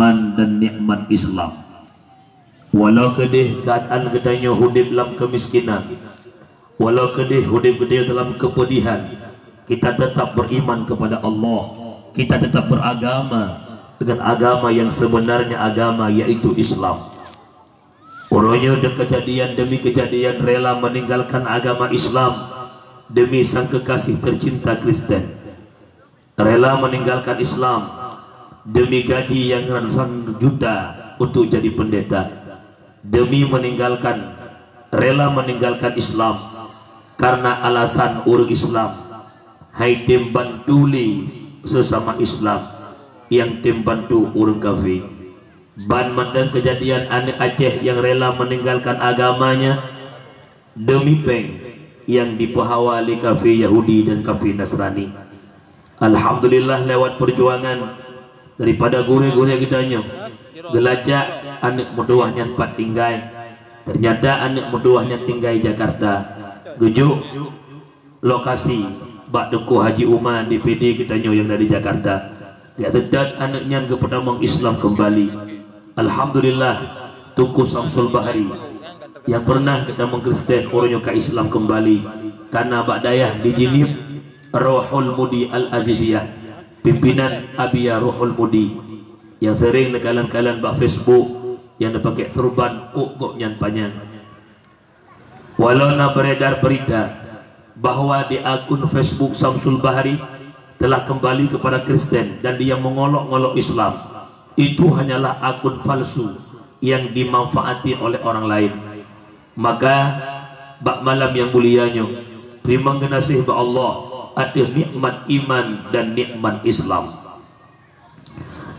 iman dan nikmat Islam. Walau kedih keadaan gedanya hidup dalam kemiskinan, walau kedih hidup gedanya dalam kepedihan, kita tetap beriman kepada Allah. Kita tetap beragama dengan agama yang sebenarnya agama, yaitu Islam. Orangnya kejadian demi kejadian rela meninggalkan agama Islam demi sang kekasih tercinta Kristen, rela meninggalkan Islam demi gaji yang ratusan juta untuk jadi pendeta, demi rela meninggalkan Islam karena alasan urang Islam. Hai tim bantuli sesama Islam yang tim bantu urang kafir. Ban mandan kejadian anak Aceh yang rela meninggalkan agamanya demi peng yang dipahawali kafir Yahudi dan kafir Nasrani. Alhamdulillah lewat perjuangan daripada gure-gure gedanya gelacak anak meduahnya 4 tinggai, ternyata anak meduahnya tinggai Jakarta, gejuk lokasi bak deku Haji Umar DPD gedanya yang dari Jakarta, gak sedap anaknya ke pedamang Islam kembali. Alhamdulillah Tuku Samsul Bahari yang pernah kita mengkristen orangnya ke Islam kembali karena bak dayah di Jinib Rohul Mudi Al-Aziziyah, pimpinan Abiyah Rohul Mudi yang sering nekalan-kalan bak Facebook yang dipakai serban kok nyan panjang. Walau na beredar berita bahwa di akun Facebook Samsul Bahari telah kembali kepada Kristen dan dia mengolok-olok Islam, itu hanyalah akun palsu yang dimanfaati oleh orang lain. Maka bak malam yang mulianya terima kasih kepada Allah ada nikmat iman dan nikmat Islam.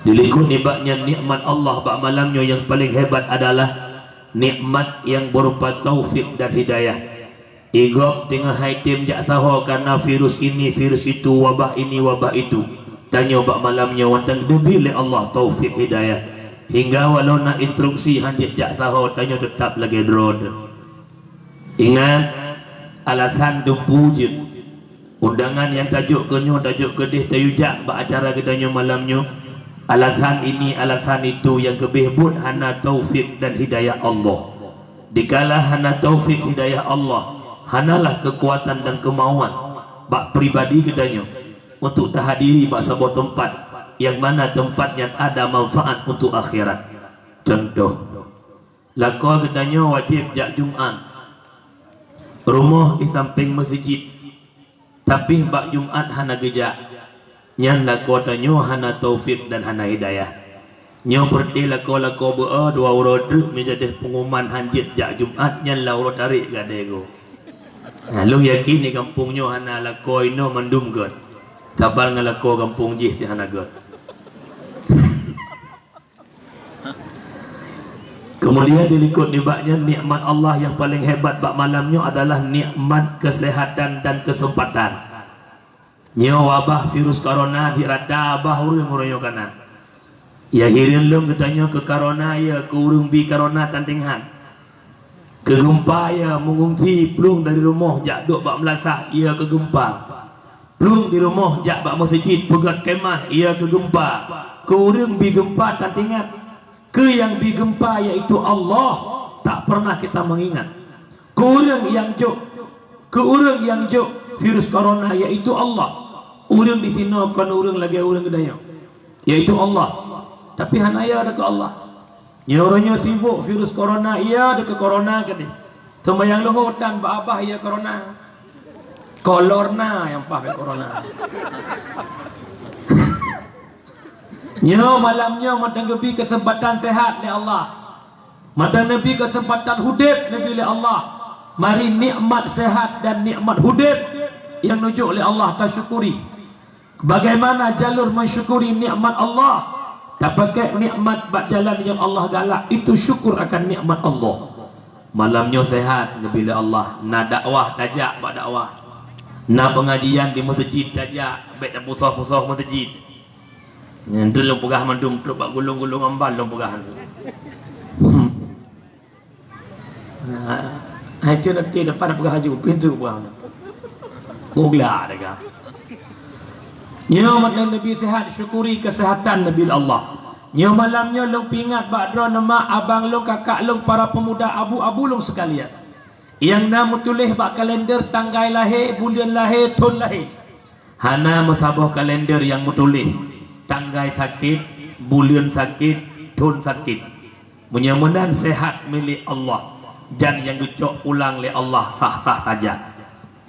Dilikut nibaknya nikmat Allah bak malamnya yang paling hebat adalah nikmat yang berupa taufik dan hidayah. Igok tengah haitim jak tahu karena virus ini virus itu, wabah ini wabah itu, tanya bak malamnya wantang dibili Allah taufik hidayah hingga walau nak instruksi hanjit jak tahu tanya tetap lagi drone. Ingat alasan dupujud undangan yang tajuk kenyo tajuk kedih tayujak bak acara gedanya malamnya, alasan ini alasan itu yang kebehbud hana taufik dan hidayah Allah. Dikala hana taufik hidayah Allah, hanalah kekuatan dan kemauan bak pribadi gedanya untuk terhadiri bak sebuah tempat yang mana tempatnya ada manfaat untuk akhirat. Contoh lakau gedanya wajib jak Jumat rumah di samping masjid, tapi bak Jumat hana gejak nyan lakau tanya hana taufik dan hana hidayah. Nyo perdi lakau dua urut menjadi pengumuman hanjit jak Jumat nyan la urut tarik gadego. Lu yakin di kampungnya hana lakau ino mandum god tabal ngalako kampung jih si hana god. Kemudian dilikut nibaknya nikmat Allah yang paling hebat bak malamnya adalah nikmat kesehatan dan kesempatan. Nyo wabah virus corona dirada abah urang kana. Ya hirin lum katanya ke corona ya ke urang bi corona tantinghan. Kegempa ya mengungsi plung dari rumah jak duk bak melasah ia kegempa. Plung di rumah jak bak masjid pegat kemah ia kegempa. Ke urang bi gempa tantingan. Ke yang digempa yaitu Allah tak pernah kita mengingat. Ke orang yang juk virus corona yaitu Allah. Orang di sini kan orang lagi orang gedaya yaitu Allah. Tapi hanaya ada ke Allah. Nyoranya sibuk virus corona ia ada ke corona kata. Sembayang luhutan babah ya corona. Kolorna yang pakai corona. Nyo malamnya menanggapi kesempatan sehat oleh Allah, menanggapi kesempatan hidup oleh Allah. Mari nikmat sehat dan nikmat hidup yang nujuk oleh Allah kita syukuri. Bagaimana jalur mensyukuri nikmat Allah? Tak pakai nikmat bak jalan yang Allah galak, itu syukur akan nikmat Allah. Malamnya sehat oleh Allah. Na dakwah tajak bak dakwah. Na pengajian di masjid tajak, baik tak pusah-pusah masjid. Yang dulu pegah mandum truk bak gulung-gulung ambal long pegahan. Itu nanti depan pegah haji pintu pegahan. Gugla dekat. Nyamat Nabi sehat syukuri kesehatan Nabi Allah. Nyo malamnya long pingat bakdro nama abang long, kakak long, para pemuda abu-abu long sekalian. Yang nama tulis bak kalender tanggal lahir, bulan lahir, tahun lahir. Hana masabah kalender yang mutulis tanggal sakit, bulan sakit, tahun sakit. Mudah-mudahan sehat milik Allah. Dan yang dicok ulang oleh Allah sah-sah saja.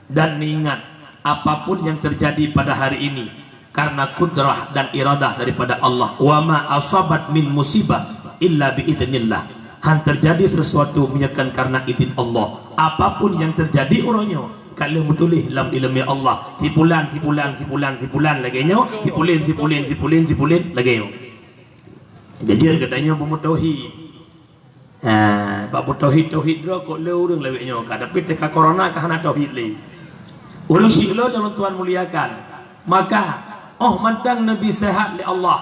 Dan ingat, apapun yang terjadi pada hari ini karena kudrah dan iradah daripada Allah. Wa ma asabat min musibah illa biiznillah. Han terjadi sesuatu menyekan karena izin Allah. Apapun yang terjadi orangnya kalau mutulih dalam ilmu Allah. Sipulan laganya, sipulin laganya. Jadi katanya pemutauhid. Pak tauhid dah kok le urang leweknya ka tapi teka corona ka hana tauhid le. Urang siglo dalam Tuhan muliakan. Maka mantang Nabi sehat li Allah.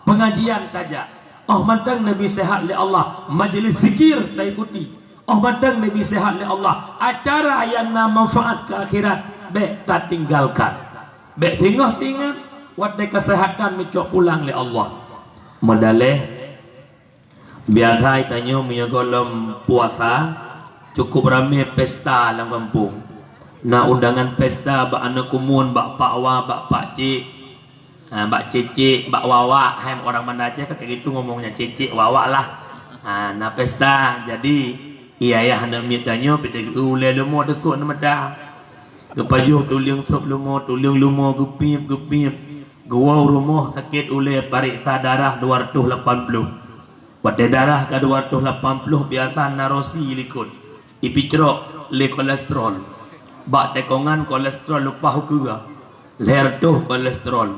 Pengajian tajak. Mantang Nabi sehat li Allah. Majlis zikir tak ikuti. Mantang Nabi sehat li Allah. Acara yang nak manfaat ke akhirat baik tak tinggalkan. Baik tinggal wadai kesehatan mencok pulang li Allah. Modaleh biasa tanya punya golong puasa cukup ramai pesta dalam kampung. Nak undangan pesta bak anak kumun, bak pak wa, bak pak cik, bak cicik, bak wawa. Hai orang mana aja kayak gitu ngomongnya cicik wawa lah. Nak pesta jadi iya ya hendak mitanya pete ule lumo desuk nama dah. Kepajuh tuliung sop lumo, tuliung lumo gupip. Gua rumah sakit ule pariksa darah 280. Pada darah ke 280 biasa narosi likut. Ipicrok le kolesterol. Bak tekongan kolesterol lupa hukuga. Leher tuh kolesterol.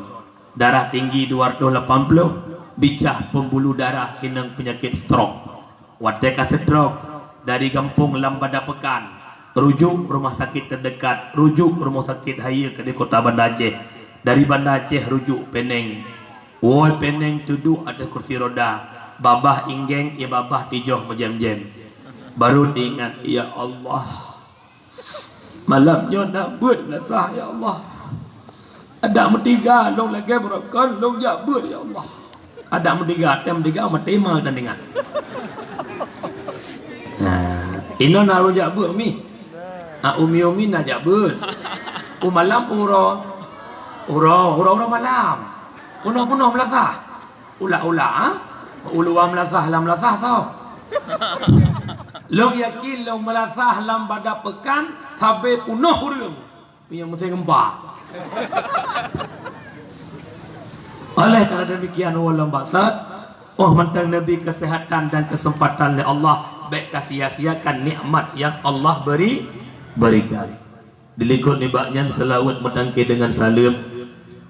Darah tinggi 280. Bicah pembuluh darah kinang penyakit stroke. Wadeka stroke dari kampung Lambada Pekan. Rujuk rumah sakit terdekat. Rujuk rumah sakit Haya ke di kota Banda Aceh. Dari Banda Aceh rujuk Penang. Woi Penang tuduh ada kursi roda. Babah inggeng, ya babah tijoh majam-jam. Baru diingat, ya Allah, malamnya nak buat nasah, ya Allah. Ada metiga, long lagi berakal, long jabut, ya Allah. Ada metiga, matema dan dengar. Nah, ino naruh jabut mi. Umi nak jabut. Malam uro malam. Puno melasah. Ula-ula, Uluam melasah tau. Long yakin long melasah lam pada pekan sampai punuh urang. Punya mesti gempa. Oleh kerana demikian walam baksat, mantang Nabi kesehatan dan kesempatan oleh Allah baik sia-siakan nikmat yang Allah berikan. Dilikut nibaknya selawat metangki dengan salam.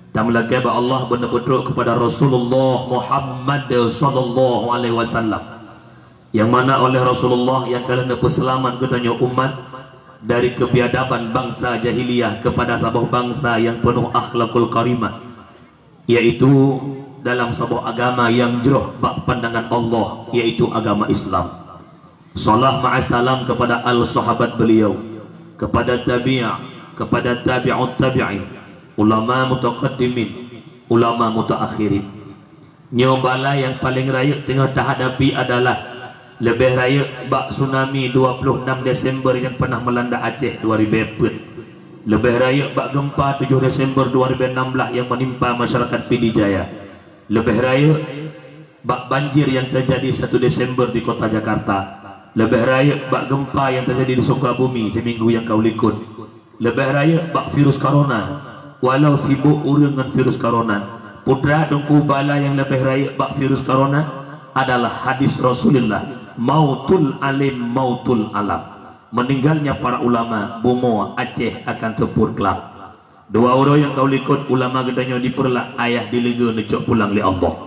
Dan melakab Allah benar-benar kepada Rasulullah Muhammad sallallahu alaihi wasallam. Yang mana oleh Rasulullah yang kalian peselamat katanya umat dari kebiadaban bangsa jahiliyah kepada sebuah bangsa yang penuh akhlakul karimah, yaitu dalam sebuah agama yang jauh bak pandangan Allah, yaitu agama Islam. Salam ma'asalam kepada al-sahabat beliau, kepada tabi'ah, kepada tabi'ut tabi'in, ulama mutaqaddimin, ulama mutaakhirin. Nyobala yang paling raya tengah terhadapi adalah lebih raya bak tsunami 26 Desember yang pernah melanda Aceh 2004. Lebih raya bak gempa 7 Desember 2016 yang menimpa masyarakat Pidijaya. Lebih raya bak banjir yang terjadi 1 Desember di kota Jakarta. Lebih raya bak gempa yang terjadi di Sukabumi seminggu yang kau likut. Lebih raya bak virus corona. Walau sibuk urang dengan virus corona, putra dengku bala yang lebih raya bak virus corona adalah hadis Rasulullah, mautul alim mautul alam. Meninggalnya para ulama bumo Aceh akan sepur kelab. Dua orang yang kau likut ulama gedanya diperlah ayah dilega necok pulang li Allah.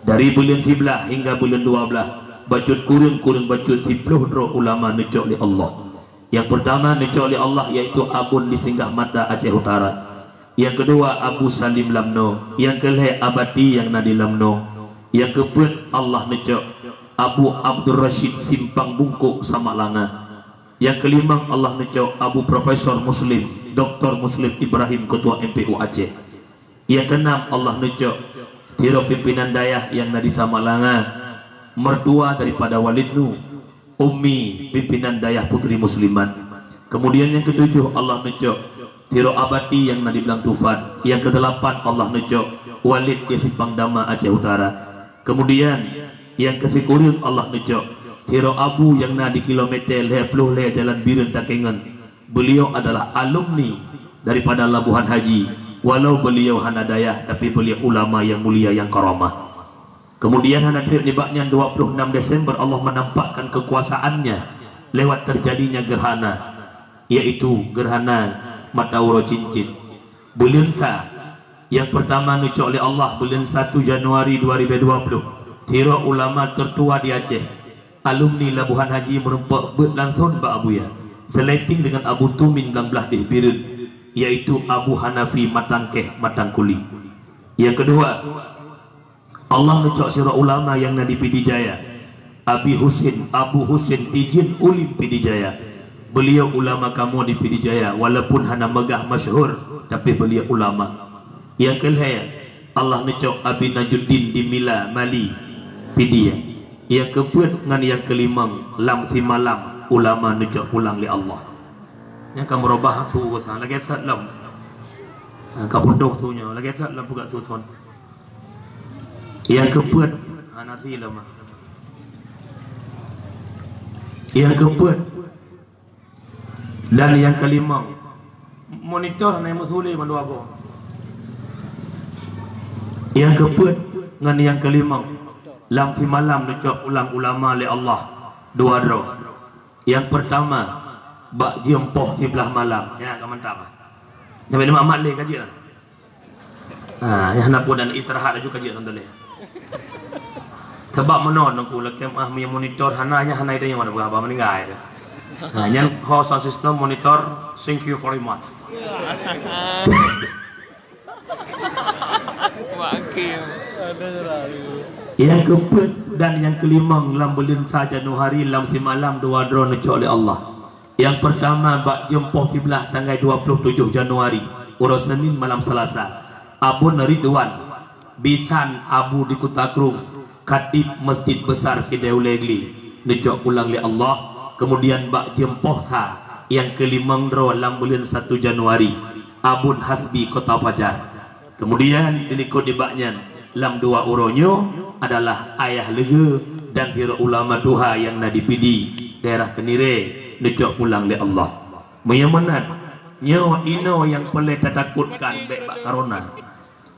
Dari bulan 11 hingga bulan 12 bacut kurung bacut 10 ulama necok li Allah. Yang pertama necok li Allah yaitu Abun di Singgah Mata Aceh Utara. Yang kedua Abu Salim Lamno. Yang kelih Abadi yang Nadi Lamno. Yang keempat Allah necok Abu Abdul Rashid Simpang Bungkuk Samalanga. Yang kelima Allah necok Abu Profesor Muslim Dr. Muslim Ibrahim Ketua MPU Aceh. Yang keenam Allah necok tiro pimpinan dayah yang nadi Samalanga, mertua daripada Walidnu, ummi pimpinan dayah putri muslimat. Kemudian yang ketujuh Allah nucuk tiro abati yang nadi Belang Tufan. Yang kedelapan Allah nucuk Walid di Simpang Dama Aceh Utara. Kemudian yang ke-10 Allah nucuk tiro abu yang nadi kilometer 20 le Jalan Birun Takengan. Beliau adalah alumni daripada Labuhan Haji, walau beliau hana dayah tapi beliau ulama yang mulia yang karamah. Kemudian hadirin nibaknya 26 Desember Allah menampakkan kekuasaannya lewat terjadinya gerhana, yaitu gerhana Matauro Cincin. Bulansa yang pertama nucuk oleh Allah bulan 1 Januari 2020. Tiro ulama tertua di Aceh, alumni Labuhan Haji merempak berlangsung ba abuya, seleting dengan Abu Tumin belang belah di Birun, yaitu Abu Hanafi Matangkeh Matangkuli. Yang kedua Allah nucuk sira ulama yang nadi Pidijaya, Abu Husin Tijin Ulim Pidijaya. Beliau ulama kamu di Pidijaya, walaupun hana megah masyhur tapi beliau ulama. Yang kelihaya Allah nucuk Abi Najuddin di Mila Mali Pidia. Yang keempat dengan yang kelimang Lam si malam ulama nucuk pulang li Allah. Yang kamu robah su sa lagi salam. Kapudoh sunya lagi salam buka susun. Yang keempat Hanafi lama. Yang keempat dan yang kelima monitor na musuli mandu apa. Yang keempat dengan yang kelima Lam fi malam nucuk ulang ulama li Allah dua roh. Yang pertama bak jempoh sebelah malam. Ya kan mantap. Sampai lima amat le kaji lah. Yang nak pun dan istirahat aja kaji tuan-tuan. Sebab menon aku lekem punya monitor hananya hanai dia yang mana berapa meninggal dia. Yang host on system monitor, thank you very much. Yang keempat dan yang kelima lam bulan Januari lam si malam dua drone nucuk oleh Allah. Yang pertama bak jempoh sebelah tanggal 27 Januari urus Senin malam Selasa. Abu Ridwan Bitan Abu di Kota Krung, Khatib Masjid Besar Kedaulegli nucuk ulang li Allah. Kemudian bak jempoh sa yang kelima lam bulan 1 Januari Abun Hasbi Kota Fajar. Kemudian dinikut di baknya lam dua uronyo adalah ayah lega dan tira ulama duha yang nadi pidi daerah Kenire nucuk pulang li Allah. Meyemenat nyo ino yang boleh takutkan baik bak corona.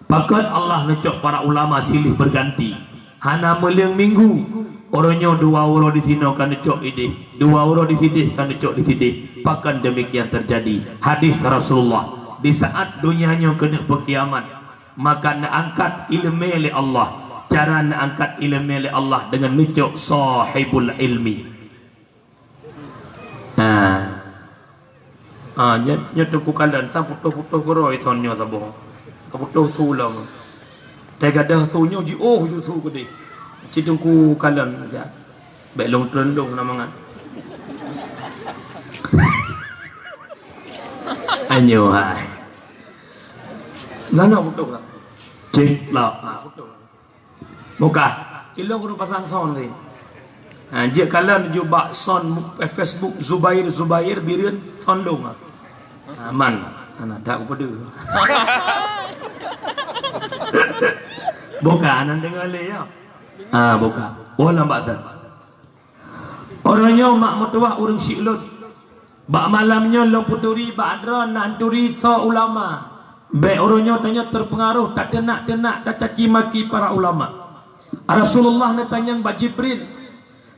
Pakat Allah nucuk para ulama silih berganti. Hana meliang minggu oronyo dua uro di sini kan nucuk ide, dua uro di sini kan nucuk di sini. Pakan demikian terjadi. Hadis Rasulullah di saat dunianya kena berkiamat, maka nak angkat ilmu oleh Allah. Cara nak angkat ilmu oleh Allah dengan nucuk sahibul ilmi. Nyo tu kalan sa putuh-putuh koro isonyo sabo. Kaputuh sulam. Tagadah sunyo ji ju su gede. Cidungku kalan ya. Baik long trendong namangan. Anyo hai. Lana putuh lah. Cik lah. Putuh. Muka. Kilo kudu pasang son ni. Jika kalian jumpa son Facebook Zubair Birun sondong aman anak tak pada buka anak dengar le ya buka wala mbak orangnya mak mertua urang silut bak malamnya long puturi bak adran anturi so ulama be orangnya tanya terpengaruh tak tenak tak caci maki para ulama. Rasulullah nak tanya Mbak Jibril,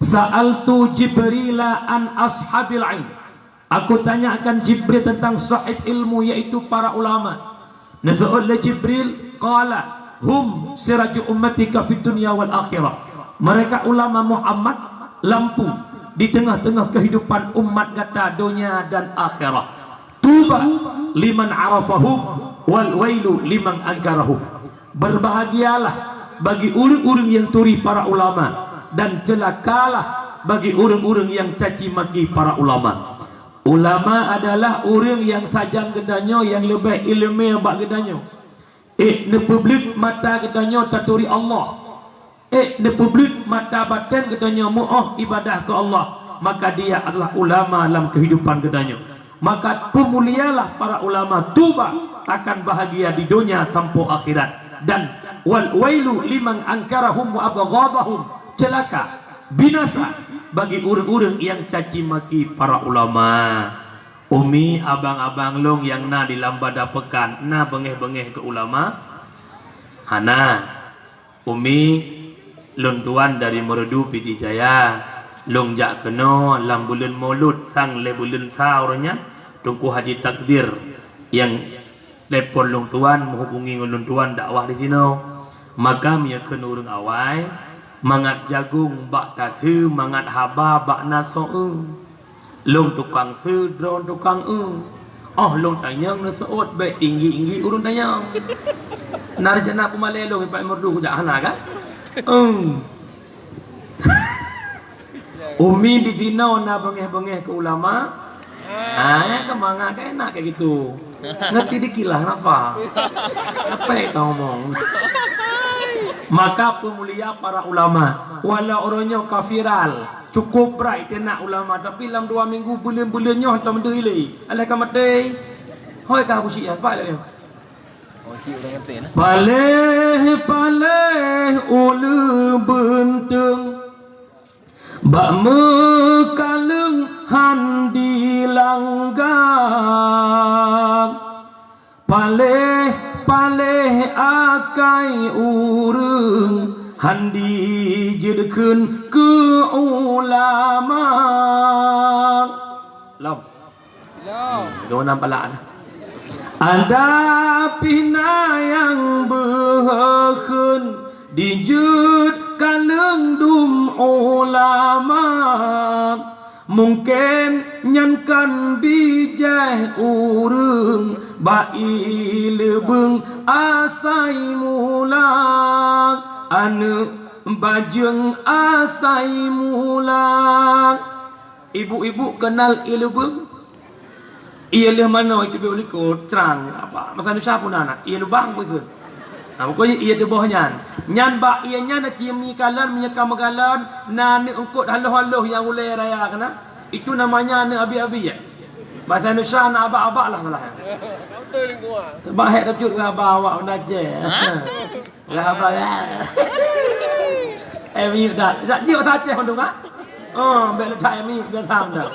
Sa'altu Jibrila an ashabil ilm. Aku tanyakan Jibril tentang sahib ilmu, yaitu para ulama. Naza'ul Jibril qala hum siraju ummatika fid dunya wal akhirah. Mereka ulama Muhammad lampu di tengah-tengah kehidupan umat kata dunia dan akhirat. Tuba liman arafahum wal wailu liman angkarahum. Berbahagialah bagi urang-urang yang turi para ulama, dan celakalah bagi orang-orang yang caci maki para ulama. Ulama adalah orang yang sajang gedanyo, yang lebih ilmu bak gedanyo. ne publik mata katanya taturi Allah, ne publik mata batin katanya mu'ah ibadah ke Allah, maka dia adalah ulama dalam kehidupan katanya. Maka pemulialah para ulama, tuba akan bahagia di dunia sampai akhirat. Dan wal wailu liman angkarahum wa abghadahum, celaka binasa bagi orang-orang yang caci maki para ulama. Umi abang-abang long yang na di lambada pekan na bengeh-bengeh ke ulama hana umi lontuan dari Merdu Pidi Jaya long jak keno lam bulan Maulud sang le bulan saurnya tungku haji takdir yang lepon lontuan menghubungi lontuan dakwah di sini, maka dia kena urang awai mangat jagung bak tasu mangat haba bak naso long tukang su drone tukang oh long tanyang na seot baik tinggi urun tanyang narjana pemale long Pak Merdu jak hana kan umi di dinau na bengeh-bengeh ke ulama ya kemanga enak kayak gitu ngerti dikilah apa yang kau ngomong. Maka pemulia para ulama wala orangnya kafiral cukup berai tenak ulama tapi dalam 2 minggu bulan-bulannya hantar mendeli alai kamate hoi ka busi apa le paleh ulu bentung bak mekaleng handi langgang paleh akai urang handi jedkeun ke ulama lam kau nampalaan ada pina yang beheun dijud kaleng dum ulama mungkin nyankan bijah urang bai lebeng asai mulang anu bajeng asai mulang. Ibu-ibu kenal ilubeng ialah mana itu boleh ko terang apa masa nu siapa anak ia lubang betul. Nah, pokoknya ia di bawahnya nyan bak ia nyan kimi kalan menyeka magalan nani ungkut haloh-haloh yang ulai raya kena itu namanya ni abi-abi ya. Bahasa Indonesia nak abak-abak lah malah. Bahaya kejut ke abak awak mendaje. Lah abak ya. Emi dah. Tak jiwa saja hendak ah. Oh, bek letak emi biar faham dah.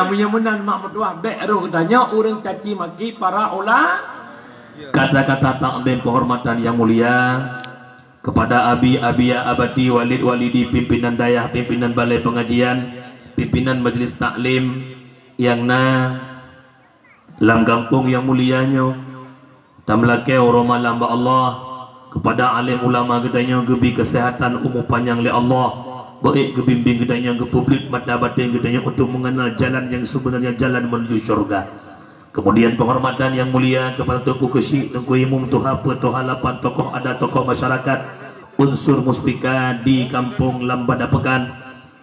Punya menan mak mertua bek ro katanya orang caci maki para ulama. Kata-kata takdim penghormatan yang mulia kepada abi abati walid walidi pimpinan dayah pimpinan balai pengajian pimpinan majlis taklim yang dalam kampung yang mulianya tamlake roma lamba Allah kepada alim ulama gedanya gebi kesehatan umur panjang oleh Allah baik kebimbing gedanya ke publik mata batin gedanya untuk mengenal jalan yang sebenarnya jalan menuju syurga. Kemudian penghormatan yang mulia kepada Tuku Kesyik, Tuku Imum, Tuhapa, Tuhalapan, tokoh ada tokoh masyarakat, unsur muspika di kampung Lambada Pekan.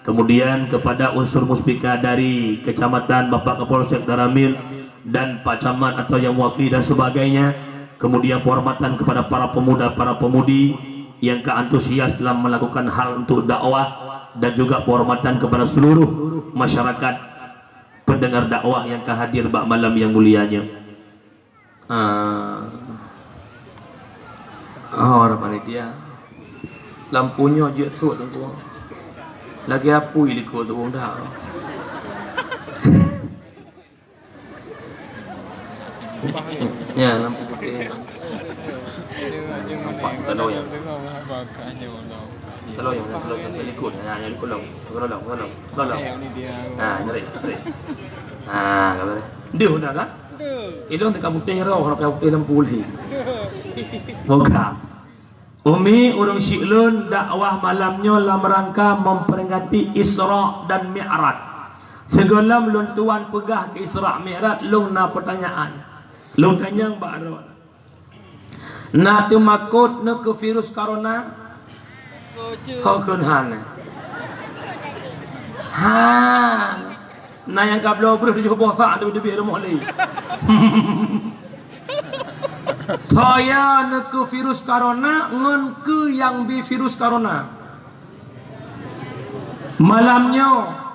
Kemudian kepada unsur muspika dari kecamatan Bapak Kapolsek Daramil dan Pak Camat atau yang mewakili dan sebagainya. Kemudian penghormatan kepada para pemuda, para pemudi yang keantusias dalam melakukan hal untuk dakwah dan juga penghormatan kepada seluruh masyarakat pendengar dakwah yang hadir bak malam yang mulianya. Orang panitia lampunya je sud tu. Lagi apa iliko tu dah. Ya lampu putih. Nampak telur yang ikut yang ikut long nyari dia dah kan ilong dekat putih roh pakai putih lampu li moga umi urang syiklun dakwah malamnya dalam rangka memperingati Isra dan Mi'raj segala meluntuan pegah ke Isra Mi'raj lung na pertanyaan lung tanyang ba'ro na tu makut na ke virus corona thao khun han nah yang kablo bro di bosa tu dia rumah lagi Saya nak ke virus corona ngan ke yang bi virus corona. Malamnya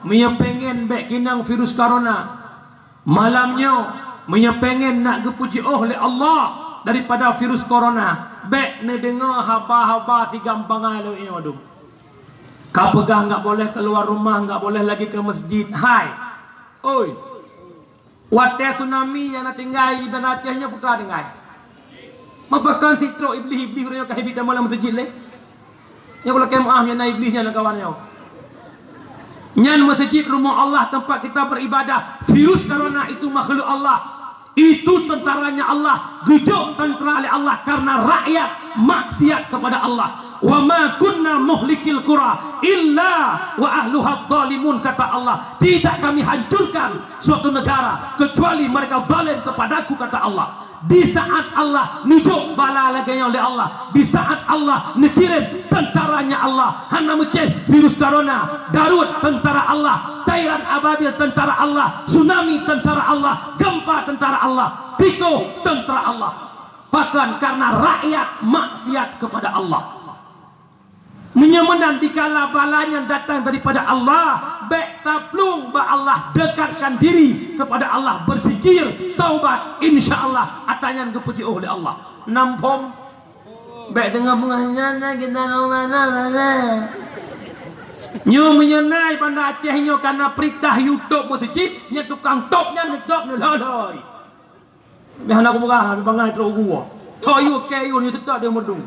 Mia pengen bek kinang virus corona. Malamnya Mia pengen nak kepuji oleh Allah daripada virus corona. Bek ne dengar haba-haba si gampang alu ini waduh. Kau pegang enggak boleh keluar rumah, enggak boleh lagi ke masjid. Hai. Oi. Water tsunami yang nak tinggal iban Acehnya buka dengai. Mapakan sitro iblis-iblis orang yang kahibit dalam masjid le. Yang kalau kemah yang naik iblisnya dan kawannya. Nyan masjid rumah Allah tempat kita beribadah. Virus corona itu makhluk Allah. Itu tentaranya Allah, gejok tentera oleh Allah karena rakyat maksiat kepada Allah. Wa ma kunna muhlikil qura illa wa ahluha zalimun, kata Allah. Tidak kami hancurkan suatu negara kecuali mereka zalim kepadaku, kata Allah. Di saat Allah nijuk bala lagi oleh Allah, di saat Allah nikirim tentaranya Allah, hana meceh virus corona, Garut tentara Allah, Thailand ababil tentara Allah, tsunami tentara Allah, gempa tentara Allah, Tito tentara Allah. Bahkan karena rakyat maksiat kepada Allah. Menyemenan dikala balanya datang daripada Allah, baik taplung ba Allah dekatkan diri kepada Allah, berzikir, taubat, insyaallah atanyan kepuji oleh Allah. Nampom baik tengah menganyana kita mana nyo menyenai pada Aceh nyo karena perintah YouTube masjid nya tukang topnya ngedop noloi. Biar aku buka bangai terus gua. Toyu kayu ni tetap dia merdung.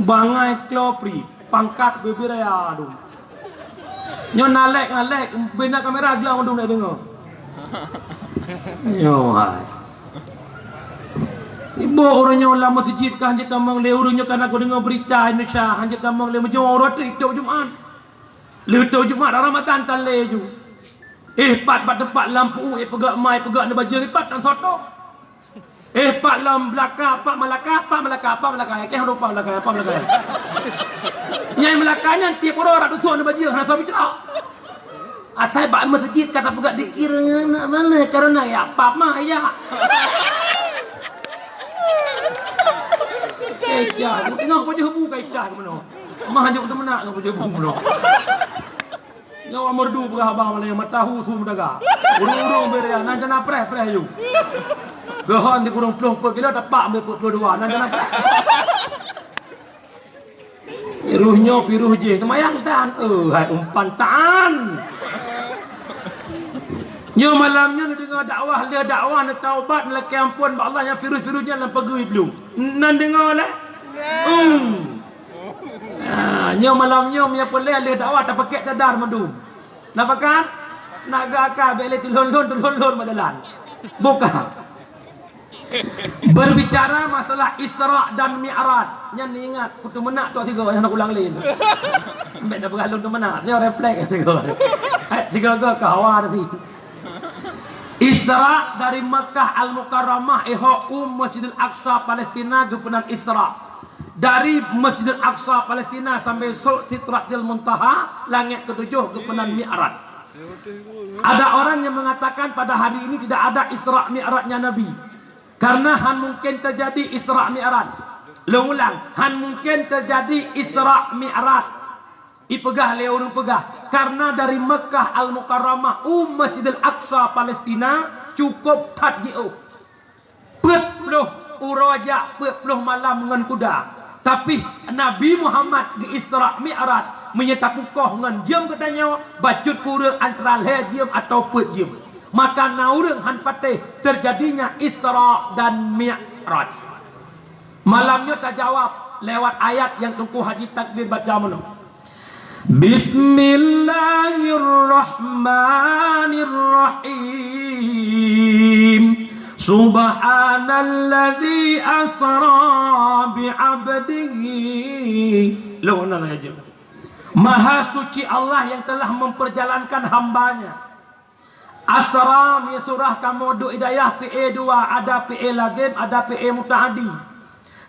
Bangai klopri pangkat bebiraya aduh. Nyo nalek bina kamera gelang merdung nak dengar. Nyo hai. Ibu orangnya dalam masjid kan hanya tamang le orangnya kan aku dengar berita Indonesia hanya tamang le macam orang itu Jumaat. Le tu Jumaat Ramadan tan le ju. Pat tempat lampu pegak mai pegak ne baju pat tan soto. Pat lam belaka pak Melaka ke rupa Melaka. Nyai Melakanya tiap orang dusun ne baju hana sabi cerak. Asal bak masjid kata pegak dikira nak mana karena ya pap mah ya. Kecah, aku tengok baju hebu kecah ke mana. Mah hanya untuk menak dengan baju hebu mana. Nyawa merdu berhabang mana yang matahu su mendaga. Urung-urung beria, nan jana preh you. Gahan di kurung peluh per kilo dapat ambil per dua, nan jana preh. Piruhnya piruh je, semayang tan. Hai umpan tan. Nyo malamnya ni dengar dakwah, dia dakwah nak taubat nak ampun ba Allah yang virus-virusnya dalam pegui belum. Nan dengar lah. Nyo malamnya punya pelai dia dakwah tak pakai cadar madu. Nak pakai? Nak gaka bele tulun madalan. Buka. Berbicara masalah Isra dan Mi'raj. Yang ni ingat kutu menak tu tiga yang nak ulang lain. Mbak dah bergalung tu menak. Dia refleks tiga. Tiga ke hawa tadi. Isra dari Makkah Al-Mukarramah Masjidil Aqsa Palestina kepenan Isra. Dari Masjidil Aqsa Palestina sampai Sidratil Muntaha langit ketujuh kepenan Mi'raj. Ada orang yang mengatakan pada hari ini tidak ada Isra Mi'rajnya Nabi. Karena han mungkin terjadi Isra Mi'raj. Ulang, han mungkin terjadi Isra Mi'raj. Ipegah le orang pegah karena dari Mekah Al-Mukarramah Masjidil Aqsa Palestina cukup tadji'u 40 uraja 40 malam dengan kuda. Tapi Nabi Muhammad di Isra Mi'raj menyerta pukoh dengan jam katanya bacut kurang antara le jam atau pet jam. Maka naurang han patih terjadinya Isra dan Mi'raj. Malamnya tak jawab lewat ayat yang tunggu Haji Takbir baca mana. Bismillahirrahmanirrahim. Subhanalladzi asra bi'abdihi. Maha suci Allah yang telah memperjalankan hambanya. Asra ni surah Kamudu Hidayah PA 2, ada PA lagib, ada PA mutaadi.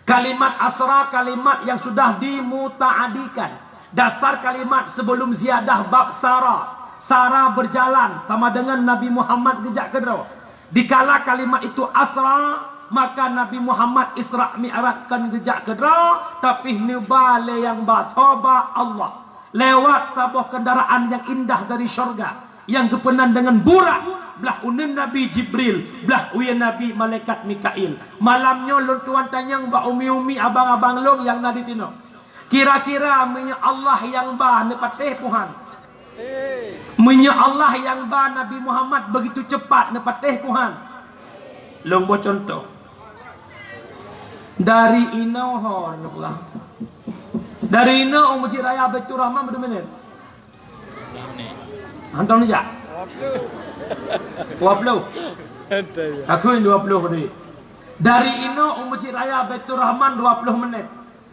Kalimat asra kalimat yang sudah dimutaadikan. Dasar kalimat sebelum ziyadah bab Sarah. Sarah berjalan sama dengan Nabi Muhammad gejak kedua. Dikala kalimat itu asra, maka Nabi Muhammad Isra Mi'raj kan gejak kedra, tapi nubale yang basoba Allah lewat sebuah kendaraan yang indah dari syurga yang kepenan dengan burak belah unin Nabi Jibril, belah uyan Nabi malaikat Mikail. Malamnya lon tuan tanyang ba umi-umi abang-abang long yang nadi tino. Kira-kira menya Allah yang ba nepateh Tuhan. Menya Allah yang ba Nabi Muhammad begitu cepat nepateh Tuhan. Long buat contoh. Dari Inau hor Allah. Dari Inau Masjid Raya Baitur Rahman berapa minit? Hantam ni jak? 20. Aku yang 20 tadi. Dari Ino Masjid Raya Baitur Rahman 20 menit.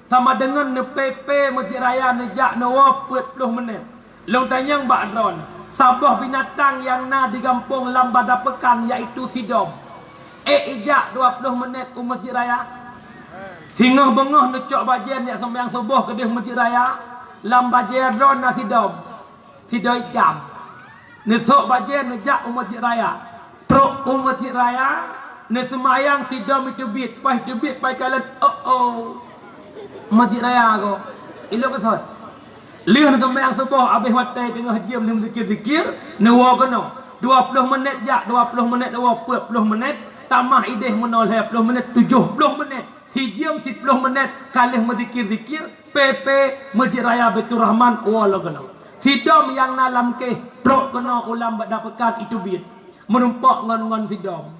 Sama dengan NPP Masjid Raya Nejak Nawa 40 menit. Long tanyang Mbak Adron, sabah binatang yang na digampung lambada pekan iaitu sidom. Ijak 20 menit ke Masjid Raya. Singoh bengah necok bajen yang sembahyang subuh ke Masjid Raya. Lambajen ron na sidom. Sidom jam. Nesok bajen nejak Masjid Raya. Truk Masjid Raya. Nesemayang sidom itu bit. Pas itu bit pai kalian. Masjid Raya aku. Ilo kesot. Lihat nesemayang subuh. Habis watai tengah jam zikir-zikir. Nawa kena. 20 menit jak. 20 menit nawa 40 menit. Tamah ideh menoleh 10 menit. 70 menit. Hijam 10 menit. Kalih menzikir-zikir. PP Masjid Raya Baitur Rahman. Wala kena. Sidom yang nalam ke truk kena ulam berdapekan itu bit. Menumpak ngon-ngon sidom.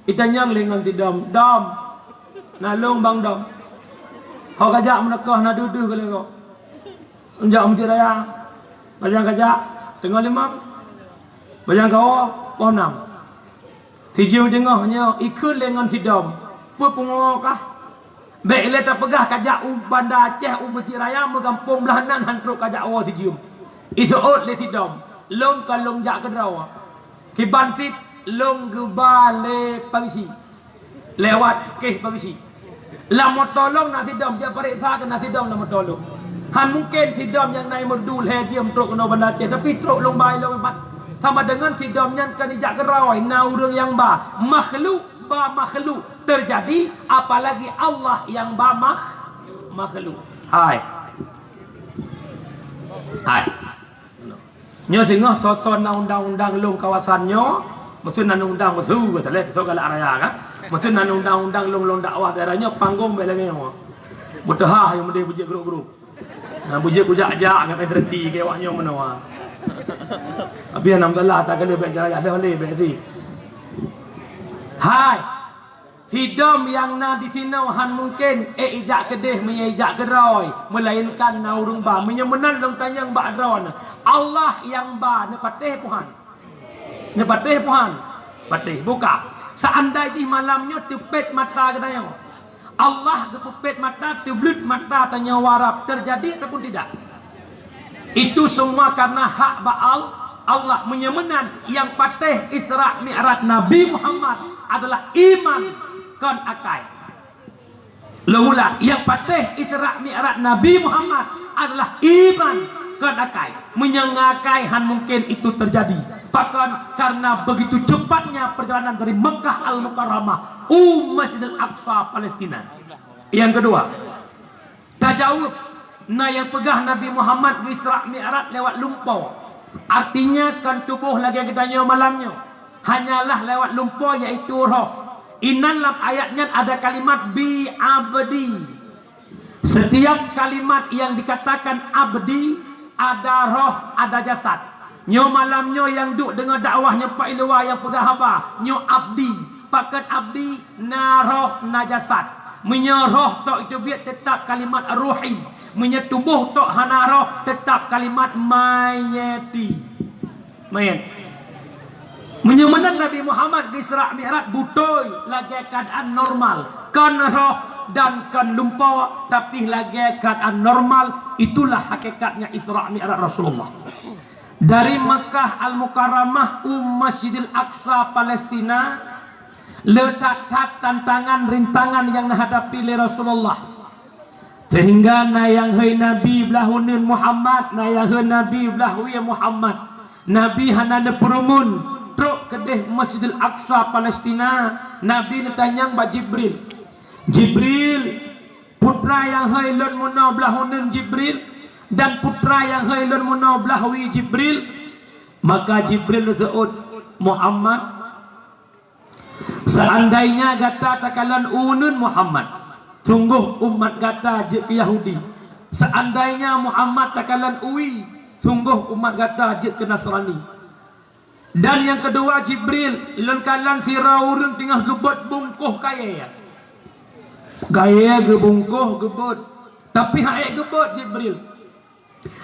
Itanyang lengan sidom. Dom. Nalung bang dom. Kau kajak menekah nak duduk ke lego. Enjak Masjid Raya. Bajang kajak. Tengah limang. Bajang kau. Ponam. Tijau tengahnya ikut lengan sidom. Pupungokah. Baik letak pegah kajak Banda Aceh Masjid Raya mengampung belahanan hantruk kajak awal tijau. Isuot le sidom. Long kalong jak kedrawa. Kibantit long gebale pagisi. Lewat ke pagisi. Lamo tolong nak sidom dia periksa ke nak sidom lamo tolong. Han mungkin sidom yang naik merdu le diam truk kena Banda Aceh tapi truk long bai long empat. Sama dengan sidom yang kan ijak kerawai na urang yang ba makhluk makhluk terjadi apalagi Allah yang ba makhluk. Hai. Nyo singoh soson na undang-undang long kawasannya, maksud na undang masu ke tele so kala araya kan. Maksud na undang-undang long dakwah daerahnya panggung belenge mo. Mutahah yang mende bujik grup-grup. Nah bujik kujak-jak kata terhenti ke awaknya menawa. Abi alhamdulillah tak kali baik jaya saya boleh baik si. Hai. Sidom yang na di sini han mungkin ijak kedeh menyijak keroy melainkan na urung ba menyemenan dong tanyang ba adron Allah yang ba nepateh Tuhan nepateh Tuhan pateh buka seandainya malamnya tepet mata katanya Allah tepet mata teblut mata tanya warap terjadi ataupun tidak itu semua karena hak Baal Allah menyemenan yang pateh Isra Mi'raj Nabi Muhammad adalah iman kan akai. Laula yang patih Isra Mi'raj Nabi Muhammad adalah iman kan akai. Menyengakai han mungkin itu terjadi. Bahkan karena begitu cepatnya perjalanan dari Mekah Al-Mukarramah Masjidil Aqsa Palestina. Yang kedua, tajawub na yang pegah Nabi Muhammad Isra Mi'raj lewat lumpur. Artinya kan tubuh lagi ketanya malamnya. Hanyalah lewat lumpur yaitu roh. Inan dalam ayatnya ada kalimat bi abdi. Setiap kalimat yang dikatakan abdi ada roh, ada jasad. Nyo malamnya yang duk dengan dakwahnya Pak Ilwa yang pegah apa? Nyo abdi. Pakat abdi na roh na jasad. Menyeroh tok itu biar tetap kalimat ruhi. Menyetubuh tok hana roh tetap kalimat mayati. Mayat. Menyemenan Nabi Muhammad di Isra Mi'raj butoy lagi keadaan normal. Kan roh dan kan lumpur tapi lagi keadaan normal. Itulah hakikatnya Isra Mi'raj Rasulullah. Dari Makkah Al-Mukarramah Masjidil Aqsa Palestina letak tantangan rintangan yang menghadapi Rasulullah. Sehingga na yang hai Nabi belahunun Muhammad, na yang hai Nabi belahu Muhammad. Nabi hanana perumun putruk kedih Masjidil Aqsa Palestina. Nabi tanyang ba Jibril. Jibril, putra yang hailun munau belahunun Jibril dan putra yang hailun munau belahwi Jibril. Maka Jibril sebut Muhammad. Seandainya gata takalan unun Muhammad, sungguh umat gata je ke Yahudi. Seandainya Muhammad takalan uwi, sungguh umat gata je ke Nasrani. Dan yang kedua Jibril lengkalan Firaun tengah gebot bungkuh kaya. Gaya gebungkuh gebot. Tapi haik gebot Jibril.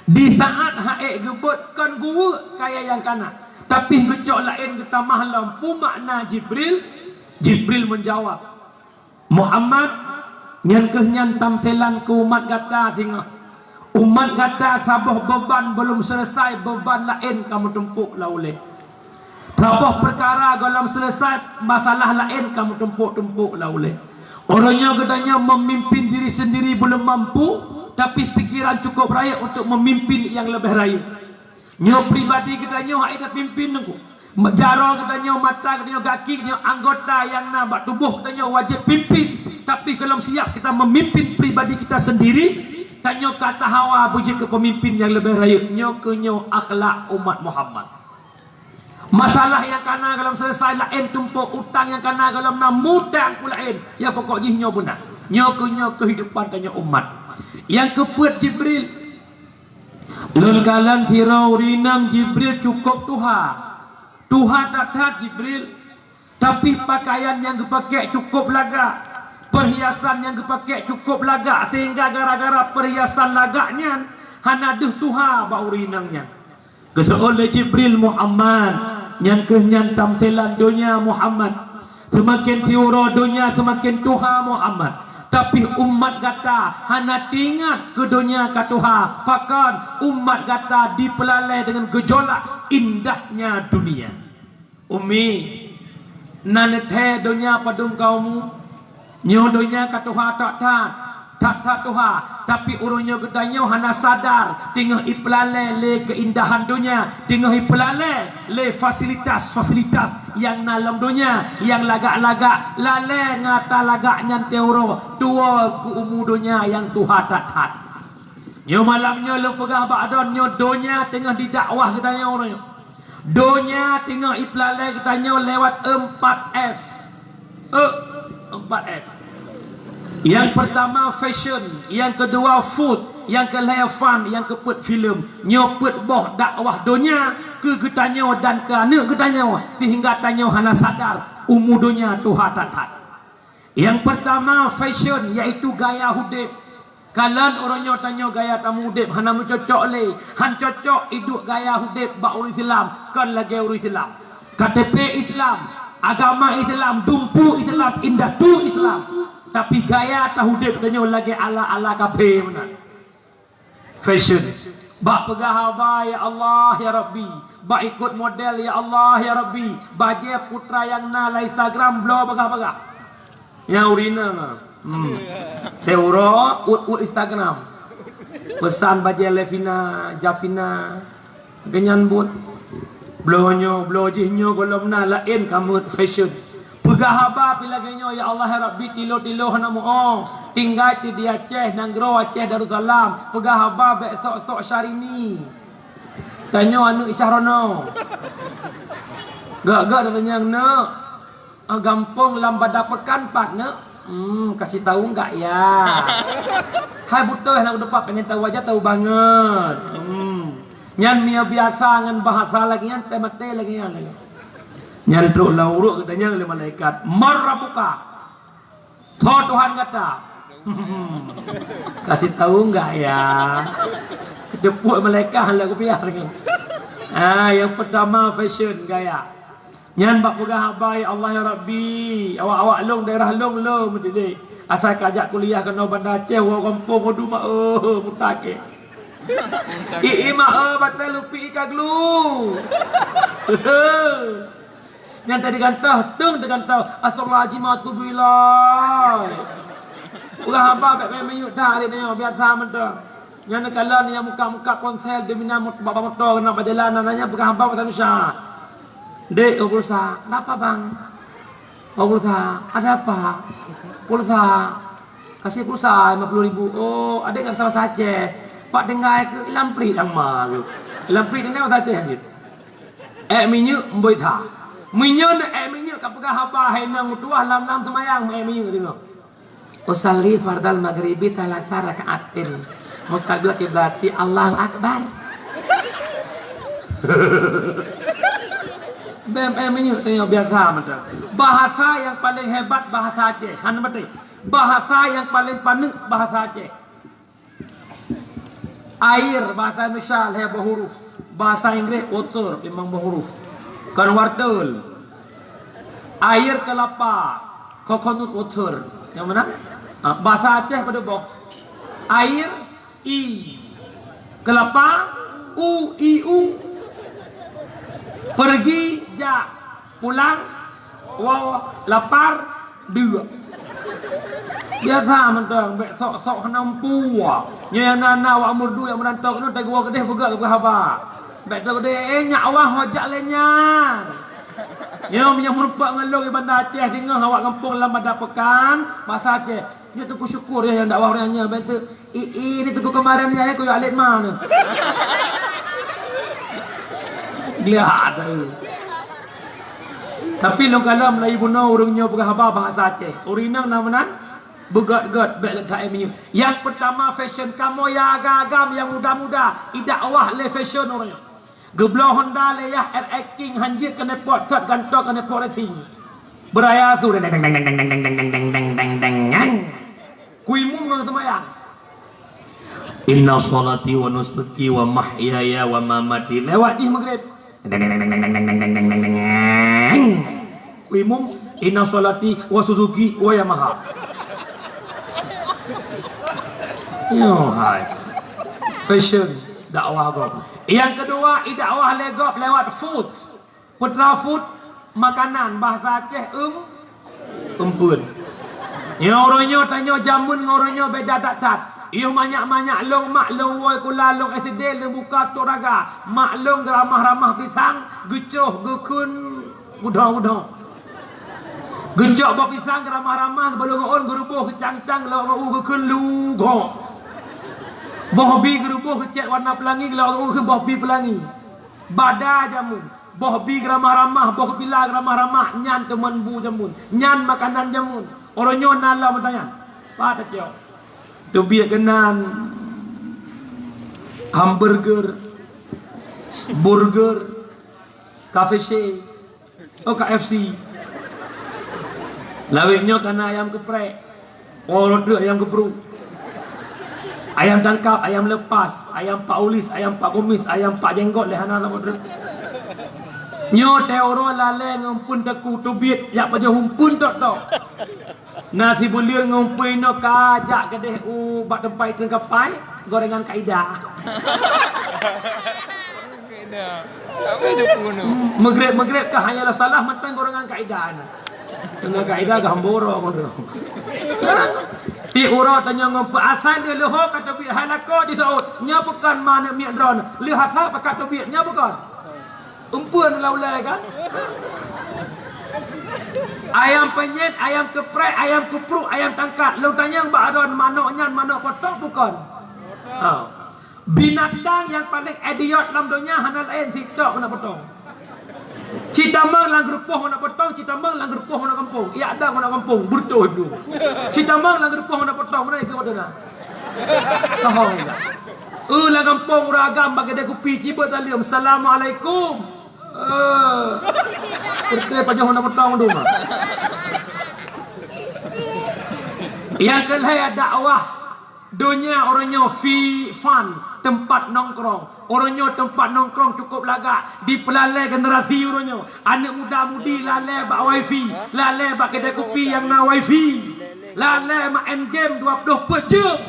Di saat haik gebot kan gua kaya yang kanak. Tapi gecok lain kita mahlam pu makna Jibril. Jibril menjawab, Muhammad nyan kehnyan tamselan ke umat gata singa. Umat gata sabah beban belum selesai, beban lain kamu tumpuk lauleh. Sabah perkara dalam selesai, masalah lain kamu tumpuk lauleh. Orangnya katanya memimpin diri sendiri belum mampu, tapi pikiran cukup raya untuk memimpin yang lebih raya. Nyo pribadi katanya hak ida pimpin aku. Jaro katanya, mata katanya, kaki katanya, anggota yang nampak tubuh katanya wajib pimpin. Tapi kalau siap kita memimpin pribadi kita sendiri, tanya kata hawa puji ke pemimpin yang lebih raya. Nyo kenyo akhlak umat Muhammad. Masalah yang kana kalau selesai lain, tumpuk utang yang kana kalau namudang pula lain. Ya pokoknya nyo benar. Nyo kenyo kehidupan tanya umat. Yang kepuat Jibril. Lelkalan Firaun rinang Jibril cukup Tuhan. Tuhan tak Jibril. Tapi pakaian yang dipakai cukup lagak, perhiasan yang dipakai cukup lagak, sehingga gara-gara perhiasan lagaknya hanaduh Tuhan bau rinangnya. Kata oleh Jibril Muhammad yang kehnyan tamselan dunia Muhammad. Semakin siura dunia semakin Tuhan Muhammad. Tapi umat gata hana tingat ke dunia ke Tuhan. Bahkan umat gata dipelalai dengan gejolak indahnya dunia. Umi nanethe dunia padung kaumu. Nyo dunia ke Tuhan tak Tuhan. Tapi urunnya katanya hana sadar tengah ipelalai le keindahan dunia, tengah ipelalai le fasilitas yang dalam dunia, yang lagak-lagak lalai ngata lagaknya teoro tua ku umu dunia yang Tuhan tak. Nyo malamnya lu pegah ba'don nyo dunia tengah didakwah katanya orangnya. Dunia tengah ipelalai katanya lewat 4F. 4F. Yang pertama fashion, yang kedua food, yang kelima fun, yang keempat film. Nyopet boh dakwah dunia ke getanya dan ke anak getanya sehingga tanya hana sadar umur dunia Tuhan tak. Yang pertama fashion, iaitu gaya hidup. Kalian orangnya tanya gaya tamu hidup hana mencocok le, han cocok hidup gaya hidup ba orang Islam kan lagi orang Islam. KTP Islam, agama Islam, dumpu Islam, indatu Islam. Tapi gaya tahu dia katanya lagi ala-ala kafe mana. Fashion. Bak pegah apa ya Allah ya Rabbi. Bak ikut model ya Allah ya Rabbi. Baje putra yang nala Instagram blow pegah-pegah. Yang urina mah. Teuro ut Instagram. Pesan baje Levina, Jafina. Genyan but. Blownya, blow jihnya golom na lain kamu fashion. Pegah apa pilaganya ya Allah ya Rabbi tilo-tilo namu tinggal di Aceh Nanggro Aceh Darussalam. Pegah apa besok-sok Syahrini. Tanya anu Isyahrono. Gak tanya nak gampang lambada pekan pak nak. Kasih tahu enggak ya? Hai butuh nak depan pengen tahu aja tahu banget. Nyan mia biasa ngan bahasa lagi nyan temate lagi nyan. Nyandruk lauruk katanya oleh malaikat marrabuka. Tuhan kata kasih tahu enggak ya? Kedepuk malaikat lah kopiah lagi. Yang pertama fashion gaya. Nyan bak pegah abai Allah ya Rabbi. Awak-awak long daerah long lo mesti asal kajak kuliah kena Bandar Aceh wa kampung kodu mak mutake. Mak batal lupi kaglu. Yang tadi kantah, tung terkantah astagfirullahaladzim atubillah. Ulah apa baik menyuk dah hari ni biasa mentah. Yang kalan yang muka-muka konsel demi nama bapak motor kena berjalanan nanya bukan hamba pasal Isya. Dek, oh pulsa. Kenapa bang? Oh pulsa. Ada apa? Pulsa. Kasih pulsa 50.000. Oh, adik nggak salah saja. Pak dengar ke lampri yang mah. Lampri dengar saja anjir. Minyak mboi tha. Minyak minyak kapag haba hay nang tuah lam semayang minyak dengar. Usalli fardal maghribi thalatha raka'atin. Mustaqbil kiblati Allahu akbar. Minyak biasa macam. Bahasa yang paling hebat bahasa Aceh. Han betul. Bahasa yang paling panik bahasa Aceh. Air bahasa Indonesia leher berhuruf. Bahasa Inggris water memang berhuruf. Kan wortel. Air kelapa coconut water. Yang mana? Bahasa Aceh pada bok. Air i. Kelapa u i u. Pergi ja. Pulang wow lapar dua. Biasa mentang sok nampu nya nana wa umur 2 yang merantau kena tak gua kedeh begak ke haba. Bek tu kedeh nyak awah hojak lenya. Nya punya merupak ngelong di bandar Aceh tengah awak kampung lam ada pekan bahasa Aceh. Nya tu syukur ya yang dakwah orangnya bek tu ini tu kemarin ya aku alik mana. Lihat tu. Tapi long kalam lai buno urangnya berhaba bahasa Aceh. Urinang namanan begat-gat bek letak minyak. Yang pertama fashion kamu ya agam yang muda-muda, idakwah le fashion orangnya. Geblo Honda le ya acting hanjir kena pot tat gantok kena pot racing. Beraya tu deng deng deng deng deng deng deng deng deng deng deng. Kuimu nang semayang. Inna sholati wa nusuki wa mahyaya wa mamati lewat di maghrib. Kuimum inna sholati wa suzuki wa yamaha. Yo hai. Fashion dakwah gop. Yang kedua dakwah legop lewat food. Putra food makanan bahasa Aceh empun. Ya orangnya tanya jamun orangnya beda tat. Iyo banyak-banyak long mak long woi kula long SD le buka toraga. Mak long ramah-ramah pisang, gecoh gekun mudah-mudah. Gejok bawa pisang ramah-ramah belum on gerubuh kecang-cang lalu gekun lugo. Bohbi gerubuh kecek warna pelangi lalu ke bohbi pelangi. Bada jamun. Bohbi ramah-ramah, bohbi lag ramah-ramah, nyan teman bu jamun. Nyan makanan jamun. Orangnya nala bertanya. Pada ciao. Tu biar kenan hamburger, burger, KFC, KFC. Lawiknya kena ayam geprek, order ayam geprek, ayam tangkap, ayam lepas, ayam pak ulis, ayam pak kumis, ayam pak jenggot lehana lah order. Nyo teoro lale ngumpun teku tu biar yak pada humpun tok tok. Nasi bulir ngumpul no kajak kedeh bak tempai tengkapai gorengan kaidah. Kaidah. Apa itu puno? Maghrib kah hanyalah salah mentang gorengan kaidah. Tengah kaidah gamboro ngono. Ti uro tanya ngumpul asal dia leho kata bi halako di Saud. Nya bukan mana mi drone. Le hasa pakat tu bi nya bukan. Umpuan laulai kan? Ayam penyet, ayam keprek, ayam kupruk, ayam tangkap. Lu tanya mbak adon manoknya manok potong bukan? Binatang yang paling idiot dalam dunia hanya lain TikTok nak potong. Citamang lang gerupuh nak potong, citamang lang gerupuh nak kampung. Ya ada nak kampung, burdo itu. Citamang lang gerupuh nak potong, mana itu ada nak? Kahong enggak. Lang kampung ragam bagi dia kupi ciba talium. Assalamualaikum. Pergi pajak nak potong rumah. Yang kedua dakwah dunia orangnya fun tempat nongkrong. Orangnya tempat nongkrong cukup lagak di pelalai generasi orangnya. Anak muda-mudi lalai bak wifi, lalai bak kedai kopi yang na wifi, lalai main game 24 jam.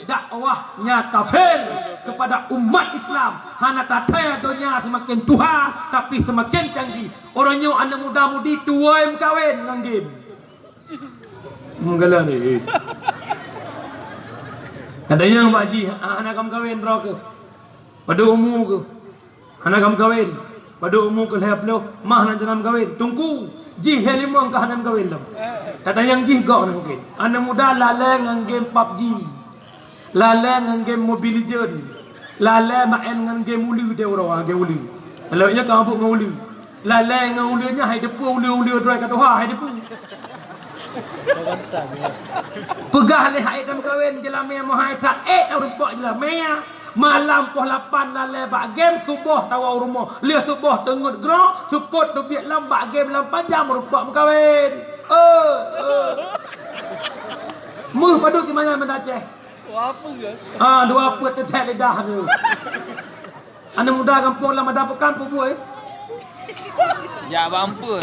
Dakwahnya kafir kepada umat Islam. Hana tataya dunia semakin tua tapi semakin canggih. Orangnya anak muda-mudi tua yang kawin nang game. Menggalah ni. Ada yang Pak Haji, anak kamu kawin berapa ke? Pada umur ke? Anak kamu kawin. pada umur ke leh puluh mah nan janam kawin tungku jih helimong ka hanam kawin lam tata yang jih gak mungkin anak muda laleng ngan game PUBG laleng ngan game Mobile Legend laleng main ngan game uli dia orang game uli kalau nya kampung ngan uli laleng ngan ulinya hai depu uli doi ka tuha hai depu pegah leh hai dam kawin jelame mo hai tak rumpok jelame malam poh 8 lalai bak game subuh tawa rumah lia subuh tengut gro suput tu biak lam bak game lam panjang merupak berkahwin muh padu ki mana mendaceh dua apa tetek lidah tu anak muda kampung lam ada pekan pubuai ya bampu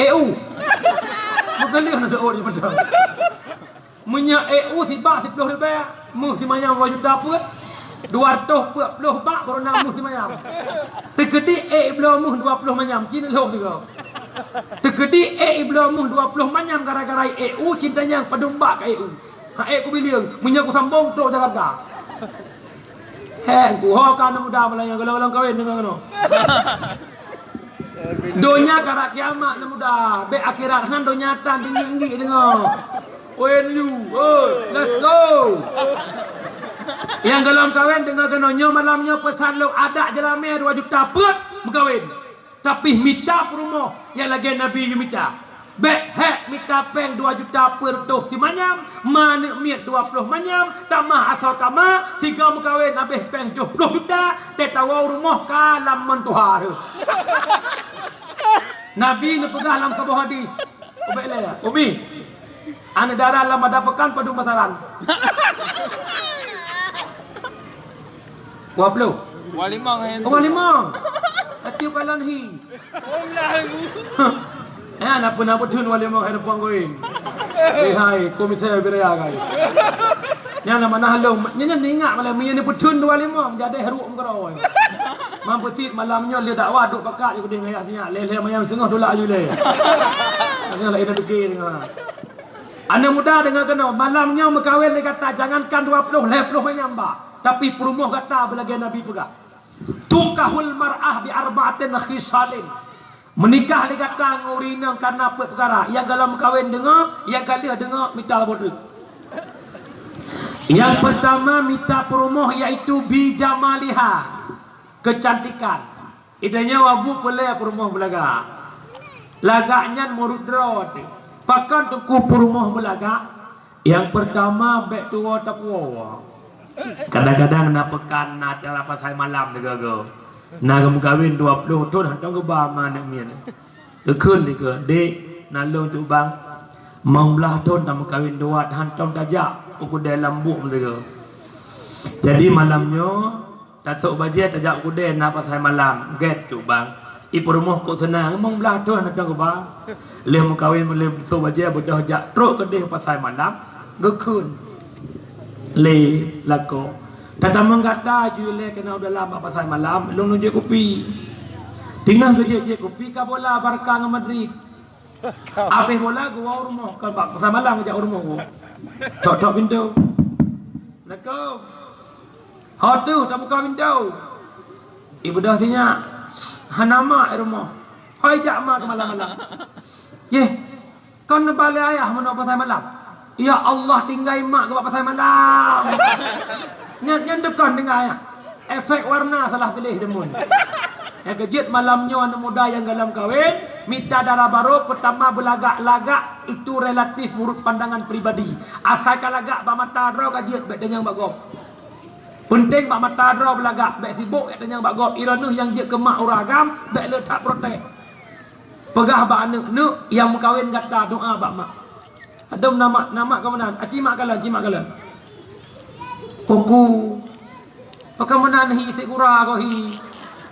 bukan lihat nak seorang pada menyak sibak 10 ribu muh si mana wajib dapet 240 bak baru nak muh si mayam. Tegedi belum muh 20 manyam cina loh juga. Tegedi belum muh 20 manyam gara-gara cintanya padung bak ke ha ku biliang munya ku sambung tok Jakarta. Ku kan muda malaya kalau kawin dengan ngono. Donya karak kiamat muda, be akhirat han donya tan tinggi dengar. When you, let's go. Yang dalam kawin dengan kenonyo malamnya pesan lo ada jelame 2 juta put berkawin. Tapi minta perumoh yang lagi Nabi you minta. Bek minta peng 2 juta per tu si manyam, mana miat 20 manyam, tamah asal kama 3 berkawin habis peng 10 juta, tetawa rumah kalam mentuhar. Nabi ni pegang dalam sebuah hadis. Umi, anda darah lama dapatkan padu masaran. Waplu. Walimang hen. Walimang. Atiu kalan hi. Nak pun tun walimang hen puang goin. Hai, komisar beraya kai. Nya nama nahlong, nya ningat malam ni putun walimang jadi heruk mengkaroi. Mampu sit malamnya dia dakwah duk pakat je kuding ayat sinya. Lele mayam setengah dollar je le. Nya lain dah fikir dengar. Anak muda dengar kena malamnya berkahwin dia kata jangankan 20 mayam ba. Tapi perumuh kata belagi Nabi pegang. Tukahul mar'ah bi arba'atin khisalin. Menikah dia kata ngurina karena apa perkara. Yang dalam kahwin dengar, yang kali dengar minta bodoh. Yang pertama minta perumuh iaitu bijamaliha, kecantikan. Idanya wabu pelai perumuh belaga. Lagaknya murudrot. Pakan tuku perumuh belaga. Yang pertama bek tua tapwa. Kadang-kadang nak pekan nak cara pasal malam juga go. Nak kawin 20 tahun hantar ke bama nak mian. Lekun dia dek nalong tu bang. Membelah tahun tak kawin 2 hantar tajak uku dalam buk juga. Jadi malamnya tak sok baje tajak uku dia nak pasal malam get tu bang. Ibu rumah kok senang membelah tahun hantar ke bang. Leh kawin boleh sok baje bodoh jak truk ke dia pasal malam gekun. Le lako tata menggata jule kena udah lama pasal malam lu nunjuk kopi tinggal je kopi ka bola Barca dengan Madrid apa bola gua rumah ka pasal malam jak rumah gua tok pintu lako hotu tak buka pintu ibu dah sinya hanama rumah hai jak mak malam-malam ye kon balik ayah mana pasal malam. Ya Allah tinggal mak ke pasal malam. Nyan dekan dengar ya. Efek warna salah pilih demun. Yang kejut malamnya anak muda yang dalam kahwin minta darah baru pertama berlagak-lagak itu relatif menurut pandangan pribadi. Asalkan lagak bak mata draw kajut bek denyang bak gop. Penting bak mata draw berlagak bek sibuk bek denyang bak gop. Ironuh yang je kemak uragam bek letak protek. Pegah bak anak yang berkahwin kata doa bak mak. Ada nama kemenan. Cimak kalan. Kuku. Kemenan hi sekura ko hi.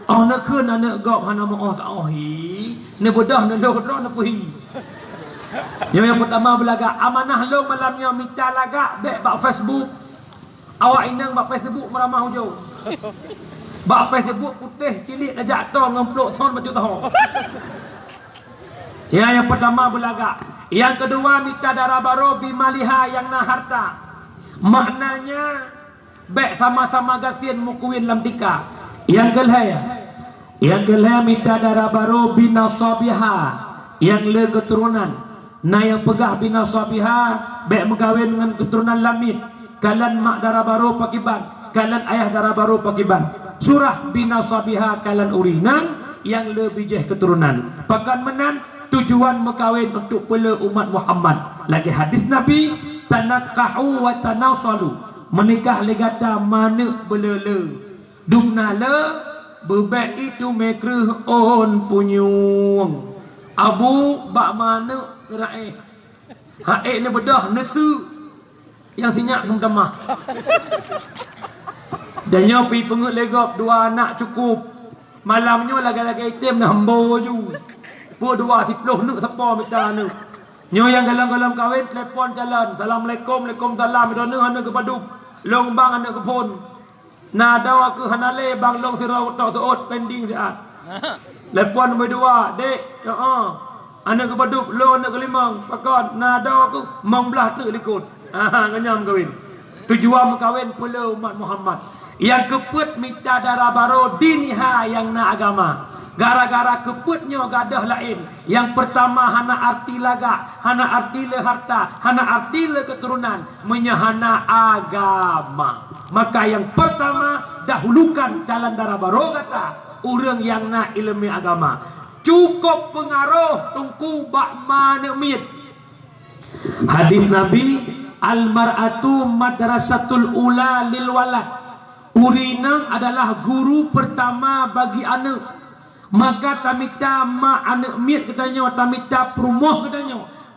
Oh nak keun anak gop hana mo oh hi. Ne bodah ne lo na puhi. Yang pertama belaga amanah lo malamnya minta lagak bek bak Facebook. Awak inang bak Facebook meramah hujung. Bak Facebook putih cilik ajak tong ngempluk son macam tahu. Yang pertama belaga. Yang kedua minta darah baru bimaliha yang na harta. Maknanya bek sama-sama gasin mukuin lam tika. Yang kelaya Yang kelima minta darah baru binasabiha, yang le keturunan. Nah yang pegah binasabiha baik megawin dengan keturunan lamid. Kalian mak darah baru pakiban, kalian ayah darah baru pakiban. Surah binasabiha kalian urinan yang le bijih keturunan. Pakan menan tujuan megawin untuk pela umat Muhammad. Lagi hadis Nabi, tanakahu wa tanasalu, menikah legata mana belele. Dumna le bebek itu mekreh on punyung. Abu bak mana raih. Haik ni bedah nesu. Yang sinyak kemah. Dan nyo pi pengut legop 2 anak cukup. Malamnya lagi-lagi item nak hembo ju. Pu 2 10 nuk siapa minta nu. Nyo yang galam-galam kahwin telefon jalan. Assalamualaikum, Waalaikumsalam. Dona hana ke paduk. Long bang hana ke pon. Nada aku hanale bang long sirau tok seot pending siat. Lepon berdua, dek, anak ke baduk, lo anak ke limang, pakon, nada aku membelah tu likut. Nganyam kawin. Tujuan kawin pula umat Muhammad. Yang keput minta darah baru diniha yang na agama. Gara-gara keputnya gadah lain. Yang pertama hana arti laga, hana arti le harta, hana arti le keturunan, menyahana agama. Maka yang pertama dahulukan jalan darah baru kata orang yang nak ilmu agama. Cukup pengaruh tungku bak mana mit. Hadis Nabi, al-mar'atu madrasatul ula lil walad. Urinang adalah guru pertama bagi anak. Maka tamita ma anak mit katanya, tamita perumuh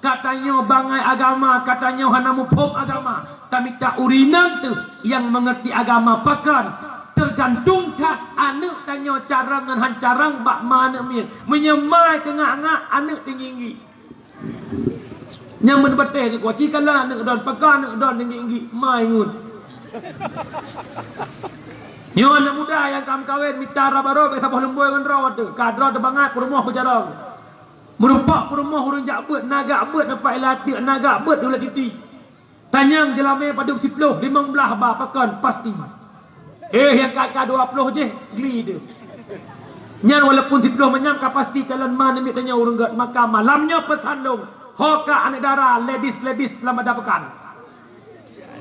katanya bangai agama, katanya hana mufhum agama. Tamita urinang tu yang mengerti agama pakan. Tergantung tak anak tanya cara dengan hancarang bak mana mir menyemai tengah-tengah anak tinggi. Yang menbetul ku cikalah anak don pakan anak don tinggi mai ngun. Nyo anak muda yang kam kawin minta rabaro ke sabah lemboi ngan rawat tu. Kadro de bangat rumah berjarong. Merupak rumah urang jakbet naga bet dapat latih naga bet ulah titi. Tanyang jelame pada 10 15 bah pakan pasti. Yang kakak 20 je geli dia. Nyan walaupun 10 menyam pasti jalan mana mik tanya urang gat maka malamnya petandung. Hoka anak darah ladies dalam ada pekan.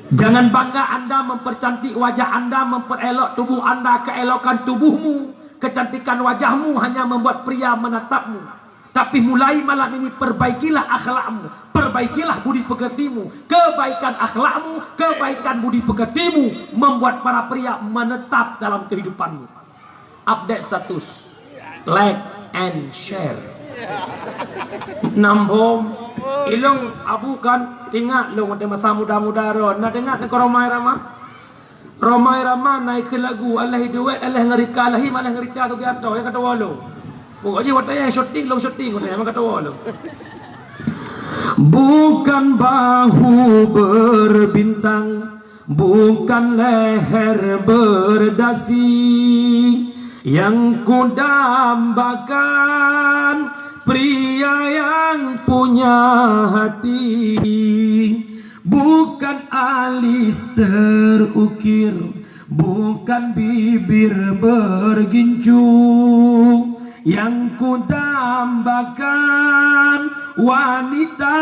Jangan bangga anda mempercantik wajah anda, memperelok tubuh anda, keelokan tubuhmu, kecantikan wajahmu hanya membuat pria menatapmu. Tapi mulai malam ini perbaikilah akhlakmu, perbaikilah budi pekertimu. Kebaikan akhlakmu, kebaikan budi pekertimu membuat para pria menetap dalam kehidupanmu. Update status, like and share. Nambom ilong abu kan tinggal lo mata masa muda-muda ron. Nak dengar nak Romai Rama naik ke lagu Allah duit Allah ngerika lahi malah ngerika tu gato yang kata walo. Pokoknya watanya syuting long syuting katanya kata walo. Bukan bahu berbintang, bukan leher berdasi yang kudambakan pria yang punya hati. Bukan alis terukir, bukan bibir bergincu yang kudambakan wanita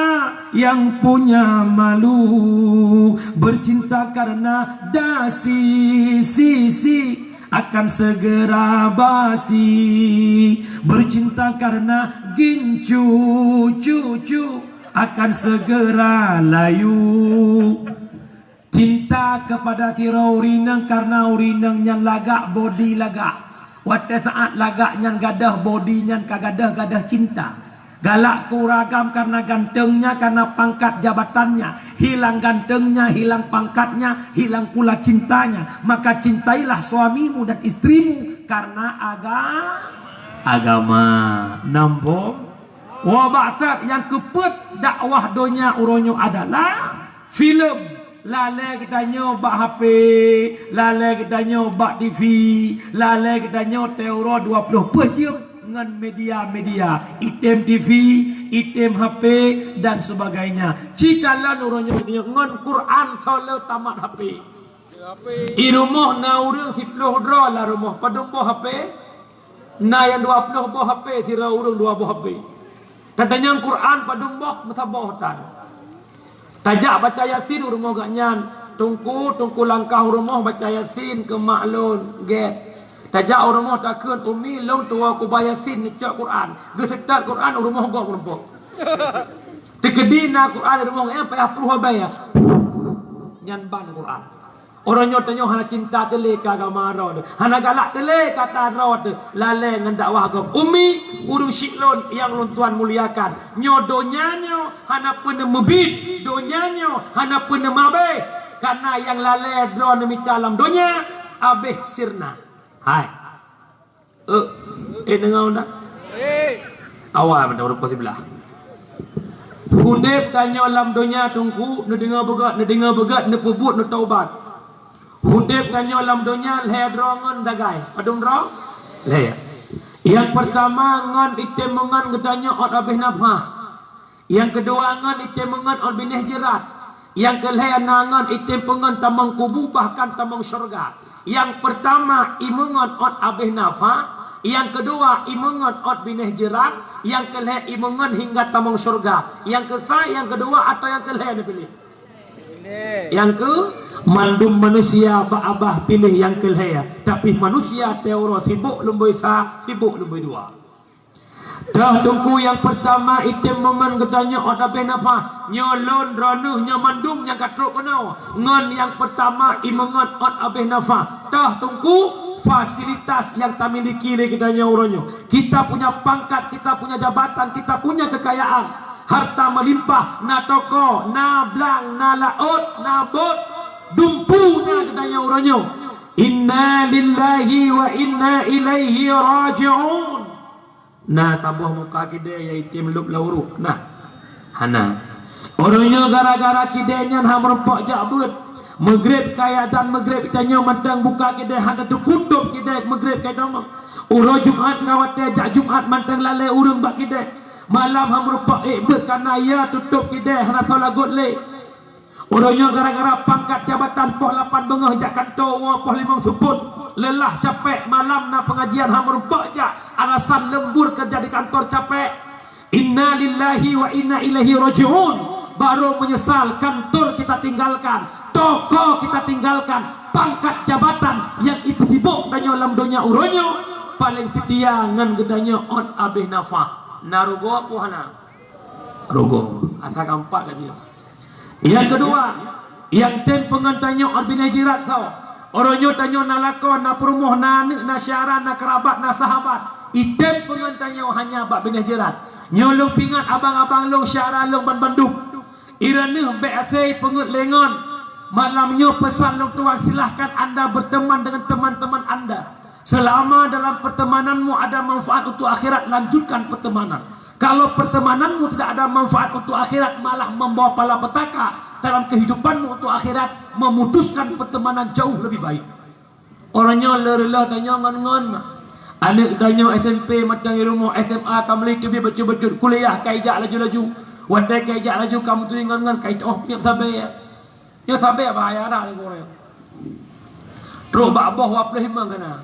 yang punya malu. Bercinta karena dasi sisi akan segera basi. Bercinta karena gincu cucu akan segera layu. Cinta kepada hero urinang karena urinangnya lagak body lagak. Waktu saat lagaknya gadah bodinya kagadah-gadah cinta. Galak kuragam karena gantengnya, karena pangkat jabatannya. Hilang gantengnya, hilang pangkatnya, hilang pula cintanya. Maka cintailah suamimu dan istrimu karena agama. Nambung wabaksat yang keput dakwah dunia uronyo adalah filem. Lalai kita nyoba HP, lalai kita nyoba TV, lalai kita nyoba teoro 20 jam dengan media-media, item TV, item HP dan sebagainya. Cikalah uronyo ngon Quran solo tamat HP. Di rumah na urang 10 dra lah rumah padumpo HP. Na yang 20 buah HP sira urang 2 buah HP. Katanya Quran padung boh mesabah tan. Tajak baca Yasin urang gak nyan. Tungku langkah rumah baca Yasin ke maklun get. Tajak rumah takun umi long tua ku baca Yasin ngecak Quran. Gesetat Quran rumah gak merumpok. Tikedina Quran rumah apa puluh bayar. Nyan ban Quran. Orang nyotanya hana cinta tele kagak marah. Hana galak tele kata rod lale ngan dakwah agam. Umi urung syiklon yang Tuhan muliakan. Nyodonya hana pun mebit, donyanya hana pun mabe. Karena yang lale drone minta dalam donya abeh sirna. Hai. Dengar tak? Awal mana orang pasti belah. Hudib tanya lam donya tungku, ne dengar begat, ne pebut, ne taubat. Hudib tanya lam donya le drongon dagai. Padung drong? Le. Yang pertama ngon item mengan gedanya ot abeh nafah. Yang kedua ngon item mengan ot binih jerat. Yang kelihatan nangan item pengan tamang kubu bahkan tamang syurga. Yang pertama imungan ot abeh nafah. Yang kedua imungan ot binih jerat. Yang kelihatan imungan hingga tamang syurga. Yang kedua atau yang kelihatan pilih? Yang ke mandum manusia abah pilih yang kelihaya. Tapi manusia teoro sibuk lumbai sibuk lumbai dua. Dah tungku yang pertama item mengan katanya ada benapa nyolon ranuh nyamandum yang katruk kenau. Ngan yang pertama imengan ot abeh nafa. Dah tungku fasilitas yang tak miliki katanya uronyo. Kita punya pangkat, kita punya jabatan, kita punya kekayaan. Harta melimpah, na toko, na blang, na laut, na bot, dumpu na katanya uronyo. Inna lillahi wa inna ilaihi raji'un. Nah sabuh muka kita yaitu meluk lauru. Nah hana orangnya gara-gara kidenya hamrempok jabut Maghrib kaya dan maghrib tanya mantang buka kita hada tu putup kita maghrib kaya dong. Uro Jumat kawat jak Jumat mantang lalai urung bak kita. Malam hamrempok berkana ya tutup kita hana solat godle. Orangnya gara-gara pangkat jabatan poh 8 bengah jak kantor poh 5 suput. Lelah capek malam na pengajian hamrempok jak alasan lembur kerja di kantor capek. Inna lillahi wa inna ilaihi raji'un. Baru menyesal kantor kita tinggalkan, toko kita tinggalkan, pangkat jabatan yang itu sibuk danyo lam donya uronyo paling setia ngan gedanya on abeh nafa. Narugo apa hana? Rugo. Asa kampak lagi. Yang kedua, yang tem pengantanyo on binajirat tau. Oronyo tanyo na lakon, na perumuh, na syara, na kerabat, na sahabat. Item pengantanyo hanya bak binajirat. Nyolong pingat abang-abang long syara long bandung. Irana be'athai pengut lengon. Malamnya pesan long tuan silahkan anda berteman dengan teman-teman anda. Selama dalam pertemananmu ada manfaat untuk akhirat, lanjutkan pertemanan. Kalau pertemananmu tidak ada manfaat untuk akhirat, malah membawa malapetaka dalam kehidupanmu untuk akhirat, memutuskan pertemanan jauh lebih baik. Orangnya lelah tanya ngon-ngon. Anak tanya SMP matang rumah SMA tamli kebi baju-baju kuliah kaijak laju-laju. Wadai kaijak laju kamu tu ngon-ngon kait oh piap sabai ya. Ya sabai bahaya dah ni orang. Terus bak boh wa pelihmang kana.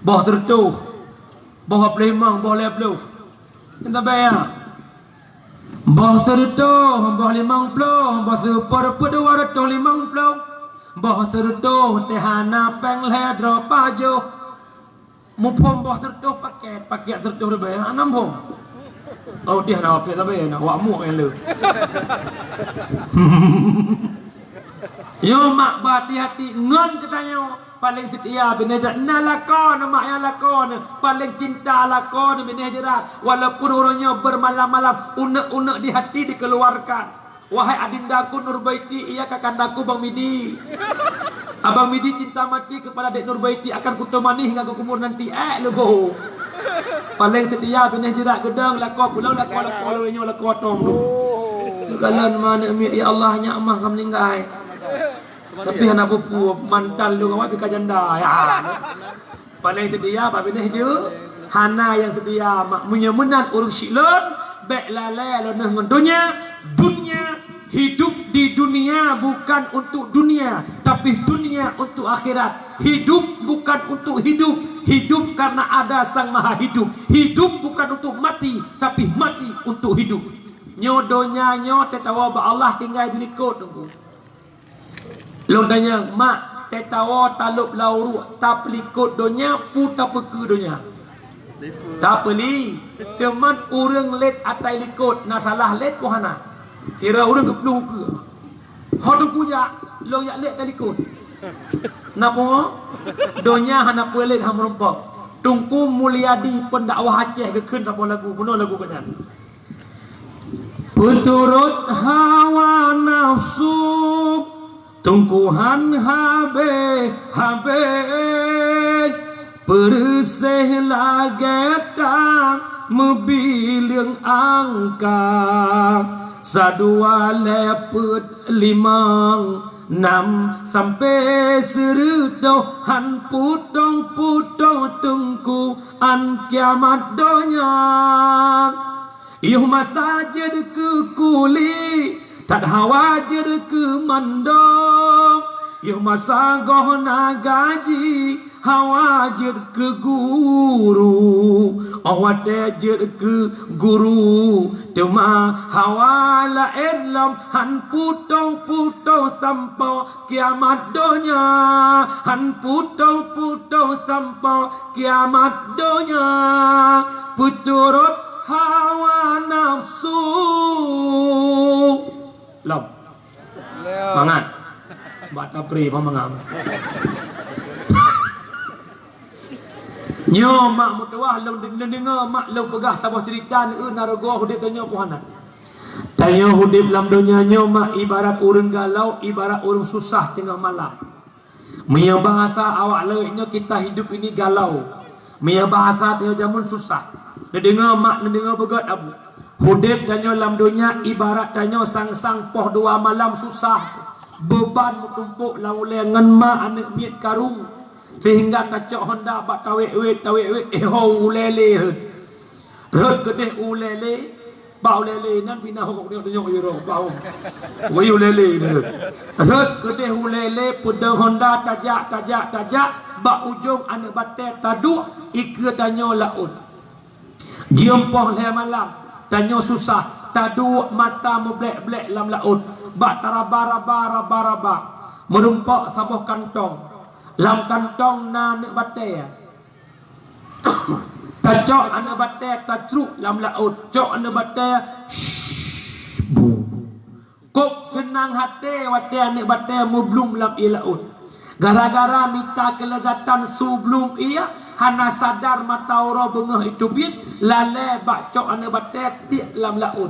Boh tertuh. Boh pelihmang boh lepluh. Entah bayar. Boh tertuh, boh 50, boh super pedua 250. Boh tertuh tehana peng ledro pajo. Mupom boh tertuh paket tertuh bayar 6 pom. Oh dia nak apa tapi nak wak mu yang lu. Yo mak hati-hati ngon katanya paling setia binajat nalakon mak yang lakon paling cinta lakon binajat walaupun orangnya bermalam-malam unek-unek di hati dikeluarkan. Wahai adindaku Nurbaiti, iya kakandaku Bang Midi. Abang Midi cinta mati kepada Dek Nurbaiti, akan kutemani hingga ke umur nanti. Lebo. Paling setia binajat gedang lakon pulau lakon lewenya lakon tom tu. Kalan mana ya Allah nya amah kam ninggai. Tapi anak bupu mantan lu ngawat pika janda ya. Paling sedia apa bineh je hana yang sedia mak munyamunan urus silon bek lale lo neh dunia Hidup di dunia bukan untuk dunia, tapi dunia untuk akhirat. Hidup bukan untuk hidup, hidup karena ada Sang Maha Hidup. Hidup bukan untuk mati, tapi mati untuk hidup. Nyodonya nyo tetawa ba Allah tinggal dilikut tunggu. Long tanya, mak tetawa talup lauru tak pelikut donya puta peku donya. Tak peli. Teman orang let atai likut, na salah let pohana. Kira orang kepelu ke. Hodu punya lo yak let likut. Napa? Donya hana pelet ham rompok. Tungku Mulyadi pendakwah Aceh ke keun apa lagu, bunuh lagu benar. Peturut hawa nafsu tungkuhan habe perseh lagetang mebiling angka sadua lepet limang 6 sampai serudo han putong tungku an kiamat donya. Iuh masajid ke kuli tak hawajir ke mandong. Iuh masa gohna gaji hawajir ke guru. Awajir ke guru Tuma hawala elam han putong sampai kiamat donya. Han putong sampai kiamat donya. Puturut hawa nafsu lam mangat bata pri pamangam nyo mak mutuah long dengar mak long pegah sabah cerita ni narago hudip tanya puhana tanya hudip lam dunia nyo mak ibarat urang galau, ibarat urang susah tengah malam. Mia bahasa awak leweknya kita hidup ini galau. Mia bahasa dia jamun susah. Dengar mak dengar begat abu. Hudip danyo lam dunia ibarat danyo sang-sang poh 2 malam susah. Beban bertumpuk laule ngan mak anak miet karung. Sehingga kacok Honda bak tawek-wek ho ulele. Rot kedeh ulele. Bau lele nan bina hokok dia tunjuk euro bau. Wayu lele dia. Rot kedeh ulele pudeng Honda tajak bak ujung anak bate tadu ike danyo laut. Jompoh le malam tanyo susah tadu mata mu blek lam laut bak taraba merumpak sabuh kantong lam kantong na nek bate tajok anak bate tajruk lam laut cok anak bate kok senang hati wate anak bate mu blum lam laut gara-gara minta kelegatan sebelum ia hana sadar matauro bengah itu bit lale bakcok ane batet di lam laut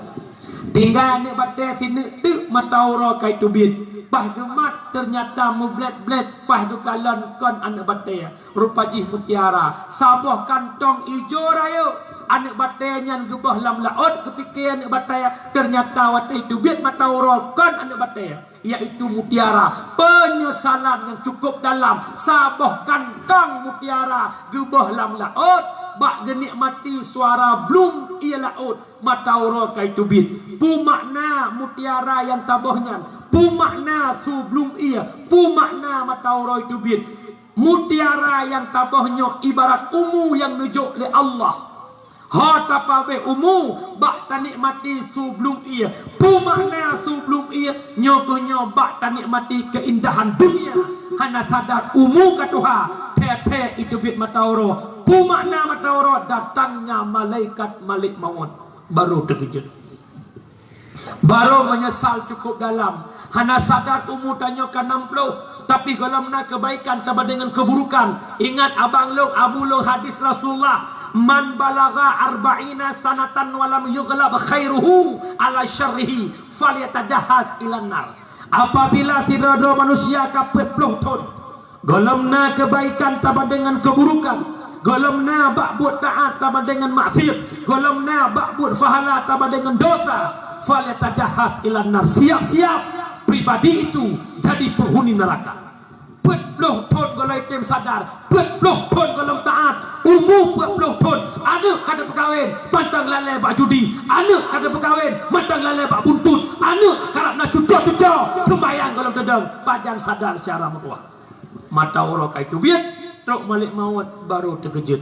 tinggal ane batet sini tu matauro kai tu bit pah gemat ternyata mublet pah tu kalon kon ane batet rupa jih mutiara sabuh kantong ijo rayo ane batet nyan gebah lam laut kepikir ane batet ternyata wate itu bit matauro kon ane batet yaitu mutiara. Penyesalan yang cukup dalam sabuh kantong mutiara gebah lam laut bak genikmati suara blum ia laut matauro kai tubit pu makna mutiara yang tabohnya pu makna su blum ia pu makna matauro tubit mutiara yang tabohnya ibarat umu yang nujuk le Allah. Ha tapabe umu bak tanikmati sebelum ia. Pu makna sebelum ia nyokonyo bak tanikmati keindahan dunia. Hana sadar umu katuha te itu bit matauro. Pu makna matauro datangnya malaikat malik maut. Baru terkejut. Baru menyesal cukup dalam. Hana sadar umu tanyokan 60. Tapi kalau nak kebaikan tambah dengan keburukan. Ingat abang long abu long hadis Rasulullah. Man balagha arba'ina sanatan walam yughlab khairuhu ala syarrihi falyatajahaz ilan nar. Apabila tiada manusia kapet puluh tahun golomna kebaikan tambah dengan keburukan, golomna bak buat taat tambah dengan maksiat, golomna bak buat pahala tambah dengan dosa, falyatajahaz ilan nar. Siap-siap pribadi itu jadi penghuni neraka. Puluh tahun kalau item sadar, puluh tahun kalau taat, umur puluh tahun, anak ada perkahwin, matang lalai bak judi, anak ada perkahwin, matang lalai bak buntut, anu kalau nak cucuk-cucuk sembayang kalau dedeng badan sadar secara mutlak. Mata orang itu biar truk malik maut baru terkejut.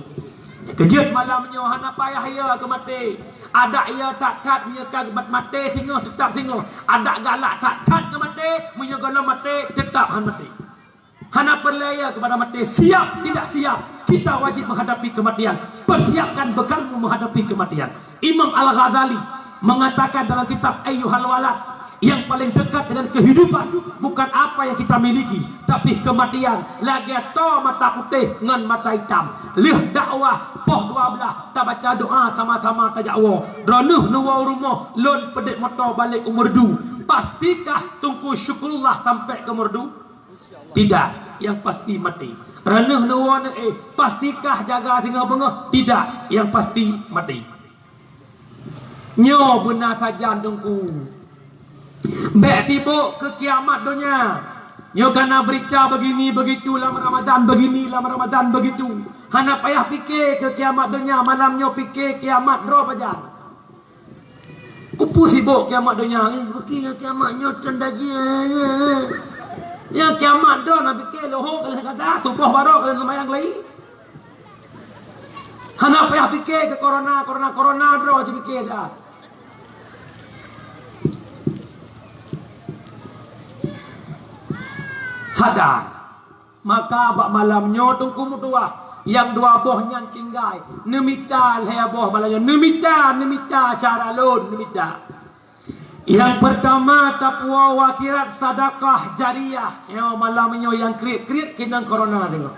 Kejut malamnya hana payah ya ke mati. Ada ia tak tat punya kaget mati singa tetap singa. Ada galak tak tat ke mati punya galak mati tetap han mati. Hana perlaya kepada mati, siap tidak siap kita wajib menghadapi kematian. Persiapkan bekalmu menghadapi kematian. Imam Al-Ghazali mengatakan dalam kitab Ayyuhal Walad, yang paling dekat dengan kehidupan bukan apa yang kita miliki, tapi kematian. Lagi to mata putih ngan mata hitam. Lih dakwah poh 12 tak baca doa sama-sama tajakwa. Dronuh nuwa rumah lon pedik motor balik umur du. Pastikah tunggu syukurullah sampai ke umur du? Tidak, yang pasti mati. Ranuh nuwa pastikah jaga tinggal bengah? Tidak, yang pasti mati. Nyo benar saja tunggu. Bek tiba ke kiamat dunia. Nyo kena berita begini begitu lama Ramadan begini lama Ramadan begitu. Hana payah fikir ke kiamat dunia, malam nyo fikir kiamat dro pajar. Kupu sibuk kiamat dunia. Fikir kiamat nyo tendaji. Ya kiamat dro nak fikir lohok kalau kata subuh baru kalau sembahyang lagi. Hana payah fikir ke corona dro je fikir dah. Sadar. Maka bak malamnya tunggu mutua yang dua bohnya tinggal nemita leh boh malamnya nemita syaralun nemita. Yang pertama tapua wakirat sedekah jariah. Yo malamnya yang krit kinang corona tengok.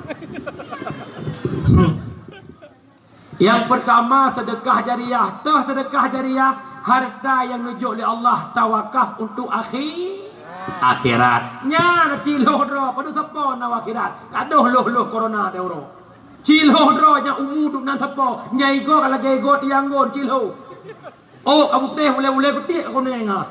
Yang pertama sedekah jariah. Toh sedekah jariah harta yang nujuk oleh Allah tawakaf untuk akhirat. Nya ciloh dro padu sepo na akhirat. Aduh loh corona de oro. Ciloh dro nya umu duk nan sepo. Nyai go kala jai go tianggon ciloh. Oh kamu teh boleh getik aku nenga.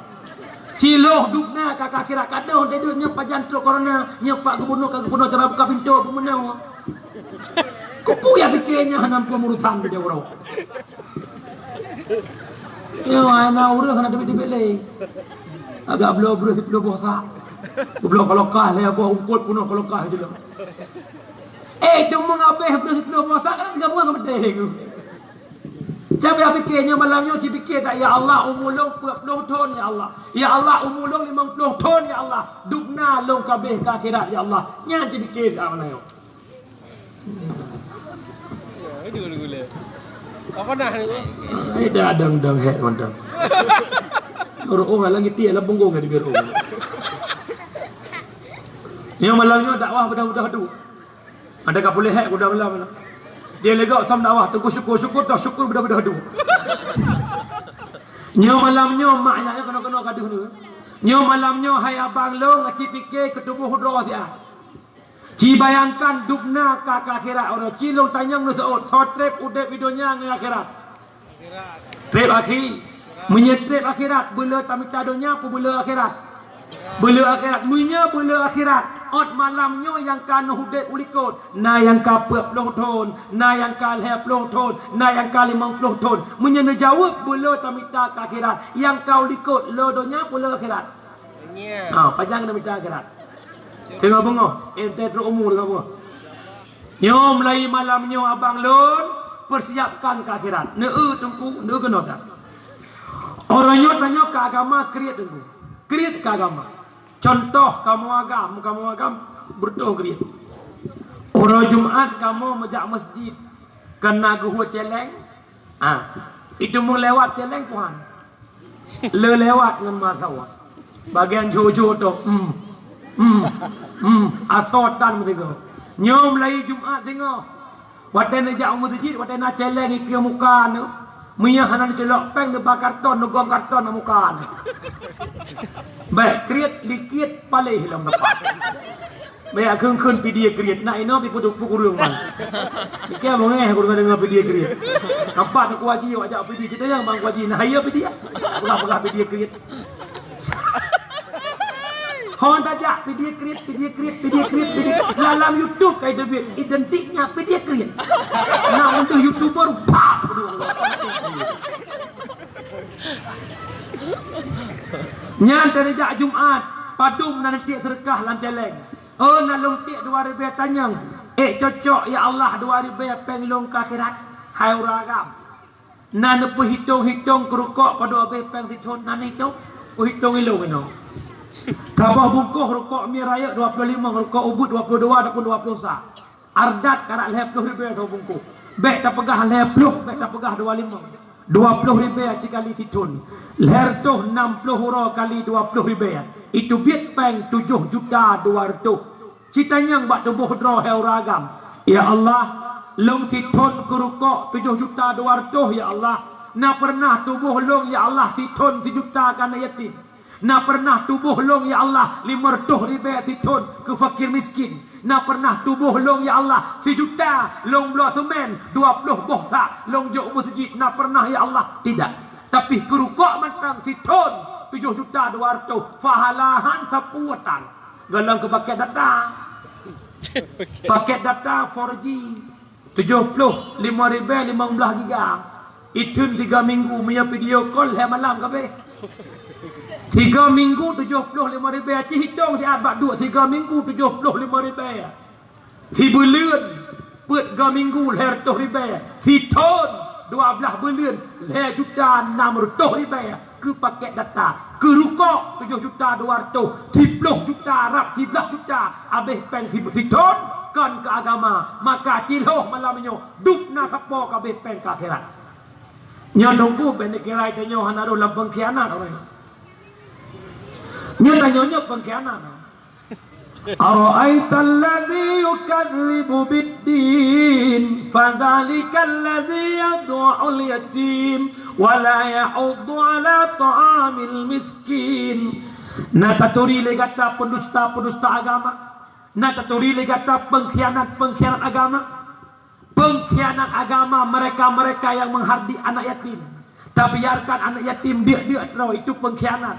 Ciloh duk na ka akhirat kadoh de nya pajan tro corona nya pak gubernur cara buka pintu pemenang. Kupu ya pikirnya hanam pemurutan de oro. Yo ana urus kana debi le. Agak belum bosak. Belum kalau kah lah buah ungkut punuh kalau kah juga. Dum mengabeh belum bosak kan tiga buah kemedeh tu. Siapa fikirnya malamnya si fikir tak ya Allah umulong 40 tahun ya Allah. Ya Allah umulong 50 tahun ya Allah. Dukna long kabeh ke akhirat ya Allah. Nya si fikir tak mana yo. Itu gula. Apa nah ni? Dah dang hek mandang. Orang lagi tiada lah bongong di biru. Yang malamnya dakwah budak-budak tu. Adakah boleh hak budak malam? Dia lega sam dakwah tunggu syukur dah syukur budak-budak tu. Nyo malamnya maknya kena gaduh tu. Nyo malamnya hai abang long ngaci fikir ketubuh hudra sia. Ci bayangkan dubna ka akhirat orang cilong tanyang nu seot sotrep udep videonya nang akhirat. Trip akhi menyetrip akhirat bela tamita dunia pu bela akhirat. Bela akhirat munya bela akhirat. Ot malamnya yang kan hudep ulikot. Na yang ka 40 tahun, na yang ka 20 tahun, na yang ka 50 tahun. Munya na jawab bela tamita ka akhirat. Yang kau likot lo dunia bela akhirat. Pajang tamita akhirat. Tengok bengok, ente teruk umur ke apa? Nyom lai malamnya abang lon persiapkan ke akhirat. Tunggu, kena tak? Orangnya tanya ke agama kriat dulu. Kriat ke agama. Contoh kamu agam berdoa kriat. Orang Jumaat kamu majak masjid kena guhua celeng. Itu melewat celeng Tuhan. Lewat dengan martawa. Bagian jojo tu. Asotan mereka. Nyom lai Jumaat tengok. Wadah najak masjid, wadah nak celeng ke muka tu. Mia hanan celok peng de karton nogom karton na muka ni. Baik kriat likit palih hilang dapat. Baik kun video kriat nak ino pi putuk pukurung man. Ikan mengeh aku dengan video kriat. Nampak tu kuaji ajak video kita yang bang kuaji nah ya video. Buka video kriat. Hon tajak video kriat. Dalam YouTube kai debit identiknya video kriat. Nah untuk YouTuber Nyan terjak Jumaat padum nan tiak sedekah lam celeng. Oh nalung tiak 2000 tanyang. Cocok ya Allah 2000 penglong ke akhirat. Hai uragam. Nan hitung kerukok pada abe peng titon nan itu. Hitung ilo kena. Kabah bungkuh rokok mi raya 25, rokok ubud 22 ataupun 20 sah. Ardat karak 50,000 atau bungkuh. Bek tak pegah 50, bek tak pegah 25. 20,000 cikali titun. Leher tu 60 hura kali 20,000. Itu biat peng 7.200.000. Citanya bak tubuh draw heuragam. Ya Allah, long titun kerukok 7.200.000 ya Allah. Na pernah tubuh long ya Allah titun 7 juta kana yatim. Na pernah tubuh long ya Allah 500,000 titun ke fakir miskin. Na pernah tubuh long ya Allah 1 juta long belah semen 20 bohsa long jok masjid. Na pernah ya Allah tidak. Tapi kerukok matang titun 7.200.000 fahalahan sepuatan. Galang ke paket data. Paket data 4G 70 5,000 15 giga. Itu 3 minggu punya video call hai malam kabeh. 3 minggu 75,000. Cik hitung si abad 2 3 minggu 75,000. Si bulan put 3 minggu leher 100,000. Si ton 12 bulan leher 1.600.000 ke paket data. Ke rukok 7.200.000. 10 juta Arab 11 juta habis pen si ton kan ke agama. Maka ciloh malamnya dukna sapo kabeh pen ke akhirat. Nya nunggu pen kirai tanya hanaro la pengkhianat orang. Nya tanya pengkhianat. Ara'aital ladzi yukadzibu bid-din fadzalikal ladzi yad'ul yatim wa la yahuddu 'ala ta'amil miskin. Nataturi legata pendusta agama. Nataturi legata pengkhianat agama. Pengkhianat agama mereka-mereka yang menghardi anak yatim. Tak biarkan anak yatim dia itu pengkhianat.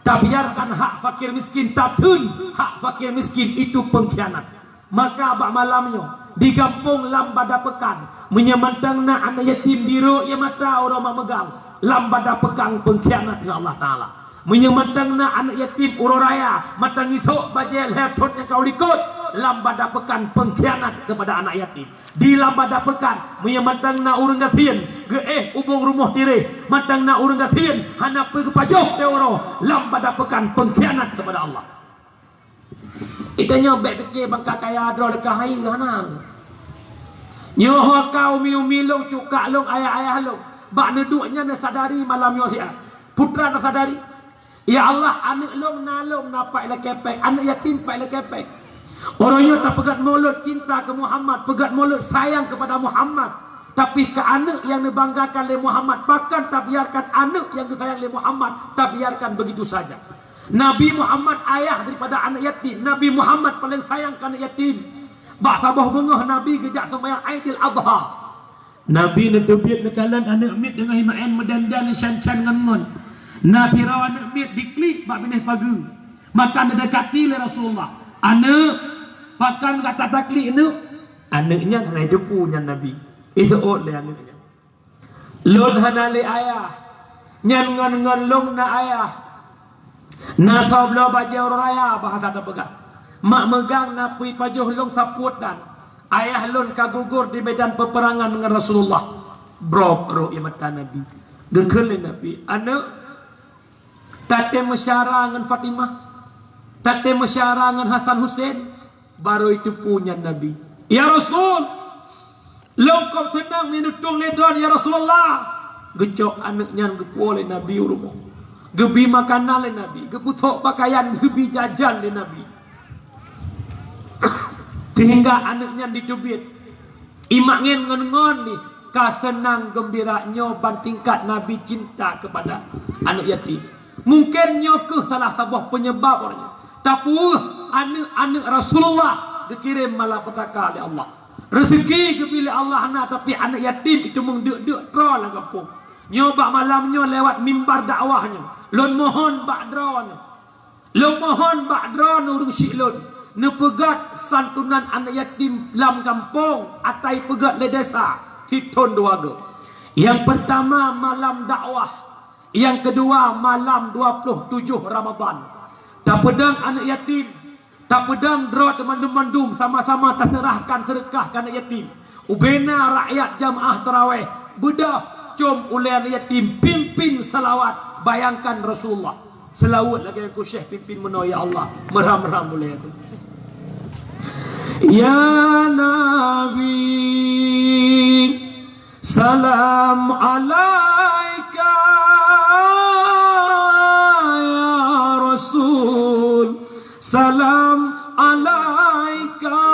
Tak biarkan hak fakir miskin tatun hak fakir miskin itu pengkhianat. Maka abak malamnya di kampung lambada pekan menyemantang na anak yatim biru ya mata orang memegang lambada pekan pengkhianat dengan Allah Taala. Menyemantang na anak yatim uroraya matang isok bajel hetot yang kau likut lambada pekan pengkhianat kepada anak yatim. Di lambada pekan menyemantang na urang gasien ge ubung rumah tireh matang na urang gasien hana pergi pajok teoro lambada pekan pengkhianat kepada Allah. Itanya baik fikir bangka kaya draw dekat hai kanan. Nyoh kau miu-milong cukak long ayah-ayah long bak neduknya na sadari malam yo sia. Putra na sadari. Ya Allah, anak long nalong napak lekepek, anak yatim pak lekepek. Orangnya tak pegat mulut cinta ke Muhammad, pegat mulut sayang kepada Muhammad. Tapi ke anak yang dibanggakan oleh Muhammad, bahkan tak biarkan anak yang disayang oleh Muhammad, tak biarkan begitu saja. Nabi Muhammad ayah daripada anak yatim. Nabi Muhammad paling sayang ke anak yatim. Bak sabah bengah Nabi kejak sembahyang Aidil Adha. Nabi nedebit nekalan anak mit dengan himaen medandan syan-syan ngon. Na firau anak mit diklik bak benih pagi. Maka dekati le Rasulullah. Anak pakan kata taklik anak. Anaknya hanai jepunya Nabi. Isot le anaknya. Lon hanale ayah. Nyan ngon long na ayah. Na soblo baje orang raya bahasa tak pegang. Mak megang na pui pajuh long saput dan ayah lon kagugur di medan peperangan dengan Rasulullah. Brok ro imatan Nabi. Gekele Nabi. Anak tate mesyara dengan Fatimah, tate mesyara dengan Hasan Hussein, baru itu punya Nabi. Ya Rasul, longkop senang minutung ledon ya Rasulullah. Gecok anaknya gepu oleh Nabi rumah. Gebi makanan oleh Nabi, geputok pakaian, gebi jajan oleh Nabi. Sehingga anaknya ditubit. Imak ngon ni, kasenang gembiranya tingkat Nabi cinta kepada anak yatim. Mungkin nyokeh salah sebuah penyebab orangnya. Tapi anak-anak Rasulullah dikirim malapetaka oleh Allah. Rezeki kepilih Allah nak, tapi anak yatim itu mengdek-dek troll dalam kampung. Nyobak malamnya lewat mimbar dakwahnya. Lon mohon bakdron. Lon mohon bakdron urung syilun. Nepegat santunan anak yatim dalam kampung atai pegat le desa Titon Duaga. Yang pertama malam dakwah. Yang kedua, malam 27 Ramadan. Tak pedang anak yatim, tak pedang drot mandum-mandum, sama-sama terserahkan sedekah anak yatim. Ubena rakyat jamaah tarawih, bedah com oleh anak yatim, pimpin salawat. Bayangkan Rasulullah selawat lagi aku Syekh pimpin meno, ya Allah, merham-merham boleh itu. Ya Nabi, salam alaika, ya Rasul, salam alaika,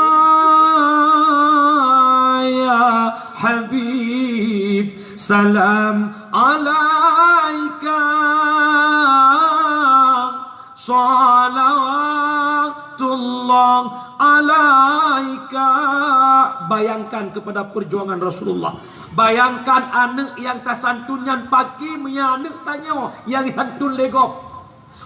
ya Habib, salam alaika, salawatullah alaika. Bayangkan kepada perjuangan Rasulullah. Bayangkan anak yang kasantunyan pagi punya anak tanya yang santun legop.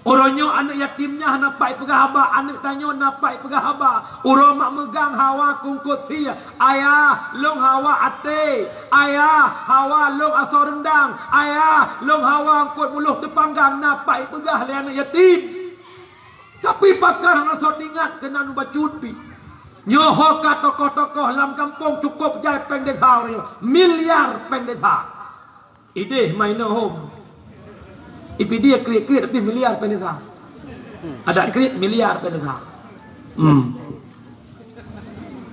Orangnya anak yatimnya napai pegahaba, anak tanya napai pegahaba. Orang mak megang hawa kungkut tia. Ayah long hawa ate, ayah hawa long asor rendang, ayah long hawa angkut muluh tepanggang napai pegah le anak yatim. Tapi pakar asor ingat kena nubacuti. Nyoho ka tokoh-tokoh dalam kampung cukup jai pendeta miliar pendeta. Ideh main home. Ipi dia krit-krit tapi miliar pendeta. Ada krit miliar pendeta.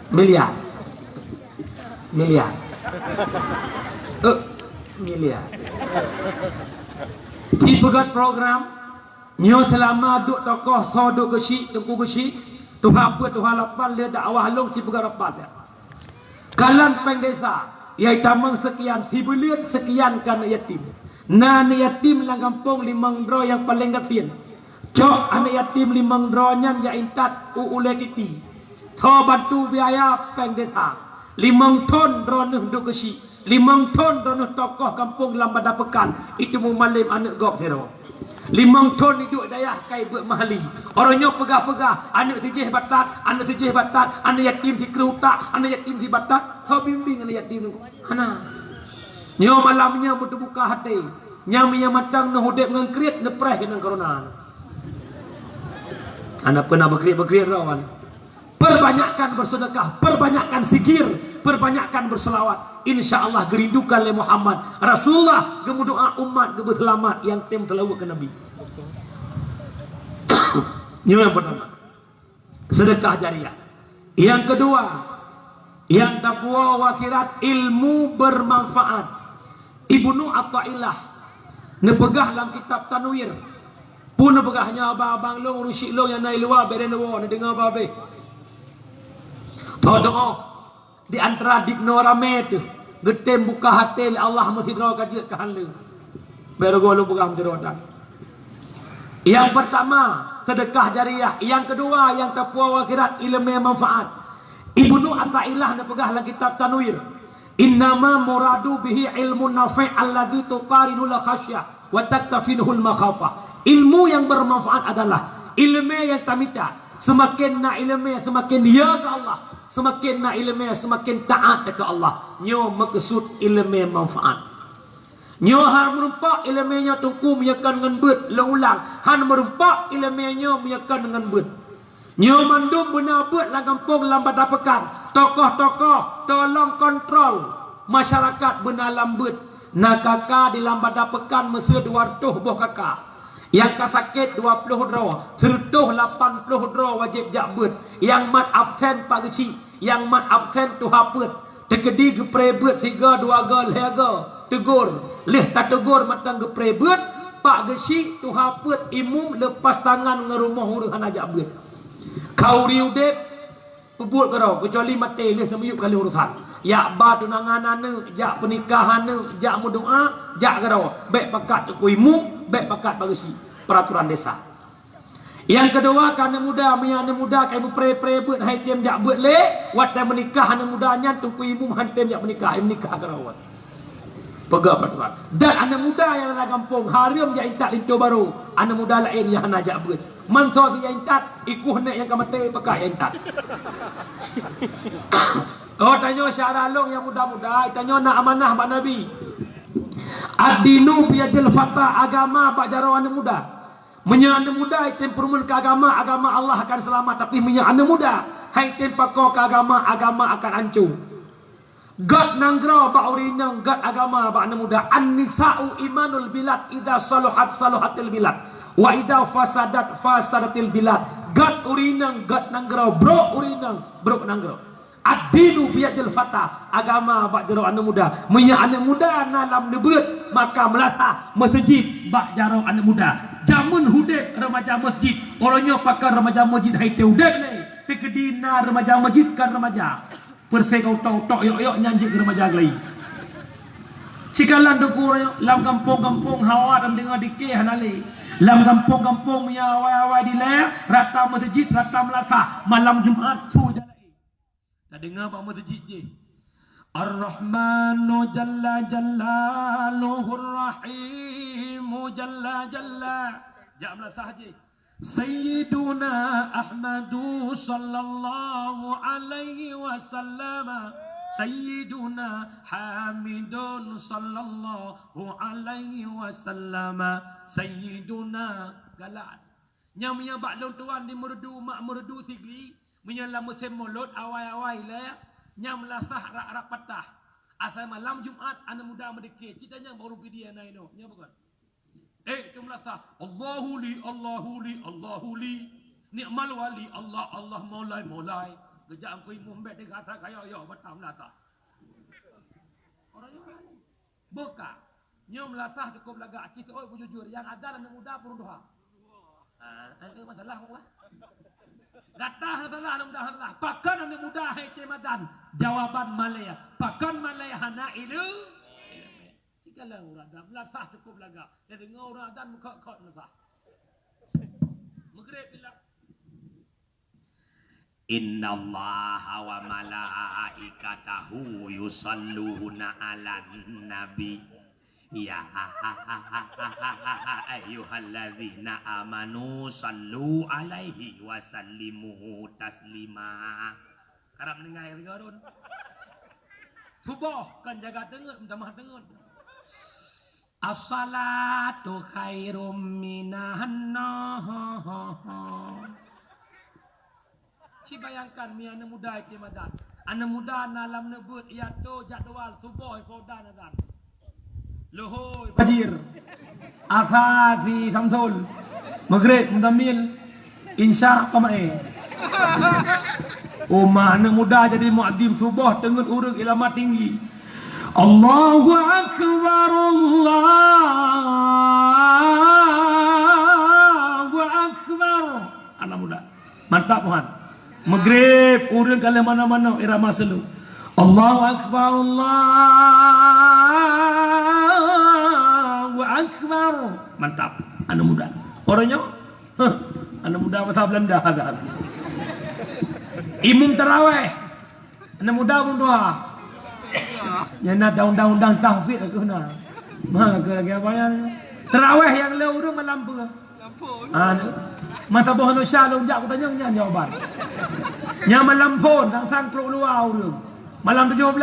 Miliar. Miliar. Miliar. Di pegat program nyo selama duk tokoh so duk gesi, tengku gesi. Tuhan buat Tuhan lapan dia dakwah long ci berapa dia. Kalan pendesa yai tamang sekian sibulian sekian kan yatim. Nah yatim lang kampung limang dro yang paling gafin. Cok anak yatim limang dro nyan ya intat uule titi. Tho bantu biaya pendesa. Limang ton dro nuh duk kesi. Limang ton dro nuh tokoh kampung lambada pekan. Itu mu malim anak gop zero. Limang ton hidup dayah kai buat mahali. Orangnya pegah-pegah, anak sejih batat, anak sejih batat, anak yatim si kerutak, anak yatim si batat. Kau bimbing anak yatim tu. Hana. Nyo malamnya butuh buka hati. Nyami yang matang no hudep dengan kriat nepres dengan corona. Anak pernah berkriat-berkriat rawan. Perbanyakkan bersedekah, perbanyakkan zikir, perbanyakkan berselawat. InsyaAllah gerindukan oleh Muhammad Rasulullah gemudoa umat gebetelamat yang tem telawak ke Nabi. Ini yang pertama, sedekah jariah. Yang kedua, yang takwa wakirat ilmu bermanfaat. Ibnu Athaillah nepegah dalam kitab Tanwir pun nepegahnya abang-abang lo urusi lo yang naik luar beren lo dengar babe. Doa di antara dikno rame tu getem buka hati Allah mesti doa kaji ke halu baru lu pegang jerodan. Yang pertama sedekah jariah, yang kedua yang taqwa akhirat ilmu yang manfaat. Ibnu Athaillah nak pegah dalam kitab Tanwir, innama muradu bihi ilmu nafi' alladhi tuqarinu la khasyah wa taktafinuhu al makhafah. Ilmu yang bermanfaat adalah ilmu yang tamita. Semakin nak ilmu semakin dia ke Allah, semakin nak ilmu semakin taat ke Allah. Nyo maksud ilmu manfaat. Nyo har merumpak ilmunya tungku menyakan dengan bet ulang. Han merumpak ilmunya menyakan dengan bet. Nyo mandum benar bet lah kampung lambat dapekan. Tokoh-tokoh tolong kontrol masyarakat benar lambat. Nak kakak di lambat dapekan mesti 200 boh kakak. Yang sakit 20 draw, 180 draw wajib jakbut. Yang mat absen pagi, yang mat absen tu haput. Tekedi ke prebut siga 2 ga lega tegur. Leh tak tegur matang ke prebut, pak gesi tu haput imum lepas tangan ngerumah urusan jakbut. Kau riudep pebut kau kecuali mati leh semuyup kali urusan. Ya ba tunangan ane, jak pernikahan ane, jak mudoa, jak kau. Baik pakat tu imum, baik pakat bagasi peraturan desa. Yang kedua kan muda, mian muda kai pre-pre buat hai tem jak buat le, wat menikah ane mudanya tungku imum hantem jak menikah kau. Pegah peraturan. Dan anak muda yang dalam kampung harim jak intak lintu baru, anak muda lain yang hana jak buat. Manso si yang intak ikuh nek yang kamate pakai yang intak. Kau tanya Syarah Long yang muda-muda, tanya nak amanah Pak Nabi. Ad-dinu biyadil fata, agama bak jaro anak muda. Menya anak muda item perumun ke agama, agama Allah akan selamat. Tapi menya anak muda hai item pakau ke agama, agama akan hancur. God nanggrau bak urinang, God agama bak anak muda. An-nisa'u imanul bilad, idza saluhat saluhatil bilad, wa idza fasadat fasadatil bilad. God urinang, God nanggrau, bro urinang, bro nanggrau. Ad-dinu biyadil fata, agama bak jaro anak muda. Menya anak muda nalam nebut, maka melasa masjid bak jaro anak muda. Jamun hudek remaja masjid, orangnya pakar remaja masjid hai te hudek ni. Tekedina remaja masjid kan remaja. Persek auto tok yok nyanjik remaja lagi. Cikalan dukur lam kampung-kampung hawa dan dengar dikeh hanali. Lam kampung-kampung ya awai-awai di le, rata masjid, rata melasa malam Jumaat su jalan. Tak dengar pak masjid je. Ar-Rahmanu jalla jalaluhur rahimu jalla jalla. Jak melasa je. Sayyiduna Ahmadu sallallahu alaihi wasallam. Sayyiduna Hamidun sallallahu alaihi wasallam. Sayyiduna galak. Nyamnya baklon tuan di merdu mak merdu sigli. Menyala musim mulut awai-awai le. Nyam lasah rak-rak patah. Asal malam Jumaat anak muda merdeka. Citanya baru pergi dia naik no. Nya bukan. Itu melasa Allahu li Allahu li Allahu li ni'mal wali Allah Allah maulai maulai. Kejap aku mumbet dia kata kaya yo batam melasa. Orang yang buka. Nya melasa cukup lagak kita oi jujur yang ada anak muda pun doa. Itu masalah apa? Gatah masalah anak muda masalah. Pakan anak muda hai kemadan. Jawaban Malaya. Pakan Malaya hana ilu. Kalau orang dah belasah cukup lagak. Jadi dengar orang dan muka-muka belasah. Maghrib bila. Inna Allah wa malaikatahu yusalluna ala nabi. Ya ayyuhalladzina amanu sallu alaihi wa sallimu taslima. Karap mendengar yang garun. Subuh kan jaga dengar, minta maaf dengar. As-salatu khairum minan nar. Si bayangkan mi anak muda ke madan. Anak muda nalam nebut ia tu jadual subuh fodan adan. Lohoi fajir. Asar si Samsul. Maghrib mudamil. Insya qamae. Umah anak muda jadi muadzim subuh tengah urang ilmu tinggi. Allahu akbar Allahu akbar. Anak muda mantap Tuhan. Maghrib urang kali mana-mana irama selu. Allahu akbar Allahu akbar. Mantap anak muda. Orangnya anak muda bahasa Belanda agak. Imam tarawih anak muda pun doa. Yang nak undang-undang tahfidz aku nak. Maka lagi apa yang tarawih yang le urang malam tu. Mata boh no shalom jak aku tanya nya jawaban. Nya malam pun sang keluar luar urang. Malam 17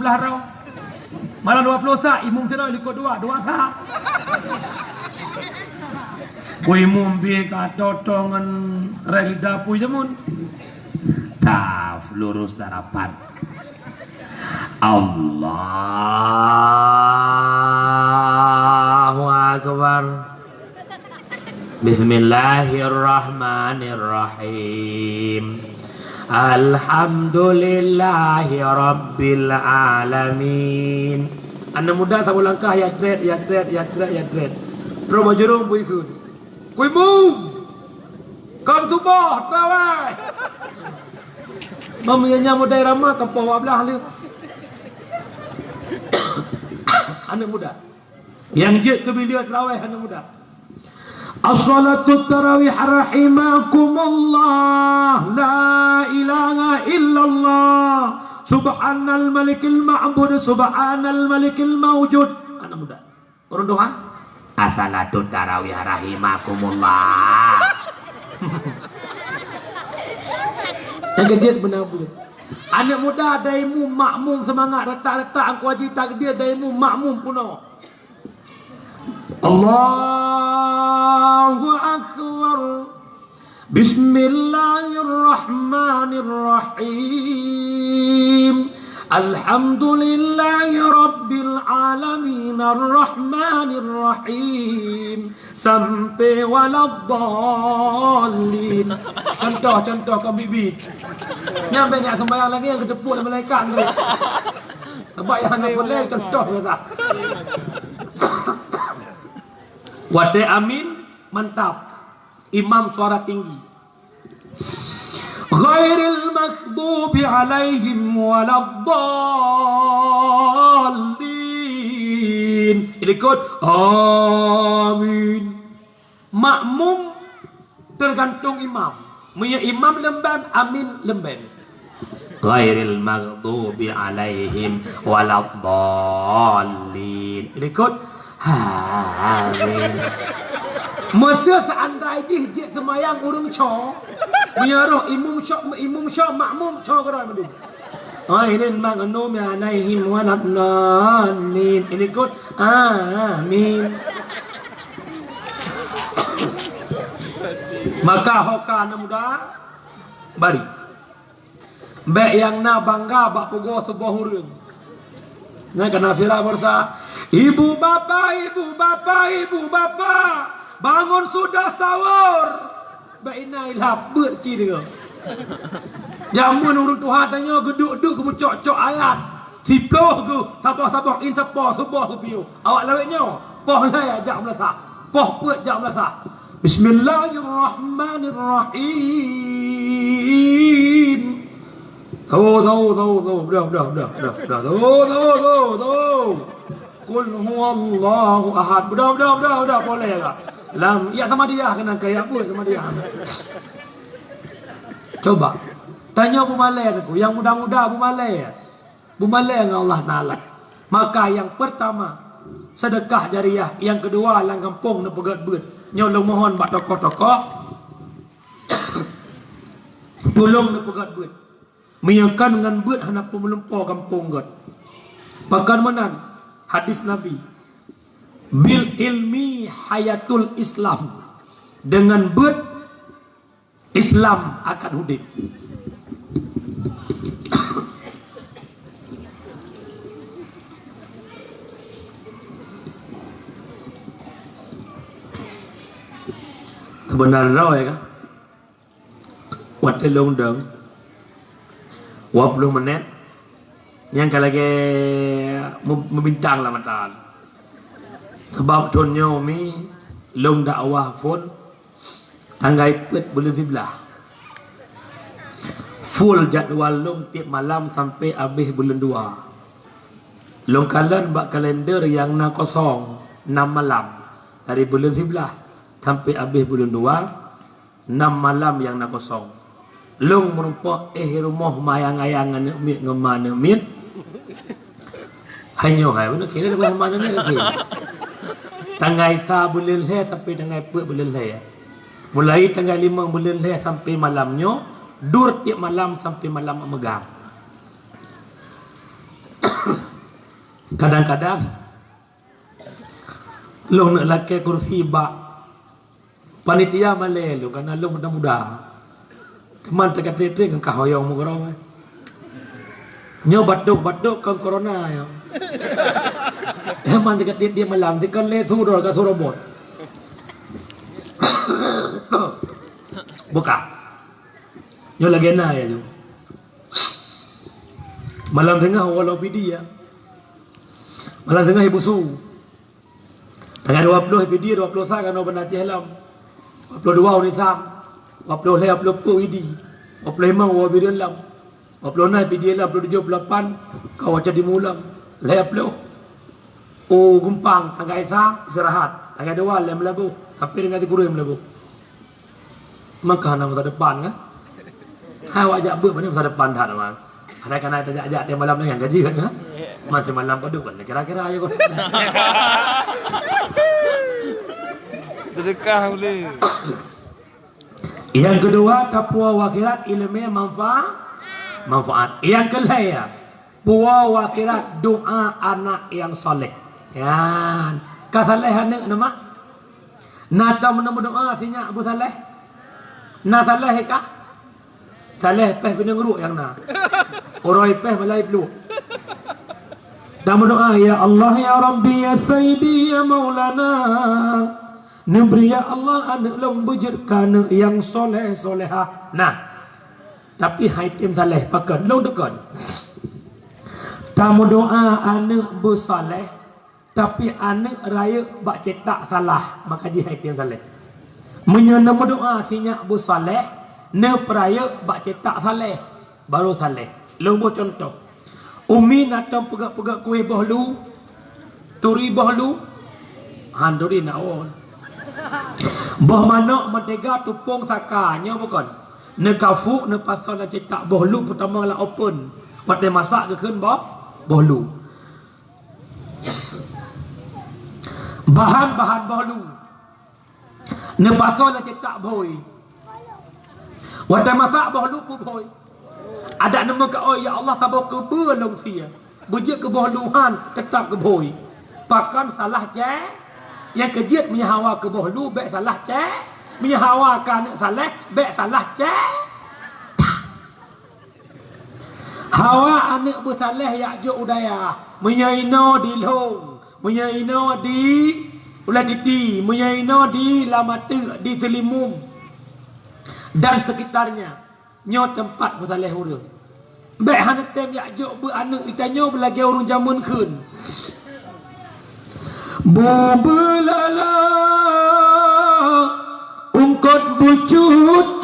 raw. Malam 20 sah imam sana ikut dua sah. Kui imam bi ka totongan rel dapu jamun. Taf lurus darapan. Allahu akbar. Bismillahirrahmanirrahim. Alhamdulillahi rabbil alamin. Anak muda tak langkah ya tret. Terus majurung bui kun. Kui mum. Kam subuh tawai. Mamanya muda ramah kampung belah lu. Anak muda yang je ke bilik tarawih anak muda. As-salatu tarawih rahimakumullah. La ilaha illallah. Subhanal malikil ma'bud. Subhanal malikil mawjud. Anak muda orang doa. As-salatu tarawih rahimakumullah. Yang kejut benar-benar. Anak muda daimu makmum semangat letak-letak angku haji takdir daimu makmum puno. Allahu Akbar. Bismillahirrahmanirrahim. Alhamdulillahi Rabbil Alamin Ar-Rahmanir-Rahim sampai waladdallin. Contoh kau bibit. Nyampe nak sembahyang lagi yang ketepuk oleh malaikat tu. Nampak yang nak boleh contoh kata. Wate amin mantap. Imam suara tinggi. Ghairil maghdubi alaihim waladdallin. Ikut amin. Makmum tergantung imam. Punya imam lemban, amin lemban. Ghairil maghdubi alaihim waladdallin. Ikut amin. Masa seandainya jihjit semayang urung co menyaruh imum syok makmum co kerana betul. Ghairil maghdubi alaihim waladdallin. Ini ikut amin. Maka hoka na muda bari baik yang na bangga bak pogo sebuah hurung na kena fira bersa ibu bapa bangun sudah sahur baik na ilhap berci dia jamun urut Tuhan tanya geduk-geduk ke cok-cok ayat siploh ke sabah intapah subuh ke piu awak lawetnya poh saya ajak melasak poh put ajak melasak. Bismillahirrahmanirrahim. Tahu. Dah. Qul huwallahu ahad. Dah. Boleh tak? Lam. Ya sama dia kena kayak apa sama dia. Coba. Tanya Abu Malay aku. Yang muda-muda Abu Malay. Abu Malay dengan Allah Ta'ala. Maka yang pertama sedekah jariah. Yang kedua lang kampung nak pegat-bet. Nyolong mohon bak tokoh-tokoh tolong nak pegat buat menyakan dengan buat hendak pemelempau kampung god pakan menan hadis Nabi bil ilmi hayatul Islam dengan buat Islam akan hidup. Benar rồi kan? Wat long dong. 20 menit. Yang kalau ke membincang lah matan. Sebab contohnya mi long dakwah pun tanggai pet bulan 11. Full jadual long tiap malam sampai habis bulan 2. Long kalian bak kalender yang na kosong 6 malam dari bulan 11. Sampai habis bulan 2 6 malam yang nak kosong. Long merupakan rumah mayang-ayangan mit ngemana mit. Hanya hai benar kira depan mana ni lagi. Tanggal 3 bulan le sampai tanggal 4 bulan le. Mulai tanggal 5 bulan le sampai malamnya dur tiap malam sampai malam megang. Kadang-kadang long nak lakai kursi bak panitia malelu karena lu muda-muda. Teman tekat-tekat kan kahoyong mu gorong. Nyo batuk kan corona yo. Teman tekat dia malam tekan le suro ka surobot. Buka. Nyo lagi na ya yo. Malam tengah walau pidi ya. Malam tengah ibu su. Tanggal 20 pidi 20 sa kan no benaceh lam. 22 ni sam 20 le 20 idi 25 wa bidan lam 26 pidi lam 27 kau jadi mulam le 20 oh gumpang tanggal 3 istirahat tanggal 2 le melabu sampai dengan 3 melabu maka nama masa depan kan hai wajak ber mana masa depan dah nama ada kan ada ajak tiap malam dengan gaji kan macam malam paduk kan kira-kira aja kau Sedekah boleh. Yang kedua tapua wakhirat ilmu manfaat. Yang ketiga puwa wakhirat doa anak yang soleh. Kan Ka Saleh anak nama. Na tahu mana doa sinya Abu Saleh. Na Saleh ka? Saleh peh bina ngeruk yang na. Orang peh malai peluk. Dan berdoa, ya Allah ya Rabbi ya Sayyidi ya Maulana. Neberi ya Allah anak long bujurkan yang soleh soleha. Nah, tapi haitim saleh pakai long dekat. Tamu doa anak bersaleh, tapi anak raya bak cetak salah, maka ji haitim saleh. Menyana doa sinya bersaleh, ne peraya bak cetak saleh, baru saleh. Long contoh. Umi natang pegak-pegak kuih bahlu, turi bahlu, handuri naon. Bah mana mentega tupung sakanya bukan. Ne kafuk ne pasal cetak bahlu pertama lah open. Mate masak ke keun bahlu. Bahan-bahan bahlu. Ne pasal cetak boy. Mate masak bahlu pu boy. Ada nama ke oh ya Allah sabar ke belong sia. Bujik ke bahluhan tetap ke boy. Pakan salah je. Yang kejut punya hawa ke bahlu baik salah je. Punya hawa kan salah baik salah je. Hawa anak bersalah Ya'juj udaya. Menyaino di long, menyaino di ulah di, menyaino di lamatu di Selimum dan sekitarnya. Nyo tempat bersaleh urang. Baik hanak tem Ya'juj beranak itanyo belagi urang jamun keun. Bubelala ungkot bucut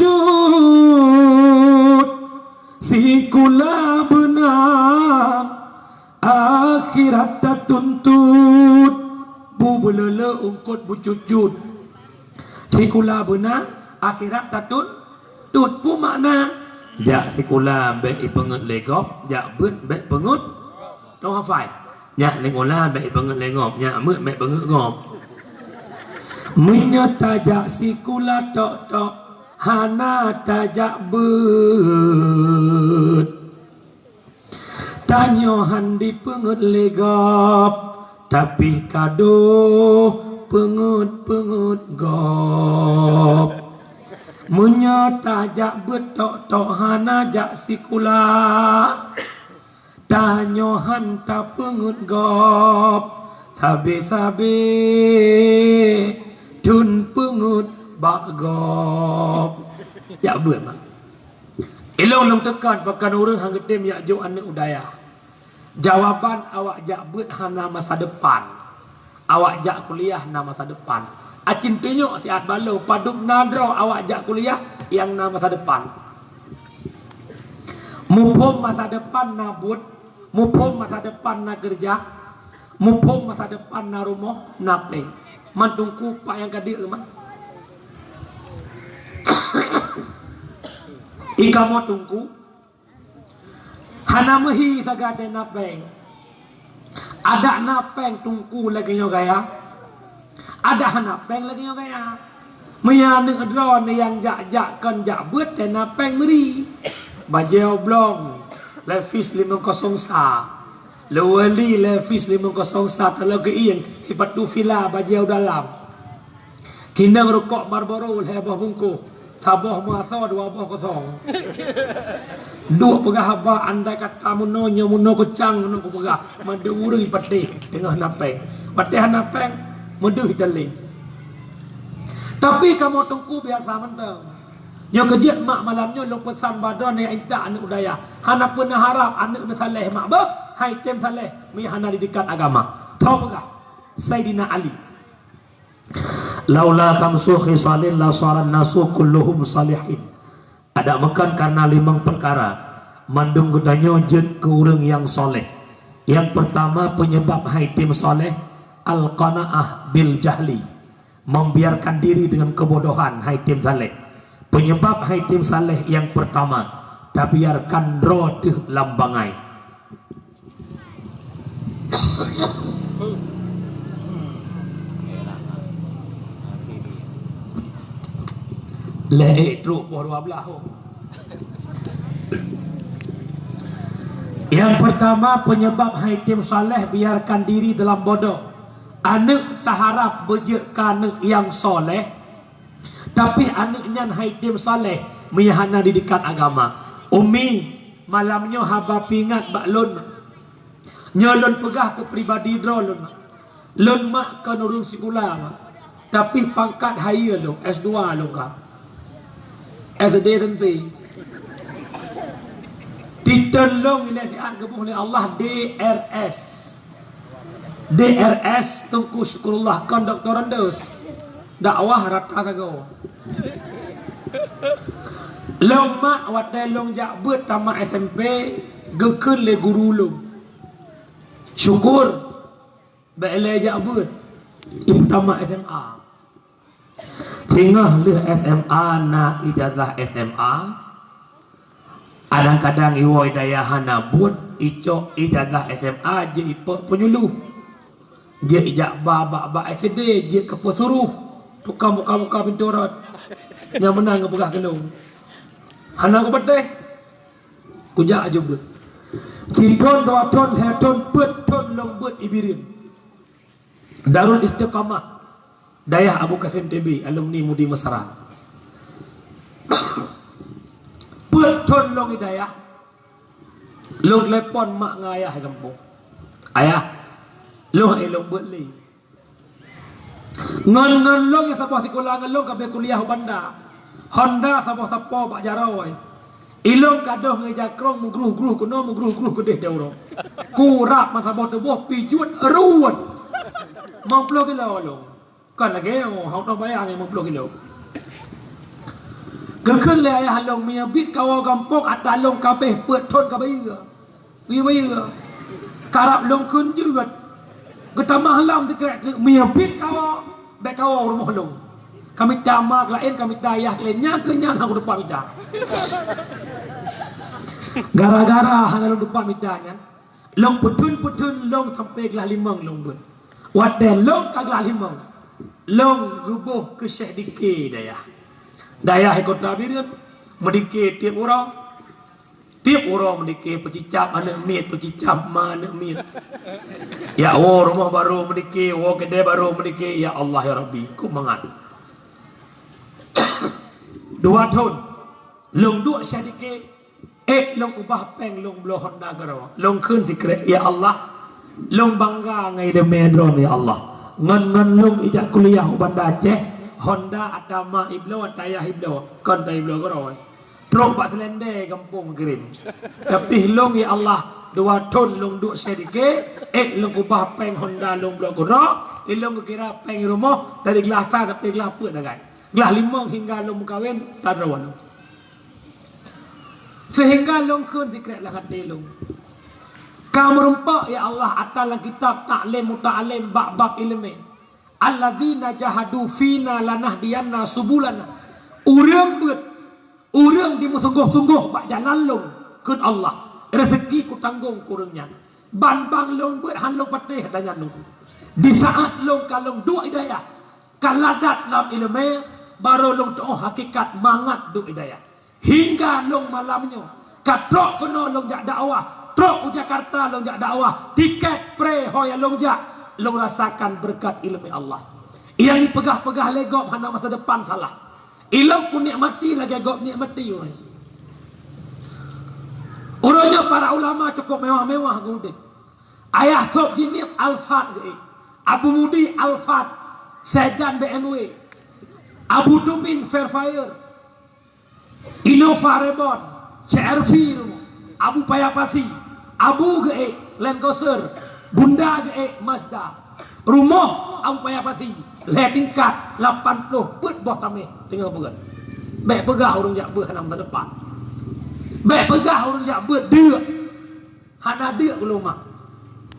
si kula benang akhirat tak tuntut. Bubelala ungkot bucut si kula benang akhirat tak tuntut. Tut pu makna ja sikula baik pengut legop ja beut baik pengut tau hafai nya lengola baik pengut legop nya mut baik pengut gop menyata sikula tok tok hana tajak beut tanyohan di pengut legop tapi kado pengut gop. Menyata jak betok tok hana jak sikula tanyohan ta pengut gop sabe tun pengut bak gop jak beut mak elong long tekan pakan urang hang getem Ya'juj anak udaya. Jawaban awak jak beut hana masa depan, awak jak kuliah na masa depan. Acin penyok siat balau paduk nadro awak jak kuliah yang na masa depan. Mumpung masa depan na but, mumpung masa depan na kerja, mumpung masa depan na rumah na peng. Mantungku pak yang kadir man. Ika mo tungku. Hana mehi sagate na peng. Ada na peng tungku lagi nyo gaya. Ada hanapeng lagi yang kaya. Meyaning adron yang jak kan jak buat dan napeng meri. Bajau blong. Levis 501. Lewali levis 501 kalau ke ing hipat tu villa bajau dalam. Kindang rokok Marlboro lebah bungkuh. Sabah masa 2 buah kosong. Dua pegah haba andai kata muno kecang muno pegah. Madu urang ipatih dengan napeng. Patih napeng muduh hidali. Tapi kamu tunggu biasa mentang. Yang kejut mak malamnya lu pesan badan yang intak anak udaya. Hana pernah harap anak bersaleh mak bah. Hai tem saleh mi hana didikat agama. Tahu enggak? Sayyidina Ali. Laula khamsu khisalin la saran nasu kulluhum salihin. Ada makan karena 5 perkara. Mandung gedanyo jen ke urang yang soleh. Yang pertama penyebab hai tim soleh al-qanaah bil jahli, membiarkan diri dengan kebodohan. Hai tim saleh, penyebab hai tim saleh yang pertama tabiarkan rodeh lambangai. Leh truk boh 12. Yang pertama penyebab hai tim saleh biarkan diri dalam bodoh anak tak harap berjekkan anak yang soleh, tapi anaknya haidim soleh meyahana didikan agama. Umi malamnya haba pingat bak lon nyolon pegah ke pribadi drolon lon mak ke nurun sekolah mak. Tapi pangkat higher lo S2 lo ka SD tenpi ditolong oleh oleh Allah DRS Tungku Syukurullah konduktoran dos dakwah rata tago long mak wadai long jak bet tamat SMP gekun le guru long syukur baile jak bet ibu tamat SMA tengah le SMA nak ijazah SMA kadang-kadang iwo idayahana buat icok ijazah SMA je ipot penyuluh je ijak ba SD je kepesuruh tukang muka-muka pintu rot yang menang ngepegah kenung hana ko beteh kujak aja bet titon 2 ton 3 ton bet ton long bet ibirin Darul Istiqamah Dayah Abu Qasim TB alumni Mudi Mesra beton long hidayah long telepon mak ngayah kampung ayah long elong buat li ngan long yang sabah sekolah ngan long kabeh kuliah Honda sabah pak jarawai ilong kadoh ngejakrong mugruh-gruh kuno mugruh-gruh kedeh daurong kurap masabah tebuh pijut ruwet 50 kilo long kan lagi hau tak bayang yang 50 kiloขึ้นเลยayah long mia bit kawa kampung atas long kabeh ปิดทนkabeh wiya karap long kun juga ketamah lam dekat mia bit kawa bek kawa rumah long kami tamak lain kami dayah lainnya kenyang aku depan mita gara-gara hana long depan mitanya long putun long sampai gelah limang long ber wadai long kaglah limang long gubuh ke Syekh Dikir dayah ikut tabirin mendikir tiap orang mendikir pecicap anak mit pecicap mana mit ya rumah baru mendikir kedai baru mendikir ya Allah ya Rabbi ku mangat 2 tahun long duk syadikir long ubah peng long blow Honda garo long kun sikret ya Allah long bangga ngai de medron ya Allah ngan long ijak kuliah Banda Aceh Honda Adama Iblo Tayah Iblo kon tay Iblo ko roy trok pak selende kampung kirim tapi long ya Allah 2 ton long duk sedike long ubah peng Honda long blok ko ro long kira peng rumah dari gelas ta tapi gelas put dagai gelas 5 hingga long kawin tadrowan sehingga long kun sikret lah hati long kamu rumpak ya Allah atal kitab taklim muta'alim bab ilmu alladzina jahadu fina lanahdiyanna subulana urang di sungguh-sungguh bak jalan long kun Allah rezeki ku tanggung kurangnya ban long bet han long patih danyan long di saat long kalong dua hidayah kaladat lam ilmu baru long toh hakikat mangat du hidayah hingga long malamnya katrok kono long jak dakwah trok Jakarta long jak dakwah tiket pre hoya long jak long rasakan berkat ilmu Allah yang dipegah-pegah legop hana masa depan salah ilmu ku nikmati lagi gop nikmati urangnya para ulama cukup mewah-mewah gudeg ayah sob jinib Alfat Abu Mudi Alfat Sedan BMW Abu Tumin Fairfire Innova Rebon CRV Abu Payapasi Abu Land Cruiser Bunda Mazda rumah Abu Payapasi tingkat 80 put boh tameh tengah berat baik pegah orang jak ber hanam depan baik pegah orang jak ber dia hana dia ke rumah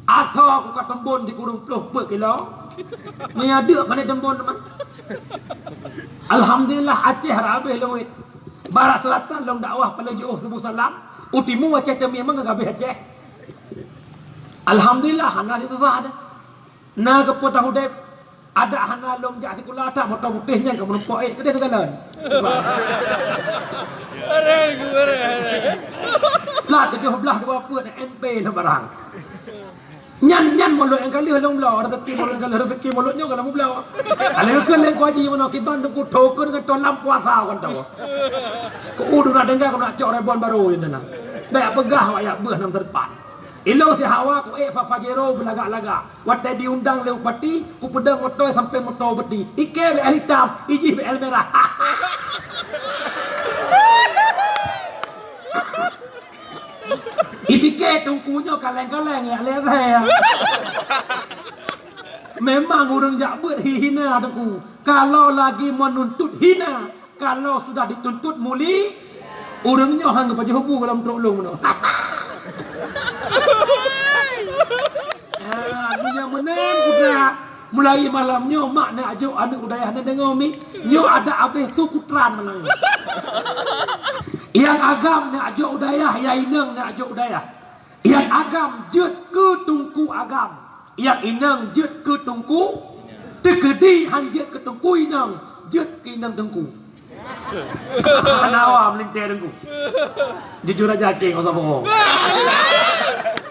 atau aku kat tembon di kurung 10 kilo maya dia pandai tembon teman alhamdulillah Aceh rabih lewit barat selatan long dakwah pada jauh sebu salam utimu Aceh temia memang habis Aceh alhamdulillah hana itu sah ada na ke Kota Hudayb ada hana long jak sekolah tak motor putihnya ke menumpuk kedai tegalan lah dia belah dua apa nak MP sembarang Nyan mulut yang kali long belau rezeki mulut kali rezeki mulutnya kalau belau. Kalau ke leng ko ji mana kiban ku token dengan tolam puasa kan tahu. Ku udah nak dengar ku nak cok rebon baru itu nah. Baik pegah wak beuh nam terdepan. Ilo si hawa ku fajero belagak-lagak. Wat diundang leu pati ku pedang motor sampai motor beti. Ike be hitam, iji be merah. Ipike tungkunya kaleng-kaleng ya leh. Memang orang jak berhina tungku. Kalau lagi menuntut hina, kalau sudah dituntut muli, orangnya hang kepada hubung dalam tolong no. Punya menang kuda. Mulai malamnya mak nak ajuk anak udayah nak dengar mi, nyo ada habis tu kutran menang. Yang agam nak ajuk udayah, yang inang nak ajuk udayah. Yang agam jet ke tungku agam. Yang inang jet ke tungku, tekedi hanjet ke tungku inang, jet ke inang tungku. Nawa melintir tungku. Jujur aja king usah bohong.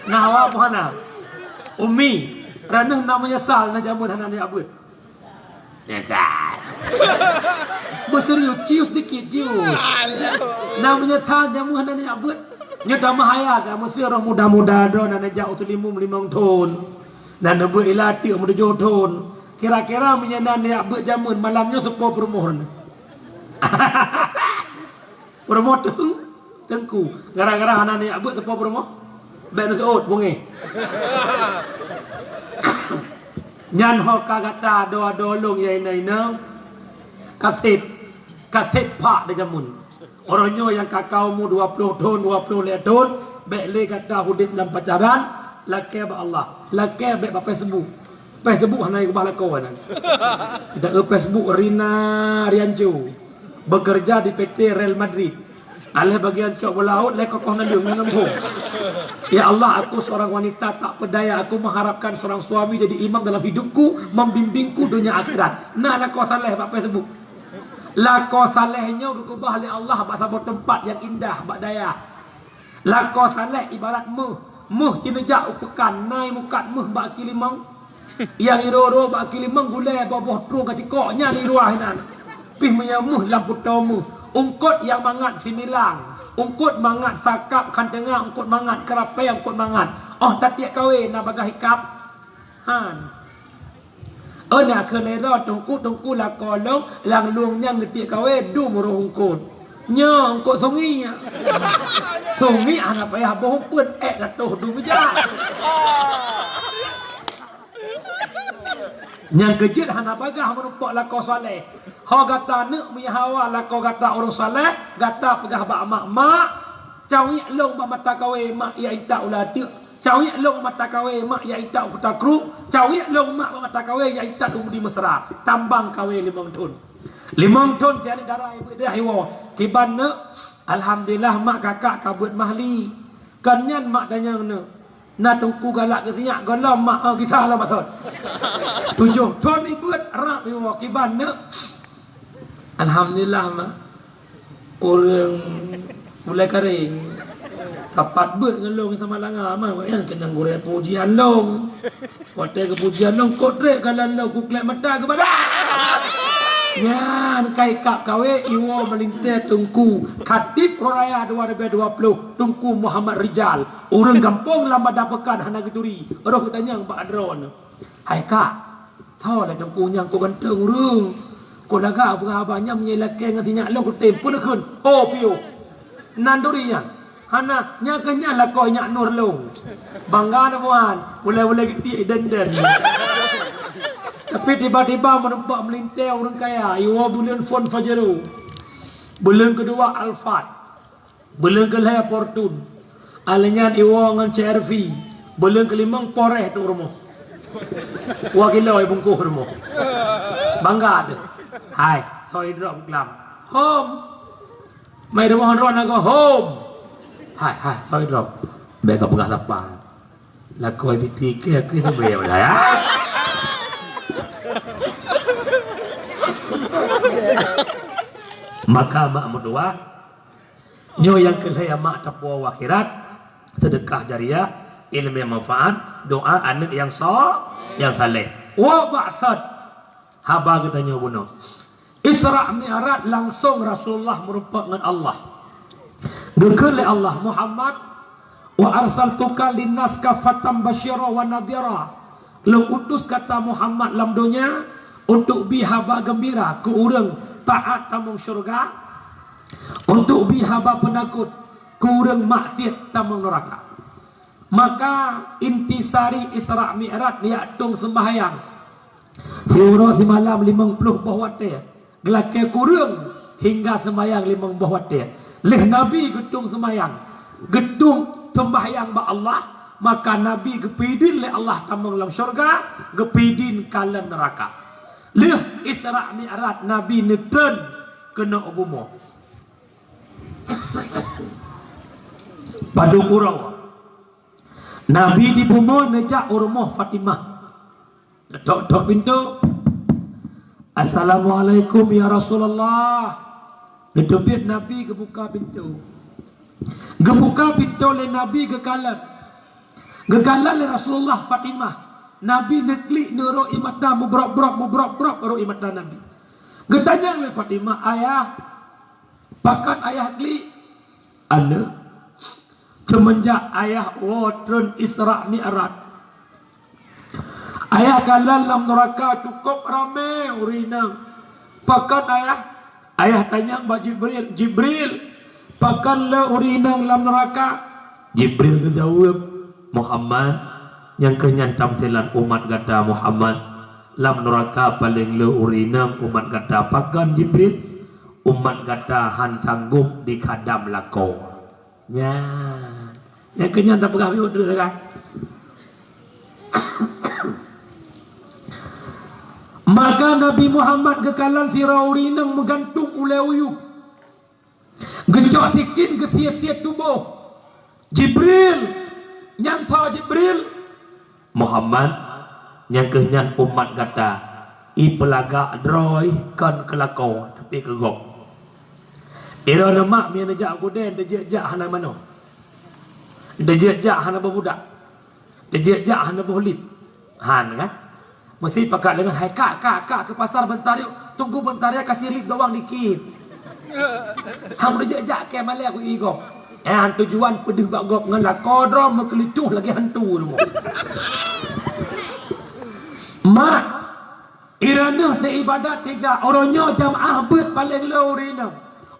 Nawa mana? Umi, ranah namanya sal na jamun hanan ni abut. Nyesal. Berserius cius dikit cius. Namanya thal jamun hanan ni abut. Nya damah hayat kamu sirah muda-muda do nana jauh tu limang ton. Nana bu ilati mu 7 ton. Kira-kira menyenan ni abut jamun malamnya sepo permohon. Permoh tengku. Gara-gara hanan ni abut sepo permoh. Baik nasi ot bungi. Nyan ho kagata do long yai ina katip pak de jamun. Orangnya yang kakao mu 20 ton 20 ton bek kata hudip dalam pacaran laki ba Allah laki bek ba Facebook hanai ku bala kawan. Tidak Facebook Rina Rianjo bekerja di PT Real Madrid. Alih bagian cok belaut le kokoh ngaliung ngomong. Ya Allah, aku seorang wanita tak pedaya, aku mengharapkan seorang suami jadi imam dalam hidupku, membimbingku dunia akhirat. Nah, lako saleh bak Facebook. Lako salehnya berubah oleh Allah bak sabot tempat yang indah bak daya. Lako saleh ibarat muh cinejak upekan nai mukat muh bak kilimang. Yang iroro bak kilimang gulai boboh tru kacikoknya ni ruah hinan. Pih menyamuh lampu tomu. Ungkut yang mangat similang, ungkut mangat sakap kantengah, ungkut mangat kerapai, ungkut mangat. Oh tatiak kawin nak bagah hikap. Han. Nak kelera tungku lah kolong, lang luangnya ngetiak kawin du muruh ungkut. Nya ungkut sungi. Sungi anak payah bohong pun katuh du bijak. Yang kejut hana bagah menumpak lako saleh. Ho kata nak punya hawa lako kata orang saleh, kata pegah bak mak cawi long ba mata kawe mak ya ita ulati. Cawi long mata kawe mak ya ita kuta kru, cawi long mak ba mata kawe ya ita umdi mesra. Tambang kawe 5 ton. 5 ton tiada darah ibu dia hiwa. Tiban nak alhamdulillah mak kakak kabut mahli. Kanyan mak tanya nak. Nak tungku galak ke sinyak golam mak kita lah maksud 7 ton ibu rap ibu kiban nak alhamdulillah mak orang mulai kering tapat bet dengan long sama langa mak yang kena goreng pujian long hotel ke pujian long kodrek kalau long kuklek mata ke badan nyan kai kap kawe iwo melintir tungku Khatib Raya 2020 tungku Muhammad Rijal orang kampung lama dapekan hana geduri roh tanya Pak Adron hai kak tahu dah tungku yang ku gantung rung ku laga abang-abangnya menyelakkan ngantinya lo ku tempo nak kun oh piu nanduri yang hana nyakanya lah kau nyak nur long bangga namuan boleh gede dan tapi tiba-tiba menumpak melintir orang kaya. Iwa bulan phone Fajero. Bulan kedua Alphard. Bulan kelima Fortune. Alanyan iwa dengan CRV. Bulan kelima Poreh tu rumah. Wakilau ay bungkuh rumah. Bangga tu. Hai, sorry drop kelam. Home. Mai rumah ron aku home. Hai, sorry drop. Beka pegah lapar. Laku ay BTK aku itu bayar dah ya. Maka mak mendoa nyo yang kelaya mak tapwa akhirat sedekah jariah ilmu yang manfaat doa anak yang saleh. Wa ba'sad haba katanya bunuh. Isra Mi'raj langsung Rasulullah merupakan dengan Allah. Gekele Allah Muhammad wa arsaltuka linnas kafatan basyira wa nadhira. Lu utus kata Muhammad dalam dunia untuk bihaba gembira ke urang taat tamung syurga, untuk bihaba penakut ke urang maksiat tamung neraka. Maka intisari Isra Mi'raj niatung sembahyang fiura si malam 50 buah wate gelake kurang hingga sembahyang 50 buah wate leh Nabi gedung sembahyang gedung sembahyang ba Allah, maka Nabi gepidin le Allah tamung dalam syurga, gepidin kalan neraka. Leh Isra Mi'raj Nabi neten kena obumo pada kurau Nabi di bumo nejak rumah Fatimah. Tok pintu. Assalamualaikum ya Rasulullah. Ngedobit Nabi kebuka pintu. Gebuka pintu le Nabi gekalan. Gekalan le Rasulullah Fatimah. Nabi neklik nero imata mubrok ro imata Nabi. Getanya le Fatimah, ayah pakan ayah kli ana semenjak ayah wotron Isra Mi'raj. Ayah kalan dalam neraka cukup ramai urinang. Pakan ayah tanya Mbak Jibril, pakan le urinang dalam neraka. Jibril kejawab, Muhammad yang kenyantam telan umat kata Muhammad lam neraka paling le urinang umat kata pakan Jibril umat kata han tanggup di kadam lako nya yang kenyantam pegawai udah kan. Maka Nabi Muhammad kekalan sira urinang menggantung ulai uyuk gejok sikin ke sia-sia tubuh Jibril nyanta Jibril Muhammad yang kenyan umat kata i pelaga droy kan kelakau tapi kegok ira nama mi najak kuden dejak hana mano dejak hana budak dejak hana buhlid han kan mesti pakai dengan hai kak ke pasar bentar yuk tunggu bentar ya kasih lip doang dikit hang dejak ke male aku igo tujuan pedih bak gop ngan kodro mekelicuh lagi hantu lu. Mak irana de ibadat tiga orangnya jamaah bet paling laurina.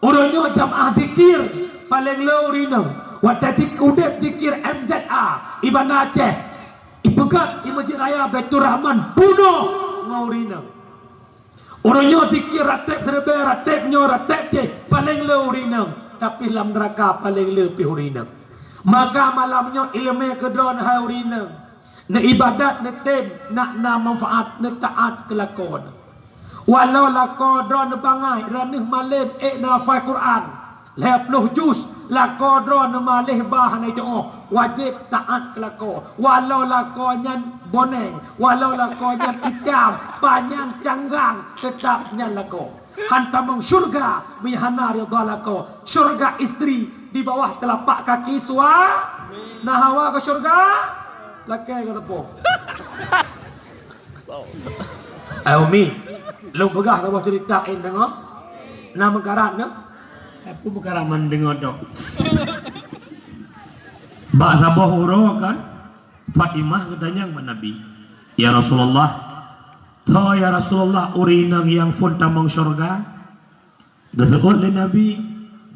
Orangnya jamaah zikir paling laurina. Waktu udep zikir MZA ibadah Aceh. Ipegat di Masjid Raya Baitur Rahman bunuh ngaurina. Orangnya zikir ratib serbe ratibnya ratib je paling laurina. Tapi dalam neraka paling lebih urina. Maka malamnya ilmu kedron hai urina. Na ibadat na tem nak na manfaat na taat kelakon. Walau lakodron na bangai ranih malam na fai Quran. 50 juz lakodron na malih bah na doa wajib taat kelakon. Walau lakonyan boneng, walau lakonyan hitam, panjang canggang tetap nyan lakon. Hantamang syurga mihana ridalako syurga istri di bawah telapak kaki sua nahawa ke syurga lakai kata po Umi lu begah tahu ceritain dengar nama karat no aku berkarat mendengar dok bak sabah huro kan Fatimah katanya yang Nabi ya Rasulullah ya Rasulullah urinang yang pun tamang syurga gesebut oleh Nabi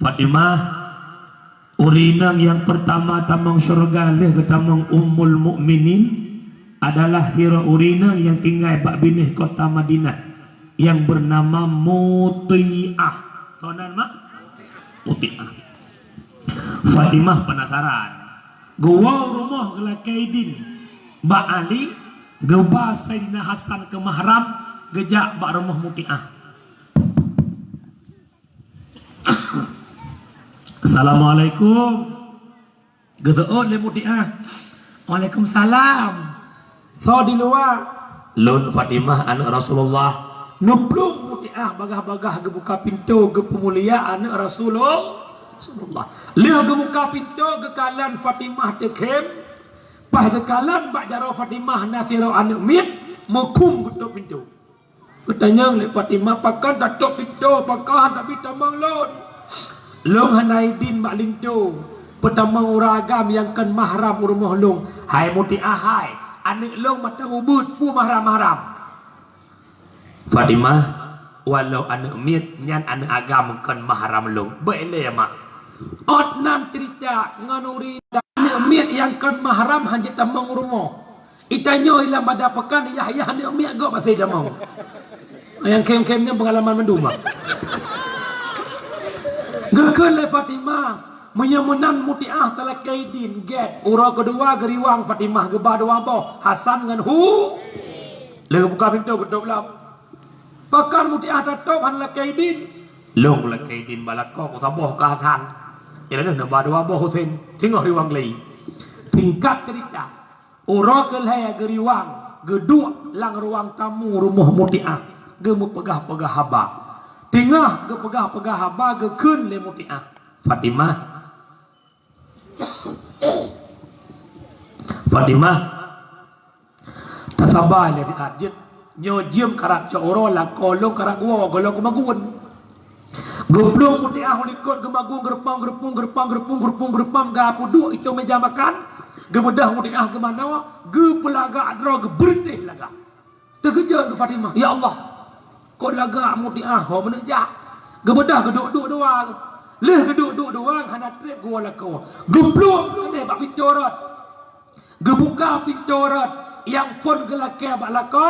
Fatimah urinang yang pertama tamang syurga leh ketamang ummul mukminin adalah hira urinang yang tinggal bak binih kota Madinah yang bernama Muti'ah. Tahunan mak? Muti'ah. Fatimah penasaran gua rumah gelakaidin bak Ali geba Sayyidina Hasan ke mahram gejak bak rumah Muti'ah. Assalamualaikum. Gezeut le Muti'ah. Waalaikumsalam. So di luar lun Fatimah anak Rasulullah nuplung Muti'ah bagah-bagah gebuka pintu ke pemuliaan anak Rasulullah. Lihat gebuka pintu ke kalan Fatimah dekem Pas kekalan bak jaro Fatimah nasiro anak mit mukum ketuk pintu. Bertanya oleh Fatimah, pakan tak tok pintu, pakan tak pintu manglon. Long hanaidin bak lintu. Pertama uragam yang kan mahram rumah long. Hai muti ahai, anak long mata ubud pu mahram-mahram. Fatimah, walau anak mit nyan anak agam kan mahram long. Boleh mak. Ot nan cerita nganuri anak mit yang kan mahram hanjit tamang rumah. Itanyo ilang pada pekan Yahya anak mit gak pasal tamang. Yang kem-kemnya pengalaman menduma. Gekun le Fatimah menyemenan mutiah telah kaidin get ura kedua geriwang Fatimah geba dua boh Hasan dengan hu le buka pintu ketuk lap pakan mutiah tatok han la kaidin long la kaidin balako ko saboh ka Hasan ila na ba dua boh Husain tinggal riwang lei tingkat cerita ura ke le geriwang gedua lang ruang tamu rumah mutiah gemu pegah-pegah haba tingah ge pegah-pegah haba ge keun le mutiah Fatimah tak sabar le adjet nyo jiem karak coro la kolong karak gua golong kemagun goblong mutiah likot gemagung gerpang ga pudu itu meja makan gebedah mutiah ke mana ge pelaga adro ge bertih laga terkejut ke Fatimah ya Allah kau laga mutiah ho menejak gebedah geduk-duk doang leh geduk-duk doang hana trip gua lako geblok ni bak pintorot gebuka pintorot yang pun gelake bak lako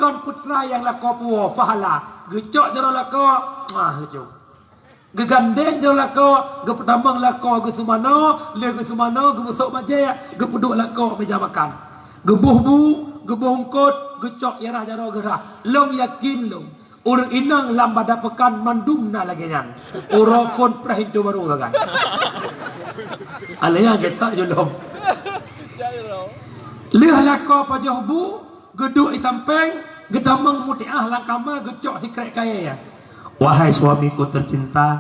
kan putra yang lako puo fahala gecok jero lako hejo gegandeng jero lako gepetamang lako ge sumano le ge sumano ge busuk baje ge peduk lako meja makan gebuh bu gebuh ungkot gecok yarah jero gerah long yakin long orang inang lambada pekan mandumna lagi yang orang phone prahidu baru kan alaya kita jolong leh lako pajohbu geduk isampeng gedamang mutiah lakama gecok sikrek kaya ya wahai suamiku tercinta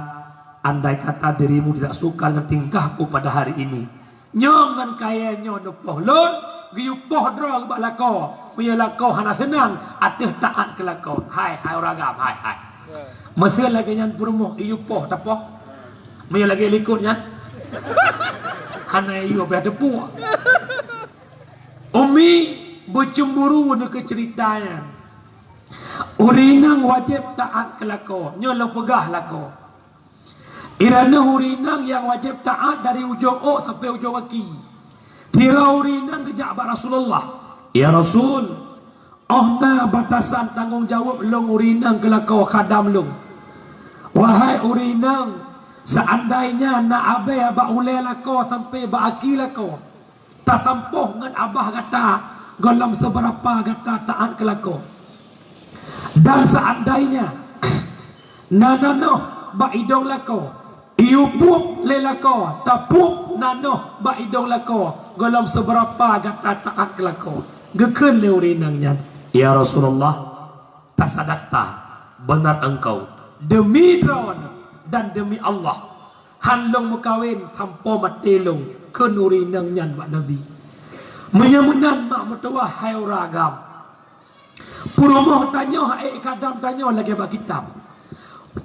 andai kata dirimu tidak suka dengan tingkahku pada hari ini nyongan kaya nyon poh lon giyupoh dro bak lako punya lako hana senang ateh taat ke lako hai oragam hai mesin lagi nyan perumuh iyupoh tapoh punya lagi likut nyan hana iyu apa tepu Umi bercemburu nak ceritanya urinang wajib taat ke lako nyolo pegah lako irana urinang yang wajib taat dari ujung o sampai ujung kaki tira urinang kejak Rasulullah ya Rasul na batasan tanggungjawab long urinang ke lakau khadam long wahai urinang seandainya nak abai abak ulai lakau sampai baki lakau tak tampuh dengan abah kata golong seberapa kata taat ke lakau dan seandainya nananoh bak idong lakau iupup lelako tapup nanoh bak idong lako golong seberapa kata taat ke lako gekun le urinangnya ya Rasulullah tasadaqta benar engkau demi dron dan demi Allah handong mukawin tanpa matelung kun urinangnya bak Nabi menyemunan mak mertua hai ragam purumoh tanyo hai kadam tanyo lagi bak kitab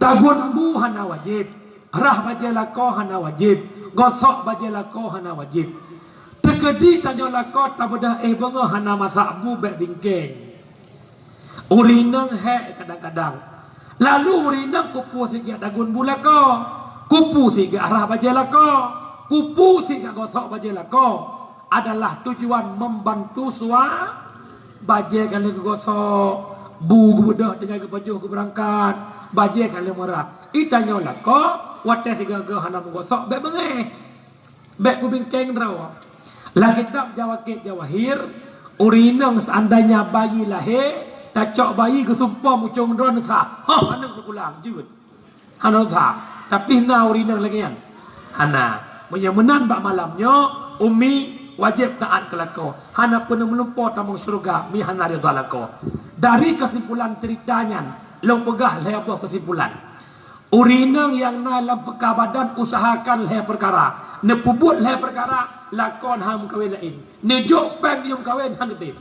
tagun bu hana wajib rah baca lako hana wajib gosok baca lako hana wajib tekedi tanya lako tak bedah bengo hana masak bu bek bingkeng urinang he kadang-kadang lalu urinang kupu sikit dagun bu lako kupu sikit rah baca lako kupu sikit gosok baca lako adalah tujuan membantu sua baca kalau gosok bu bedah dengan kepajuh ke berangkat baca kalau merah itanya lako wadah tiga hana menggosok bek bengeh bek kubingkeng draw lagi tak jawakit jawahir urinang seandainya bayi lahir tacok bayi kesumpah mucung dron sah anak pulang jut hana sah tapi na urinang lagi yang hana menyemenan bak malamnya umi wajib taat ke lako hana penuh melumpur tamang surga mi hana ridha lako dari kesimpulan ceritanya long pegah lepas kesimpulan urinang yang dalam pekabadan usahakan leh perkara nepubut leh perkara lakon ham kawin lain. Nujok peng yum kawin hang gedip.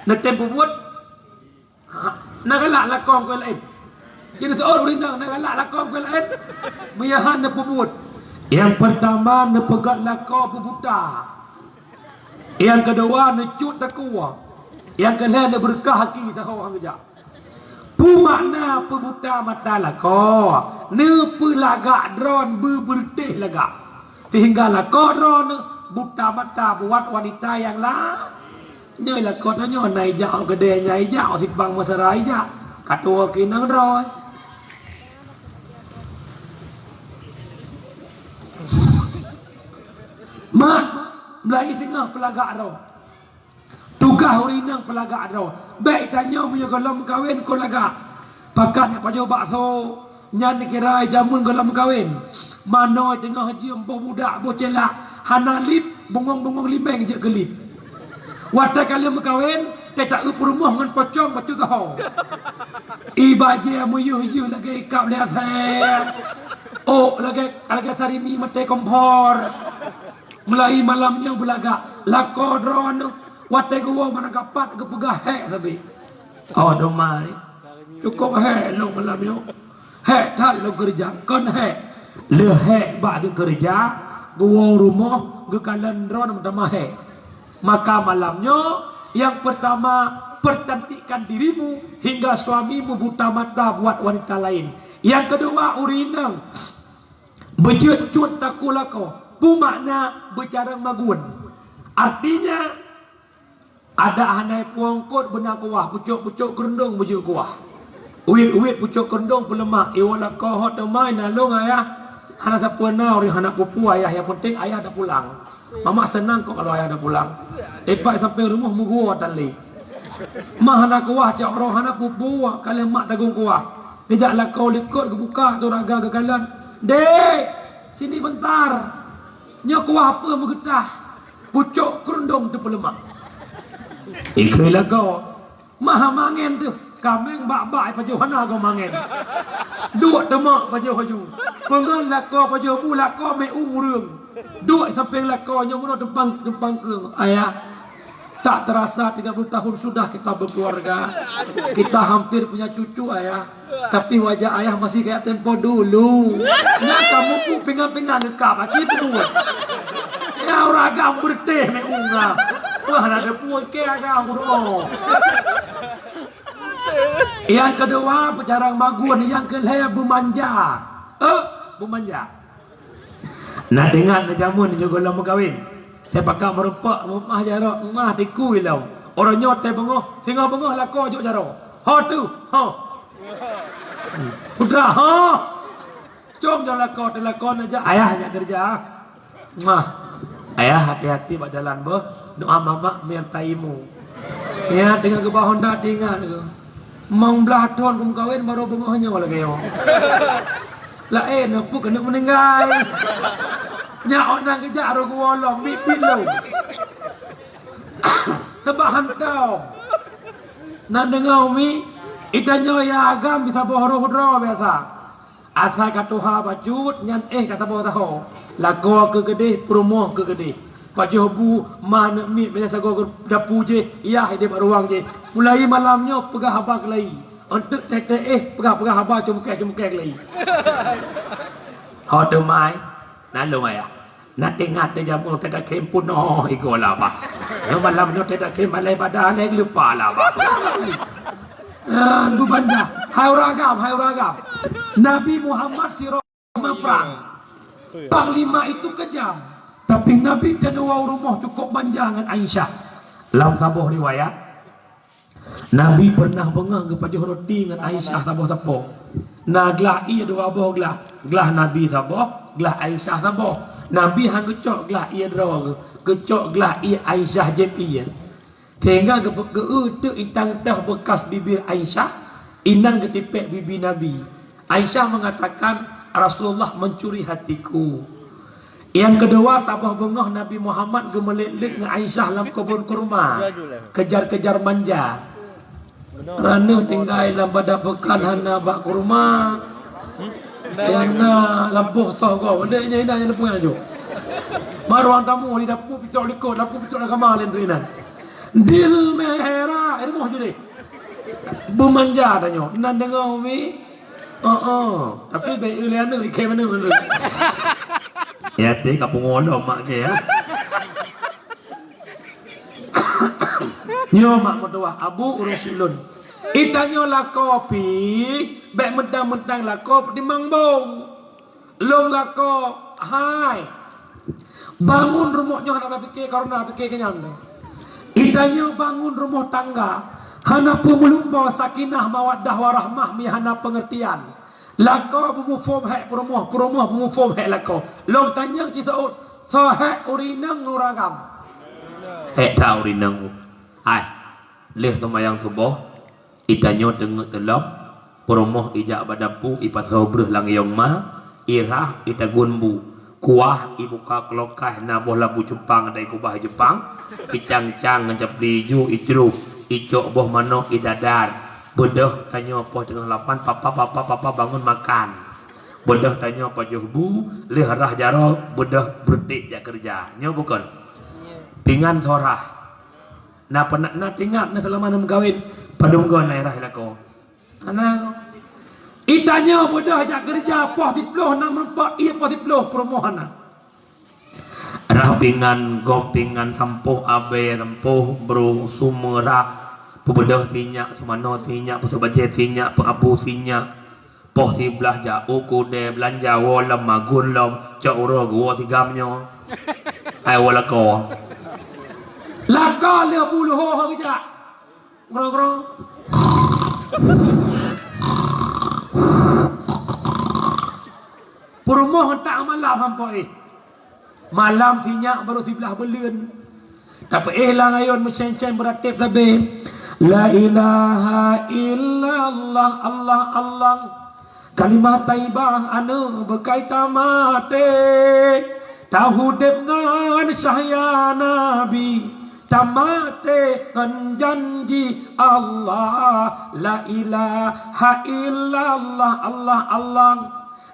Netem puput. Nagalak lakon kawin lain. Jadi seorang rindang nagalak lakon kawin lain. Meyahan na puput. Yang pertama na pegat lakon puputa. Yang kedua na cut takwa. Yang ketiga na berkah haki tahu hang gejak. Pu makna pebuta mata lako ne pelagak dron bertih lagak sehingga lako dron buta mata buat wanita yang lah nyai lako tanya nai jauh gede nyai jauh sibang masarai jak katua kinang roy mat melai tengah pelagak dron tugas urinang pelagak ro. Baik tanya punya golong kawin ko laga. Pakat nak pajo bakso nyan kira jamun golong kawin. Mano tengah haji empoh budak bocela hanalip bongong-bongong limeng je kelip. Wadah kalian berkawin tak rumah ngan pocong batu tahu. Ibaje muyu lagi ikap lihat saya. Oh lagi sarimi mate kompor. Mulai malamnya belaga lako drone. Watai gua mana kapat ke pegah hek tapi. Oh domai. Cukup hek lo malam yo. Hek tak lo kerja. Kon hek. Le hek bak ke kerja. Gua rumah ke kalan drone pertama hek. Maka malamnya yang pertama percantikkan dirimu hingga suamimu buta mata buat wanita lain. Yang kedua urinang. Bercut takulako. Bu makna bercarang magun. Artinya ada hanai puangkot benar kuah pucuk kerendong bujuk kuah. Uit pucuk kerendong pelemak. Iwala kau hot temai nalung ayah. Hana tak pernah orang hana pupu ayah. Yang penting ayah dah pulang. Mama senang kok kalau ayah dah pulang. Epak sampai rumah mugua tali. Mah hana kuah cak roh hana pupu. Kalian mak tagung kuah. Kejaklah kau likut ke buka tu raga ke kalan. Dek, sini bentar. Nya kuah apa bergetah. Pucuk kerendong tu pelemak. Ikhlas kau maha mangen tu kameng bak-bak pajo hana kau mangen duk temak pajo haju pengen lako pajo bu lako me urung duk sampai lako nya mun tempang keung ayah tak terasa 30 tahun sudah kita berkeluarga kita hampir punya cucu ayah tapi wajah ayah masih kayak tempo dulu nah kamu pu pingan-pingan dekap aki buat ya orang agak berteh me unga. Wah, ada puan ke agak udah. Yang kedua pecarang magun, yang ketiga bermanja. Bermanja. Nah dengar nak jamun juga lama kawin. Saya pakai merupak mah jaro, mah tiku ilau. Orang nyot teh bengok, singa bengok lako juk jaro. Ha tu, ha. Udah ha. Jom jalan lako tu lakon aja. Ayahnya kerja. Mah. Ayah hati-hati buat jalan boh. Doa mama menyertaimu. Ya dengan ke bawah Honda tinggal tu. Mang belah tahun kum kawin baru bengahnya lagi yo. Lah nampu kena meninggal. Nya orang kerja ro gua lo mipin lo. Sebab hantau. Nan dengar umi itanya ya agam bisa bohro hodro biasa. Asal katuha bacut nyan kata boh tahu. Lago ke gede, promoh ke gede. Pajo bu mana mi biasa go dapu je ya dia ruang je mulai malamnya pegah habak lagi untuk tete pegah habak cumkek lagi ha tu mai nalo ya nak tengah te jamu tete kempun oh ikola ba no malam no tete kem malai badan leg lupa lah ba bu banda hai ragam Nabi Muhammad siro perang panglima itu kejam. Tapi Nabi kedua rumah cukup panjang dengan Aisyah. Dalam sebuah riwayat, Nabi pernah bengah ke pajuh roti dengan Aisyah saboh-saboh. Nah gelah ia dua boh gelah Nabi saboh, gelah Aisyah saboh. Nabi hang kecok gelah ia dua, kecok gelah ia Aisyah jepia. Sehingga ke tu itang teh bekas bibir Aisyah, inan ketipek bibi Nabi. Aisyah mengatakan Rasulullah mencuri hatiku. Yang kedua sabah bengah Nabi Muhammad gemelik-lik dengan Aisyah dalam kebun kurma. Kejar-kejar manja. Rana tinggal dalam badak pekan hana bak kurma. Yang na lampuh soh kau. Adanya ina yang lampuh aja. Maruang tamu di dapur picok likut, dapur picok agama lain terinan. Dil merah, emoh je deh. Bermanja tanya, nan dengar umi. Tapi baik ulian ni ikai mana. Ya teh kapung ngolong mak ke ya. Nyo mak mertua Abu Rasulun. Itanyo lah kopi, baik medang-medang lah kopi di mangbong. Long lah kop, hai. Bangun rumahnya nak fikir karena fikir kenyang. Itanyo bangun rumah tangga. Hana pemulumba sakinah mawaddah warahmah mi hana pengertian. Lako pemufom hek perumah pemufom hek lako. Long tanya ci saud, so hek urinang nuragam. Hek ta urinang. Ai. Leh semayang subuh, itanyo tengok telop, perumah ijak badapu ipat sobreh lang yong ma, irah itagunbu. Kuah ibuka kelokah nabuh labu Jepang dai kubah Jepang, icang-cang ngecap liju icru. Icok boh manok idadar. Bedah tanya apa tengah 8 papa bangun makan. Bedah tanya apa juhbu lehrah jaro bedah berdik jak kerja. Nyo bukan. Pingan sorah. Na penak na tingat na selama nam kawin padum go nairah lako. Ana itanya bedah jak kerja poh 10 4 iya poh 10 promohana. Rah pingan gopingan sampuh abe sampuh bro sumerak pebedah sinyak semano sinyak pesebaje sinyak pekapu sinyak poh siblah jauh kude belanja wolam magun lom cauro gua sigamnyo ai wala ko laka le bulu ho ha ja ngro perumoh tak malam hampoi malam sinyak baru sebelah belun. Tapi lang ayon mencen-cen beratib tabe. La ilaha illallah Allah Allah. Kalimat taibah anu bekai tamate. Tahudib ngan sahaya nabi. Tamate ngan janji Allah. La ilaha illallah Allah Allah.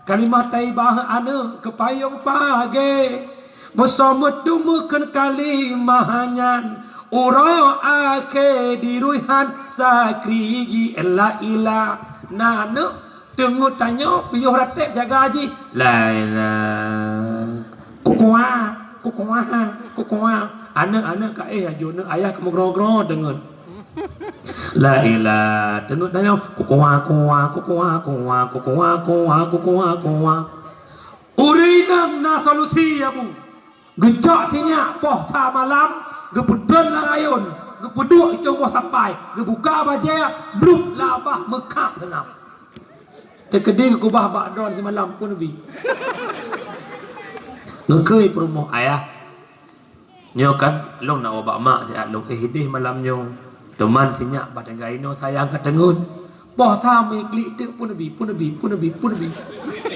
Kalimat taibah anu kepayung pagi. Bersama dumukan kalimahanyan ura ake diruihan sakrigi la ilah nana tengok tanya piyuh ratib jaga haji la ilah kukuah anak-anak ka ajuna ayah kamu gro-gro dengar la ilah tengok tanya kukuah urinam na solusi ya bu gejak sinyak poh sa malam gepedon larayon gepeduk coba sampai gebuka baja bluk labah mekak tenam terkeding kubah bakdon di malam pun nabi ngekei perumah ayah nyo kan long nak obak mak siat long hidih malam nyo teman sinyak badan gaino sayang ketengun poh sa meklik tu pun nabi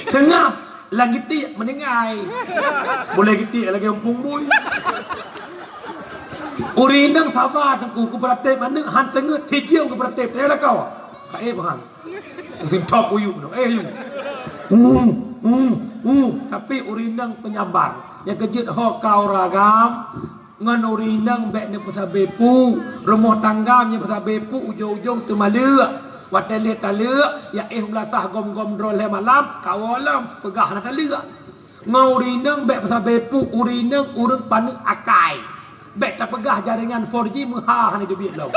sengap lagi tiak menengai boleh tiak lagi empung boy urinang sabar tengku ku beratib mana han tengah tijiau ku beratib dia lah kau kai bahan mungkin top uyuk tapi urinang penyabar yang kejut ho kau ragam ngan urinang bek ni pasal bepu rumah tangganya pasal bepu ujung-ujung tu maluk Watele taluk ya belasah gom-gom drol malam kawalam pegah na taluk ngaurinang bek pasal bepu urinang urang panu akai bek tak pegah jaringan 4G muha ni duit lo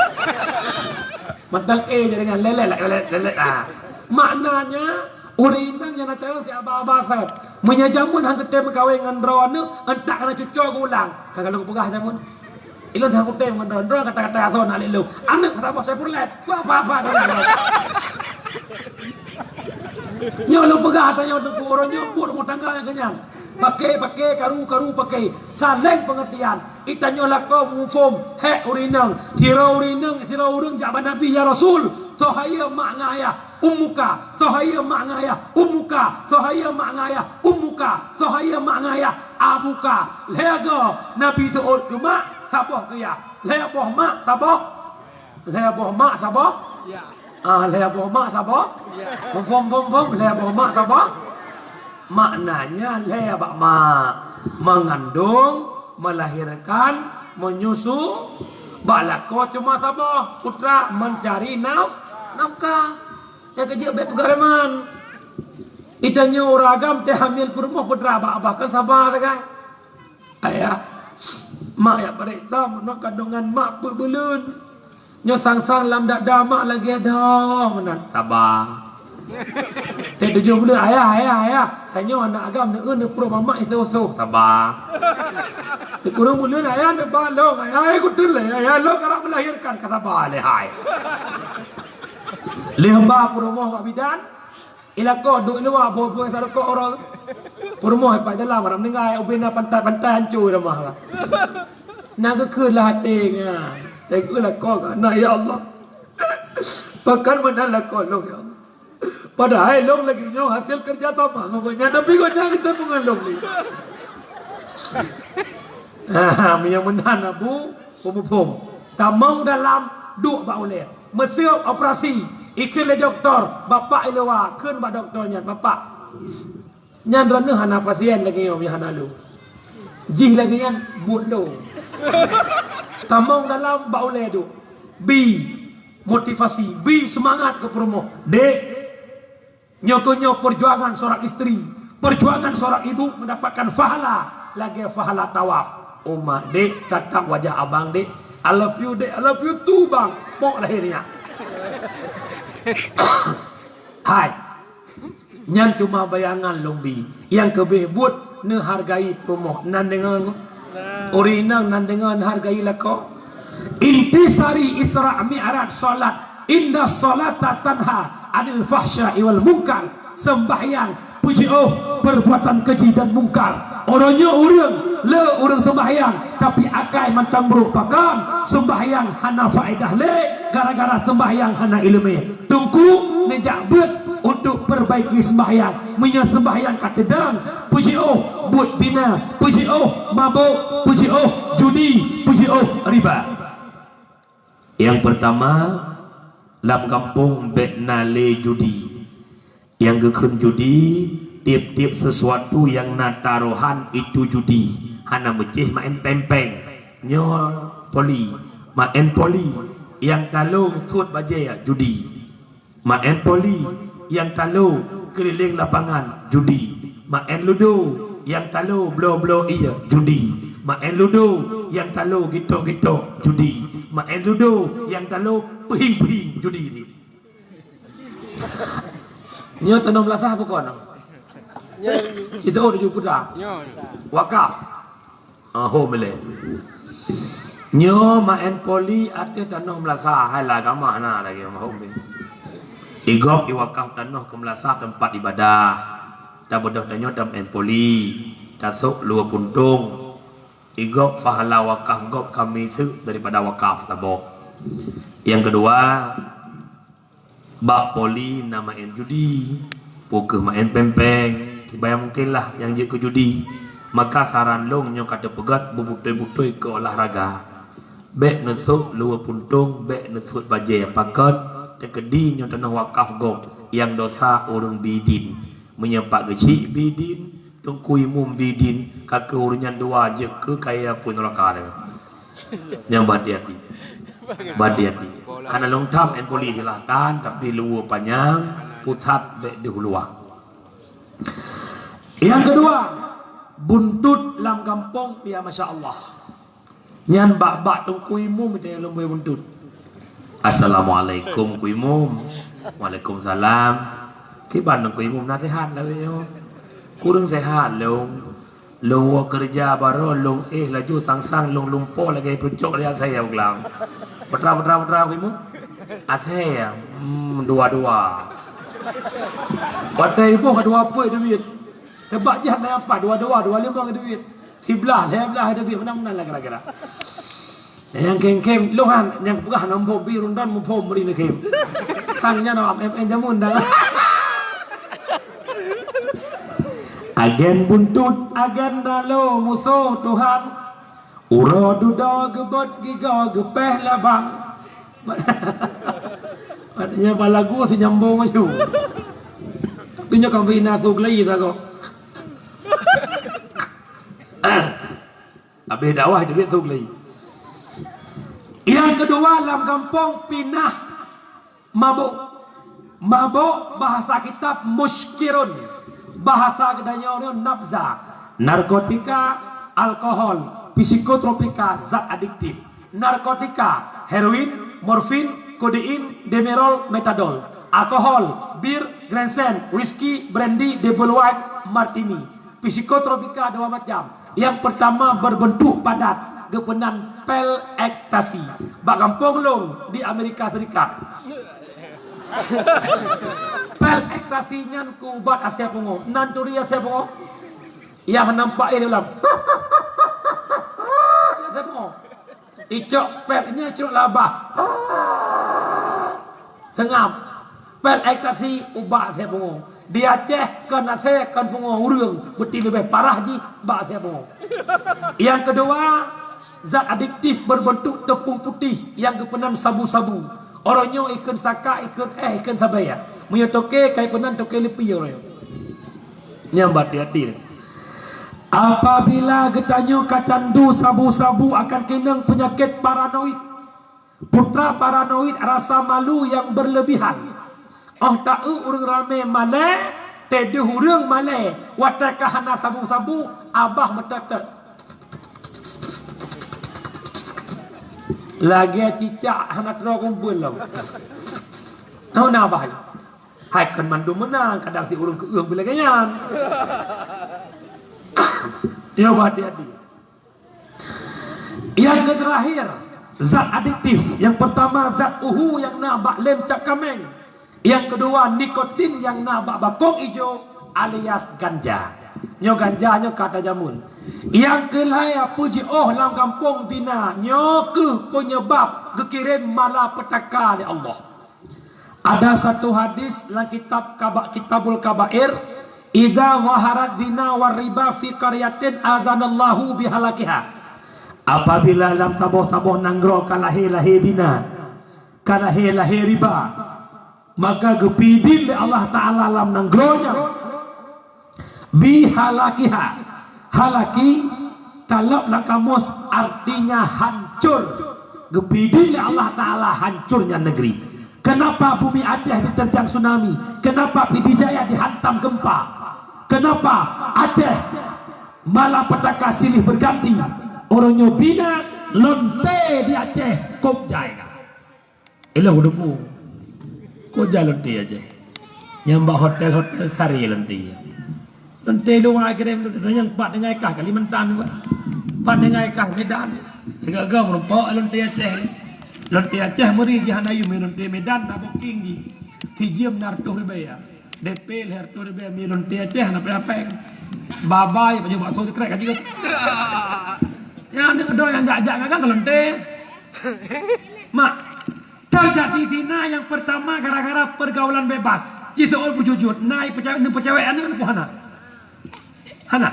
madang jaringan lelet maknanya urinang yang nak tahu si abah-abah sat menyajamun hang ketem kawin ngan drone nu entak kana cucuk ulang kalau pegah jamun Ilan saya kutem ngedondong kata-kata asal nak lu. Anak kata saya purlet. Apa-apa dah. Nyo lu pegah saya untuk orang nyo buat rumah tangga yang kenyang. Pakai karu pakai. Saling pengertian. Itanyo lako mufum hek urinang. Tira urang jaban Nabi ya Rasul. Tohaya mak ngaya ummuka. Tohaya mak ngaya ummuka. Tohaya mak ngaya ummuka. Tohaya mak ngaya abuka. Lega Nabi seut ke mak sabah ke ya. Leha boh mak sabah. Leha boh mak sabah. Ya. Leha boh mak sabah. Ya. Bom leha boh mak sabah. Maknanya leha bak mak. mengandung, melahirkan, menyusu. Balako cuma tabah putra mencari nafkah. Ya kerja baik pegaraman. Itanya uragam teh hamil perumah putra abah kan sabar kan. Ayah, mak ya periksa nak kandungan mak berbelun. Nyo sang-sang lam dak damak lagi ada menan sabar. Teh 7 bulan ayah. Tanya anak agam nak pro mamak isu sabar. Kurang bulan ayah nak balong ayah ikut lah ayah lo kerap melahirkan kata sabar lehai. Lehba promo mak bidan. Ila ko duk luar bo sar ko orang. Promo pai dalam ram dengai ubena pantai hancur dah mah. Nak ke lah hatinya. Tegulah ko na ya Allah. Bahkan mana lah ko lo ya Allah. Padahal long lagi nyo hasil kerja sama ngomongnya tapi kok jangan kita mengalong ni. Yang menahan abu pom tamang dalam duk ba oleh mesir operasi ikut le doktor bapak ilawa keun ba doktornya bapak nyan rene hana pasien lagi yo hana lu jih lagi nyan but lo tamang dalam ba oleh tu B motivasi B semangat ke promo D nyokonyo perjuangan seorang istri, perjuangan seorang ibu mendapatkan fahala, lagi fahala tawaf. Umat dek, tatap wajah abang dek, I love you dek, I love you too bang, pok lahirnya. Hai, nyan cuma bayangan lombi, yang kebe buat ne hargai promo, nan dengan orinang nan dengan hargai lako. Intisari Isra Mi'raj salat, inda salata tanha anil fahsya wal munkar. Sembahyang puji perbuatan keji dan mungkar. Orangnya orang sembahyang tapi akai mantang merupakan sembahyang hana faedah le gara-gara sembahyang hana ilmu. Tunggu nejak bet untuk perbaiki sembahyang. Menyang sembahyang katedang puji buat bina, puji mabuk, puji judi, puji riba. Yang pertama lam kampung beknale judi. Yang gekun judi tiap-tiap sesuatu yang nataruhan itu judi. Hana mecih main tempeng nyo poli main poli yang talung tut bajaya judi. Main poli yang talu keliling lapangan judi. Main ludo yang talu blow iya judi. Main ludo yang talu gitu-gitu judi. Main ludo yang talu pehing-pehing judi ni. Nyo tanam lasah apa kon? Kita udah jumpa dah. Wakaf. Ho mele. Nyo main poli ate tanam lasah hai lah agama na lagi ho mele. Igop iwakaf tanah ke melasah tempat ibadah. Tak bodoh tanyo tam main poli. Tasuk luar puntung. Igop fahala wakaf gop kami su daripada wakaf tabo. Yang kedua bak poli nama main judi, poker main pempeng, bayang mungkinlah yang je ke judi. Maka saran long nyo kata pegat bubutoi-butoi ke olahraga. Bek nesuk luar puntung, bek nesuk bajai pakat, tekedi nyo tanah wakaf gop yang dosa orang bidin. Menyepak kecil bidin, tungkui mum bidin, kakek urunyan dua je ke kaya pun rakar. Yang berhati-hati. Berhati-hati. Karena long tam en poli dilakukan tapi luar panjang pusat di huluan. Yang kedua buntut lam kampung ya masya Allah. Nyan bak tungkui mum itu yang lomba buntut. Assalamualaikum kuimum. Waalaikumsalam. Kiban tungkui mum nak sehat lah yo. Kurang sehat long. Long kerja baru long laju sang long lumpur lagi pucuk lihat saya ulang. Putra ibu, asal dua. Putra ibu kedua apa duit? Tebak jahat nak apa? Dua lima duit. Sebelah ada duit mana lah kira-kira. Yang kem lohan yang pegah nombor biru dan mupom beri ni kem. Sangnya nak FN jamun dah. Agen buntut, agen dalo musuh Tuhan. Ura duda gebot giga gepeh labang. Maknanya balagu si nyambung macam. Pinya kau bina suglai tak kau. habis dakwah dia betul lagi. Yang kedua dalam kampung pindah mabuk. Mabuk bahasa kitab muskirun, bahasa kedanya orang nabza, narkotika, alkohol, psikotropika, zat adiktif, narkotika, heroin, morfin, kodein, demerol, metadol, alkohol, bir, grandstand, whisky, brandy, double white, martini. Psikotropika dua macam. Yang pertama berbentuk padat, gepenan pel ektasi, bak kampung long di Amerika Serikat. Pel ektasi nyan ku ubat asia pungo, nanturi asia pungo. Yang nampak ini ulam. Asia pungo. Icok pelnya icok labah. Sengam. Pel ektasi ubat asia pungo. Di Aceh kan Aceh kan pungo urang, betul lebih parah ji bak asia pungo. Yang kedua, zat adiktif berbentuk tepung putih yang kepenan sabu-sabu. Orangnya ikan saka, ikan sabaya. Punya toke, kai penan toke lepi orang. Nyambat hati-hati. Apabila getanyo kacandu sabu-sabu akan kenang penyakit paranoid. Putra paranoid rasa malu yang berlebihan. Oh tak urang rame malai, tede hurang malai. Watakah hana sabu-sabu, abah metak. Lagi cicak anak terang kumpul lah. Tahu nak apa? Hai kan mandu menang, kadang si urung keung bila ganyan. Ya hati-hati. Yang terakhir, zat adiktif. Yang pertama zat uhu yang nabak lem cak kameng. Yang kedua nikotin yang nabak bakong hijau alias ganja. Nyo ganja nyo kata jamun. Yang kelaya puji dalam kampung dina nyo ke penyebab kekirim malapetaka oleh Allah. Ada satu hadis dalam kitabul kabair, idza waharat dina war riba fi qaryatin adzanallahu bihalakiha. Apabila dalam saboh-saboh nanggro kalahe-lahe dina, kalahe-lahe riba, maka gepidin oleh Allah Taala dalam nanggronya bihalakiha. Halaki kalau lakamus artinya hancur. Gepidin Allah Ta'ala hancurnya negeri. Kenapa bumi Aceh diterjang tsunami? Kenapa Pidijaya dihantam gempa? Kenapa Aceh malapetaka silih berganti? Orangnya bina lonte di Aceh kopjai. Elah udah bu kopjai lonte Aceh. Nyambak hotel-hotel sari lonte. Lonte luar kirim yang 4 dengan kah Kalimantan, 4 dengan kah Medan. Segala merumpok lonte Aceh. Lonte Aceh meri jahan ayu lonte Medan tak booking di. Tijem nartuh ribaya. DP hartuh ribaya mi lonte Aceh apa-apa. Babai baju bakso krek aja. Yang ada yang jajak kan lonte. Mak, terjadi dina yang pertama gara-gara pergaulan bebas. Cisol bujujut naik percawean dengan puhana. Hana.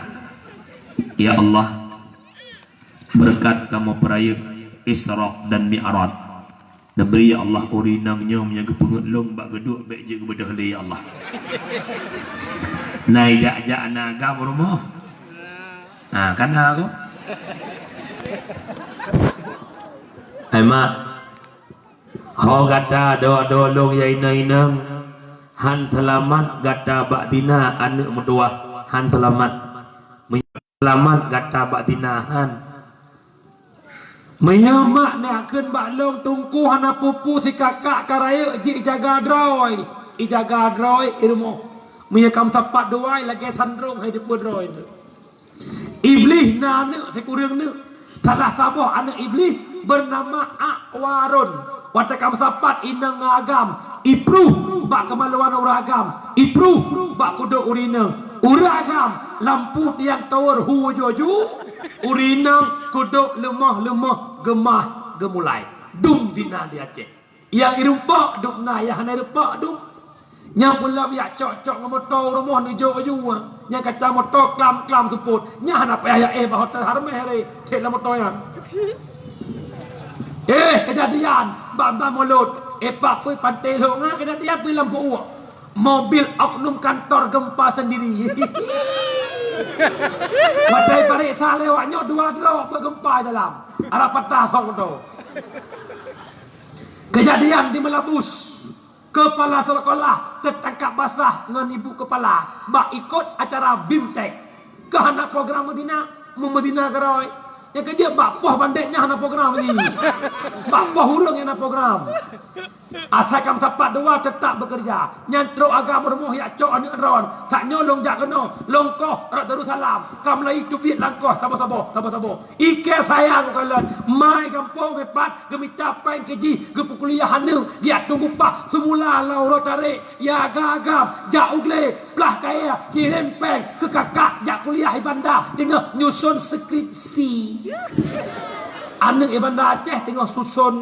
Ya Allah, berkat kamu peraya Isra dan Mi'raj. Dan beri ya Allah urinangnya menjaga pungut long bak geduk baik je kepada ya Allah. Naik jak-jak naga rumah. Nah, kan aku. Hai mak. Ho kata doa-doa long ya ina-inang. Han telamat gata bak dina anak medua. Han telamat. Selamat kata bak dinahan. Menyamak nakkan bak long tungku hana pupu si kakak karaya ji jaga droy. Ijaga droy ilmu. Menyakam sapat doai lagi sandrong hai depu droy. Iblis na anak sekurang ni. Salah sabuh anak iblis bernama Akwarun. Watakam sapat inang ngagam. Ipruh bak kemaluan uragam. Ipruh bak kuda urina. Uragam lampu tiang tower hujoju. Urina kuda lemah-lemah gemah gemulai. Dum dina di Aceh. Yang irumpak duk na yang hana irumpak dum. Yang pula biak cok-cok ngomotor rumah ni joju. Yang kata motor klam-klam suput. Yang hana payah bah hotel harmeh hari. Cek lah motor yang. Kejadian bamba mulut. Pak pun pantai longa kejadian pergi lampu uak. Mobil oknum kantor gempa sendiri. Wadai parik sa lewatnya 2 drop bergempa dalam. Arah patah sondo. Kejadian di Melabus. Kepala sekolah tertangkap basah dengan ibu kepala. Bak ikut acara BIMTEK. Kehana program Medina keroi. Yang kerja bak poh banditnya hana program ni. Bak poh hurung yang hana program. Asal kamu sapat 2 tetap bekerja. Nyantro agama rumah yak cok anak ron. Tak nyolong jak kena. Longkoh rak Darussalam. Kamu lagi duit langkoh sabo-sabo. Ike sayang kalian. Mai kampung hebat. Gemi capai keji. Gepu kuliah hana. Dia tunggu pak. Semula lau rotare. Ya gagam. Jak ugle. Pelah kaya. Kirim peng. Ke kakak. Jak kuliah ibanda. Tengah nyusun skripsi. Anak ibanda Aceh tengah susun.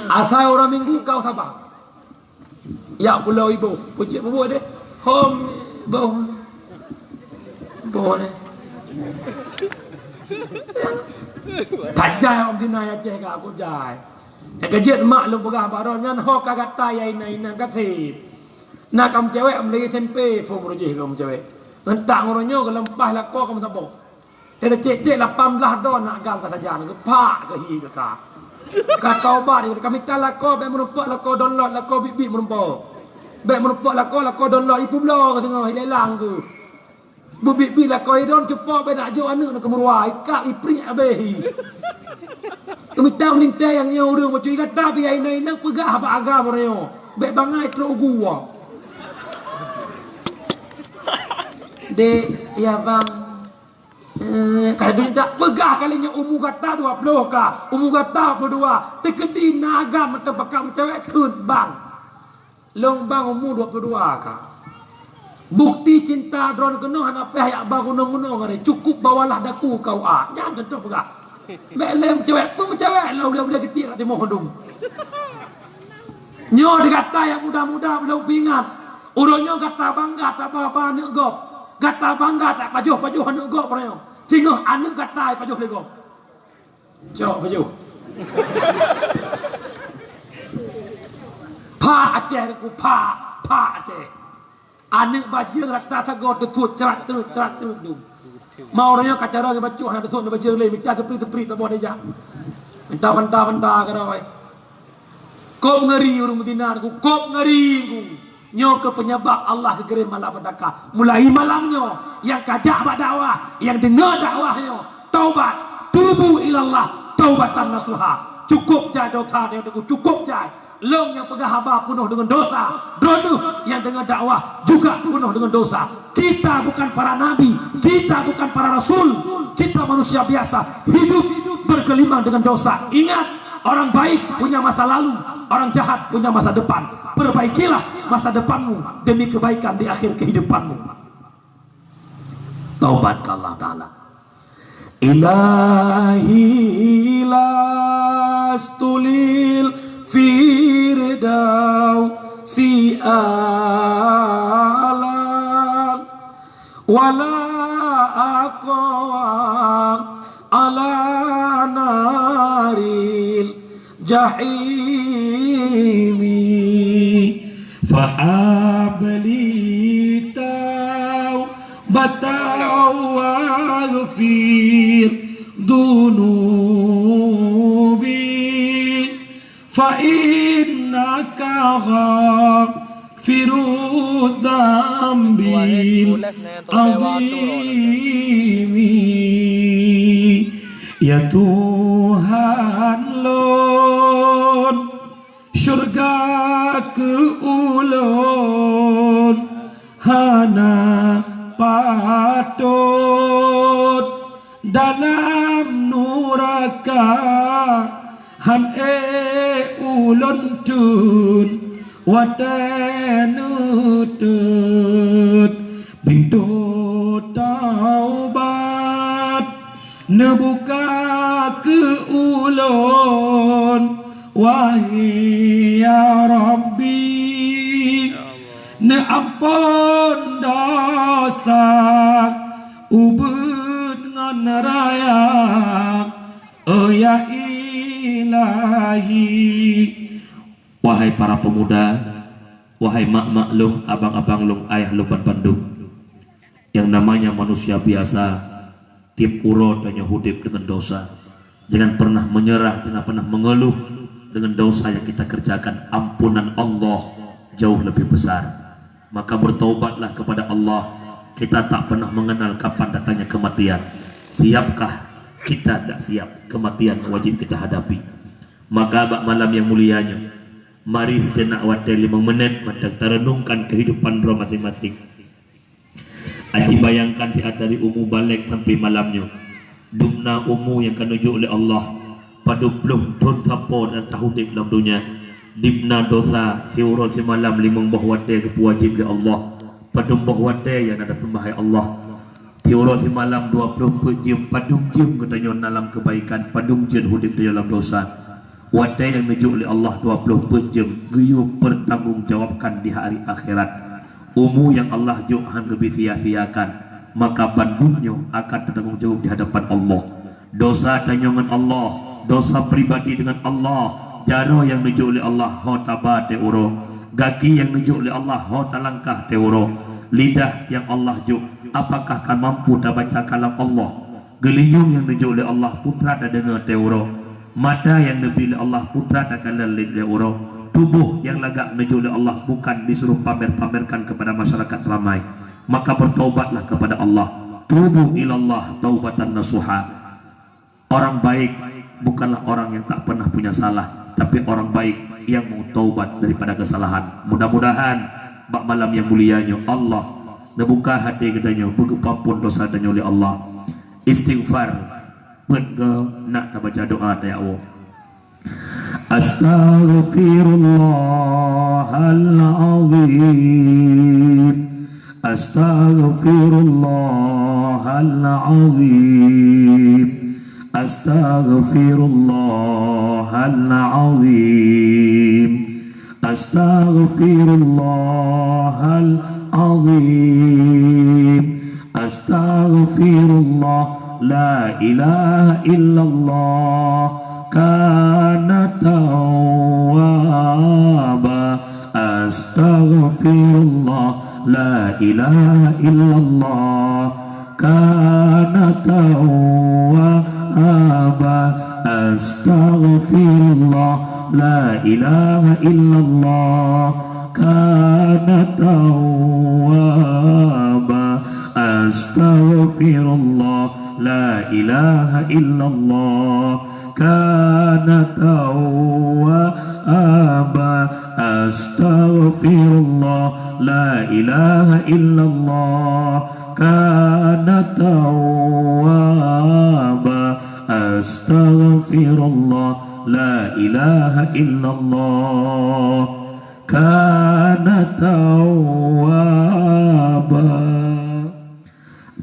Asal orang minggu kau sabar. Ya pulau ibu. Puji ibu deh. Home boh. Boh deh. Tak jai om dina ya ceh ka aku jai. Kejet mak lu pegah baron nyan ho kagat tay ina katip. Nak kamu cewek am lagi tempe fo merujih kamu cewek. Entak ngoronyo ke lempah lako kamu sabong. Dia cek-cek 18 don nak gam ke saja ke pak ke hi ke ka. Kata obat dia kami tak lako be menumpuk lako download lako bibi menumpuk. Be menumpuk lako download ipu blo ke tengah hilang ke. Bu bibi lako idon cepat be nak jo anak nak kemuruai kak ipri abehi. Kami tahu ninta yang nyo urang macam kata pi ai nang pegah apa agama reo. Be bangai tro gua. De ya bang. Kalau tak pegah kalinya umur kata 20 ka, umur kata 22, tekedi naga mata bakam cewek kun bang. Long bang umur 22 ka. Bukti cinta dron kena anak peh yak bang gunung-gunung ngare cukup bawalah daku kau ah. Jangan tentu pegah. Belem cewek pun cewek lau dia kecil di mohondum. Nyo dikata yang muda-muda belum pingat. Uronyo kata bangga tak apa-apa nek gop. Kata bangga tak pajuh anak gop reo. Tengok anak kata pajuh le gop. Jok pajuh. Pa Aceh ku pa Aceh. Anak bajing rata tago tutut cerat tu. Mau reo kacara ke bacu hana tutut bajing le minta sepri tak boleh ja. Minta banta karoi. Kop ngeri urang Medina ku kop ngeri ku. Nyo ke penyebab Allah kegerim malam petaka. Mulai malamnya yang kajak bak dakwah, yang dengar dakwahnya, taubat, tubu ilallah, taubatan nasuha. Cukup jai dosa dia cukup jai. Long yang pegah haba penuh dengan dosa. Dronuh yang dengar dakwah juga penuh dengan dosa. Kita bukan para nabi, kita bukan para rasul, kita manusia biasa, hidup bergelimang dengan dosa. Ingat, orang baik punya masa lalu, orang jahat punya masa depan. Perbaikilah masa depanmu demi kebaikan di akhir kehidupanmu. Taubat ke Allah Ta'ala. Ilahi lastulil firdaw si alam wala aqwam ala naril jahimi fahabli taubatan waghfir dunubi fa innaka ghafirud dzambil azimi ya Tuhan lon syurga ke ulun hana patut dalam nuraka han ulun tun watanutut pintu taubat nebuka ke ulun wahai ya Rabbi ne ampun dosa ubud ngan raya oh ya ilahi. Wahai para pemuda, Wahai mak-mak long, abang-abang long, ayah long Bandung, yang namanya manusia biasa, tiap uro dan hidup dengan dosa. Jangan pernah menyerah, jangan pernah mengeluh dengan dosa yang kita kerjakan. Ampunan Allah jauh lebih besar. Maka bertaubatlah kepada Allah. Kita tak pernah mengenal kapan datangnya kematian. Siapkah kita? Tak siap. Kematian wajib kita hadapi. Maka bak malam yang mulianya, mari sejenak wadah 5 menit macam terenungkan kehidupan roh masing-masing. Aji bayangkan dari umu balik sampai malamnya, dumna umu yang kanuju oleh Allah pada belum don sapo dan tahu di dalam dunia. Dibna dosa tiuro semalam 5 buah wadah kewajib oleh Allah. Pada buah wadah yang ada sembahai Allah. Tiuro semalam 20 jam padum jam katanya dalam kebaikan, padum jam hidup di dalam dosa. Wadah yang menuju oleh Allah 20 jam geyu bertanggungjawabkan di hari akhirat. Umu yang Allah johan kebiasiakan, maka bandungnya akan bertanggungjawab di hadapan Allah. Dosa tanyangan Allah, dosa pribadi dengan Allah, jaro yang menuju oleh Allah hotaba teuro, gaki yang menuju oleh Allah hotalangkah teuro, lidah yang Allah juk apakah akan mampu dah baca kalam Allah, geliyung yang menuju oleh Allah putra dah dengar teuro, mata yang dipilih Allah putra dah kalah teuro, tubuh yang lagak menuju oleh Allah bukan disuruh pamer-pamerkan kepada masyarakat ramai. Maka bertaubatlah kepada Allah. Tubu ilallah taubatan nasuha. Orang baik bukanlah orang yang tak pernah punya salah, tapi orang baik yang mau taubat daripada kesalahan. Mudah-mudahan bak malam yang mulianya Allah membuka hati katanya begapapun dosa dan oleh Allah. Istighfar berga nak baca doa ya Allah. Astaghfirullahaladzim, Astaghfirullahaladzim, Astaghfirullahaladzim, Astaghfirullahaladzim, Astaghfirullah, la ilaha illallah, kana tawwaba. Astaghfirullah, la ilaha illallah, kana tawwaba. Astaghfirullah, la ilaha illallah, kana tawwaba. Astaghfirullah, la ilaha illallah, kana tawwaba. Astaghfirullah, la ilaha illallah, kana tawwaba. Astaghfirullah, la ilaha illallah, kana tawwaba.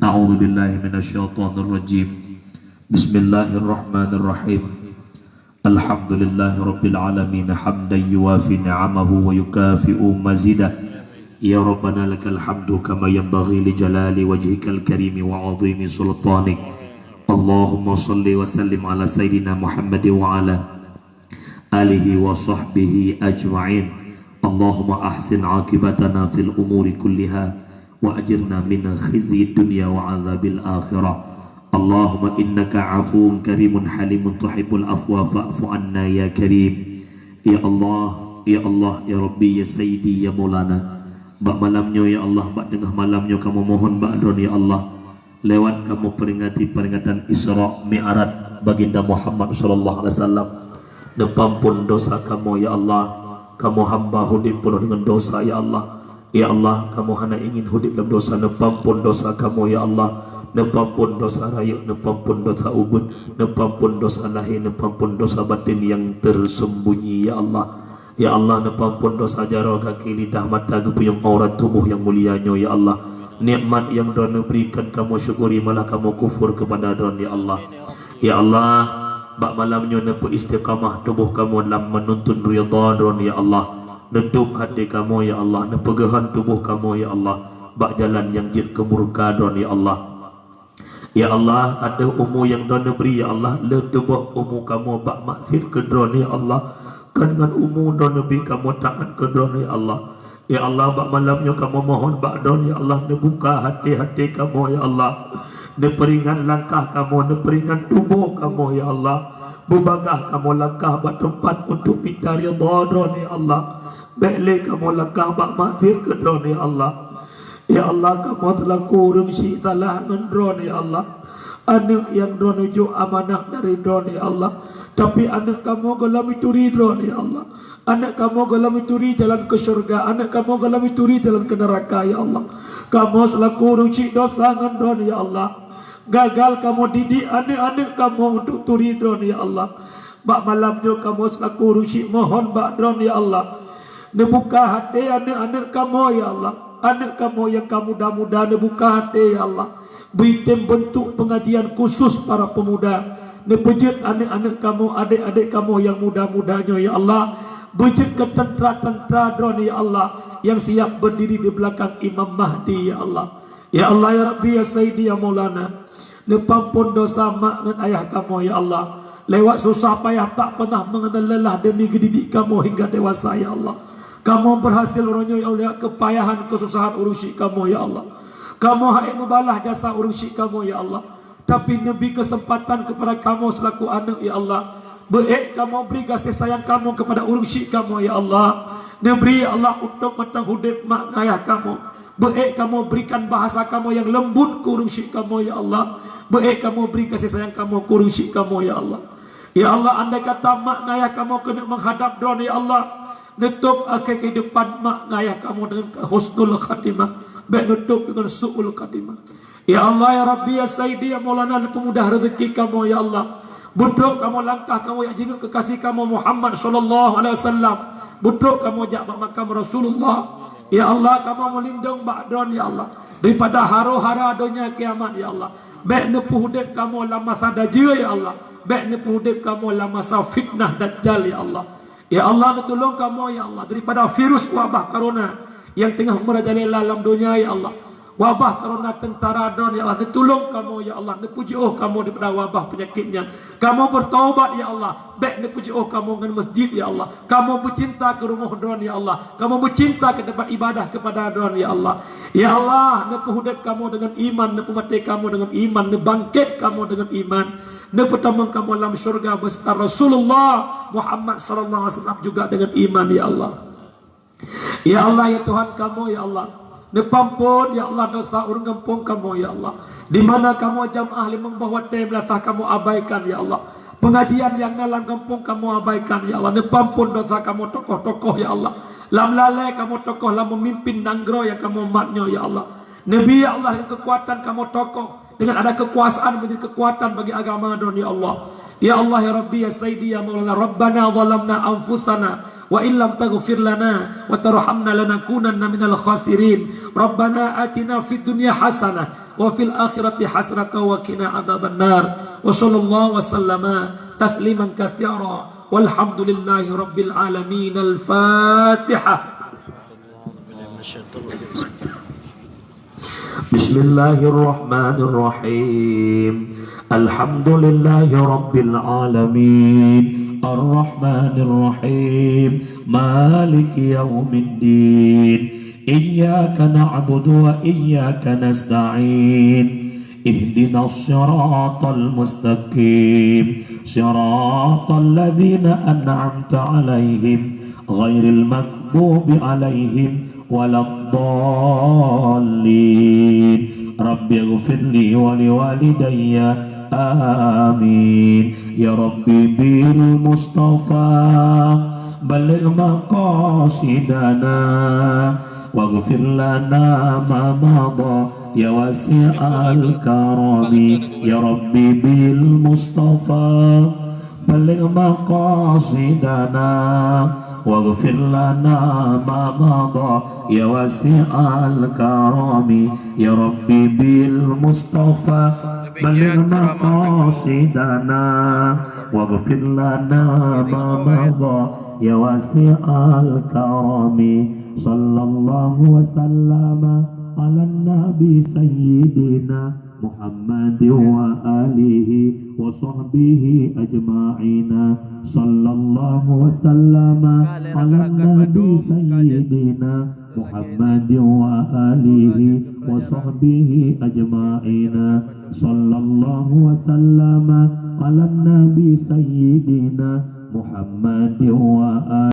A'udzu billahi minasyaitonir rajim. Bismillahirrahmanirrahim. Alhamdulillahi rabbil alamin hamdan yuwafi ni'amahu wa yukafi'u mazidah. Ya Rabbana lakal hamdu kama yanbaghi li jalali wajhikal karimi wa 'azimi sultanik. Allahumma salli wa sallim ala sayyidina Muhammad wa ala alihi wa sahbihi ajma'in. Allahumma ahsin 'aqibatana fil umuri kulliha wa ajirna min khizyi dunya wa 'adzabil akhirah. Allahumma innaka afuun karimun halimun tuhibbul afwa fa'fu anna ya karim. Ya Allah, ya Allah, ya Rabbi, ya Sayyidi, ya Maulana. Bak malamnya ya Allah, bak tengah malamnya kamu mohon bak adon ya Allah. Lewat kamu peringati peringatan Isra Mi'raj baginda Muhammad sallallahu alaihi wasallam. Nepampun dosa kamu ya Allah. Kamu hamba hidup penuh dengan dosa ya Allah. Ya Allah, kamu hanya ingin hidup dalam dosa. Nepampun dosa kamu ya Allah. Nepampun dosa raya, nepampun dosa ubud, nepampun dosa lahir, nepampun dosa batin yang tersembunyi ya Allah. Ya Allah, nepampun dosa jaro kaki lidah mata gepuyung aurat tubuh yang mulianya ya Allah. Nikmat yang Tuhan berikan kamu syukuri malah kamu kufur kepada Tuhan ya Allah. Ya Allah, bak malamnya nepu istiqamah tubuh kamu dalam menuntun ridha Tuhan ya Allah. Nedup hati kamu ya Allah, nepegahan tubuh kamu ya Allah. Bak jalan yang jid kemurka Tuhan ya Allah. Ya Allah, ada umur yang Tuhan beri ya Allah. Letubah umur kamu bak maksir ke Tuhan ya Allah. Dengan umur Tuhan beri kamu taat ke Tuhan ya Allah. Ya Allah, bak malamnya kamu mohon bakdon ya Allah, dibuka hati-hati kamu ya Allah, diperingan langkah kamu, diperingan tubuh kamu ya Allah, bubagah kamu langkah bak tempat untuk pinta ridha don ya Allah, bele kamu langkah bak maghfir ke don ya Allah. Ya Allah, kamu telah kurung si salah ngendron ya Allah, anak yang menuju amanah dari don ya Allah, tapi anak kamu galam itu ridho ya Allah, anak kamu galam itu jalan ke surga, anak kamu galam itu jalan ke neraka ya Allah. Kamu selaku ruci dosa ngendron ya Allah, gagal kamu didik anak-anak kamu untuk turidron ya Allah. Bak malamnya kamu selaku ruci mohon bakdron ya Allah, dibuka hati anak-anak kamu ya Allah, anak kamu yang kamu muda-muda, dibuka hati ya Allah, berikan bentuk pengajian khusus para pemuda, nepejut anak-anak kamu, adik-adik kamu yang muda-mudanya ya Allah, berikan tentera-tentera drone ya Allah, yang siap berdiri di belakang Imam Mahdi ya Allah. Ya Allah ya Rabbi ya Sayyidi ya Maulana, nepampun dosa mak dan ayah kamu ya Allah, lewat susah payah tak pernah mengenal lelah demi dididik kamu hingga dewasa ya Allah. Kamu berhasil ronyo ya Allah, kepayahan kesusahan urusi kamu ya Allah. Kamu hai membalah jasa urusi kamu ya Allah. Tapi Nabi kesempatan kepada kamu selaku anak ya Allah, baik kamu beri kasih sayang kamu kepada urusi kamu ya Allah. Nabi ya Allah untuk matang hudib mak ayah kamu, baik kamu berikan bahasa kamu yang lembut ke urusi kamu ya Allah, baik kamu beri kasih sayang kamu ke urusi kamu ya Allah. Ya Allah, andai kata mak ayah kamu kena menghadap drone ya Allah, nutup akhir kehidupan mak ayah kamu dengan husnul khatimah, baik nutup dengan su'ul khatimah. Ya Allah ya Rabbi ya Sayyidi ya Maulana, pemudah rezeki kamu ya Allah, buduk kamu langkah kamu yang jinguk kekasih kamu Muhammad sallallahu alaihi wasallam, buduk kamu jak makam Rasulullah. Ya Allah, kamu melindung ba'don ya Allah daripada hara-hara dunia kiamat ya Allah, baik nepu hudib kamu la masa dajjal ya Allah, baik nepu hudib kamu la masa fitnah dajjal ya Allah. Ya Allah, tolong kamu ya Allah daripada virus wabah corona yang tengah merajalela dalam dunia ya Allah, wabah corona tentara don ya Allah, tolong kamu ya Allah, puji kamu daripada wabah penyakitnya. Kamu bertaubat ya Allah, baik puji kamu dengan masjid ya Allah, kamu bercinta ke rumah don ya Allah, kamu bercinta ke tempat ibadah kepada don ya Allah. Ya Allah, hudib kamu dengan iman, mati kamu dengan iman, bangkit kamu dengan iman, pertama kamu dalam syurga beserta Rasulullah Muhammad sallallahu alaihi wasallam juga dengan iman ya Allah. Ya Allah ya Tuhan kamu ya Allah, nepampun ya Allah dosa urang kampung kamu ya Allah, di mana kamu jamaah limang bahwa belasah kamu abaikan ya Allah, pengajian yang dalam kampung kamu abaikan ya Allah, nepampun dosa kamu tokoh-tokoh ya Allah, lam lalai kamu tokoh lam memimpin nanggro yang kamu matnya ya Allah. Nabi ya Allah, yang kekuatan kamu tokoh dengan ada kekuasaan menjadi kekuatan bagi agama don ya Allah. Ya Allah ya Rabbi ya Sayyidi ya Maulana, Rabbana zalamna anfusana wa illam taghfir lana wa tarhamna lanakunanna minal khasirin. Rabbana atina fid dunya hasanah wa fil akhirati hasanah wa qina adzabannar. Wa sallallahu wasallama tasliman katsira walhamdulillahi rabbil alamin. Al-Fatihah. Bismillahirrahmanirrahim. Alhamdulillahi rabbil alamin. Ar-Rahmanir-Rahim. Maliki yaumiddin. Iyyaka na'budu wa iyyaka nasta'in. Ihdinas siratal mustaqim. Siratal ladzina an'amta 'alaihim ghairil maghdubi 'alaihim waladdallin. Rabbighfirli wa liwalidayya amin. Ya Rabbi bil Mustafa baligh maqasidana waghfir lana ma madha ya wasi'al karami. Ya Rabbi bil Mustafa baligh maqasidana waghfir lana ma madha ya wasi'al karami. Ya Rabbi bil Mustafa baligh maqasidana waghfir lana ma madha ya wasi'al karami. Sallallahu wa sallama ala nabi sayyidina Muhammad wa alihi wa sahbihi ajma'ina. Sallallahu wa sallama ala nabi sayyidina Muhammad محمد وآله وصحبه أجمعين صلى الله وسلم على النبي سيدنا محمد وآله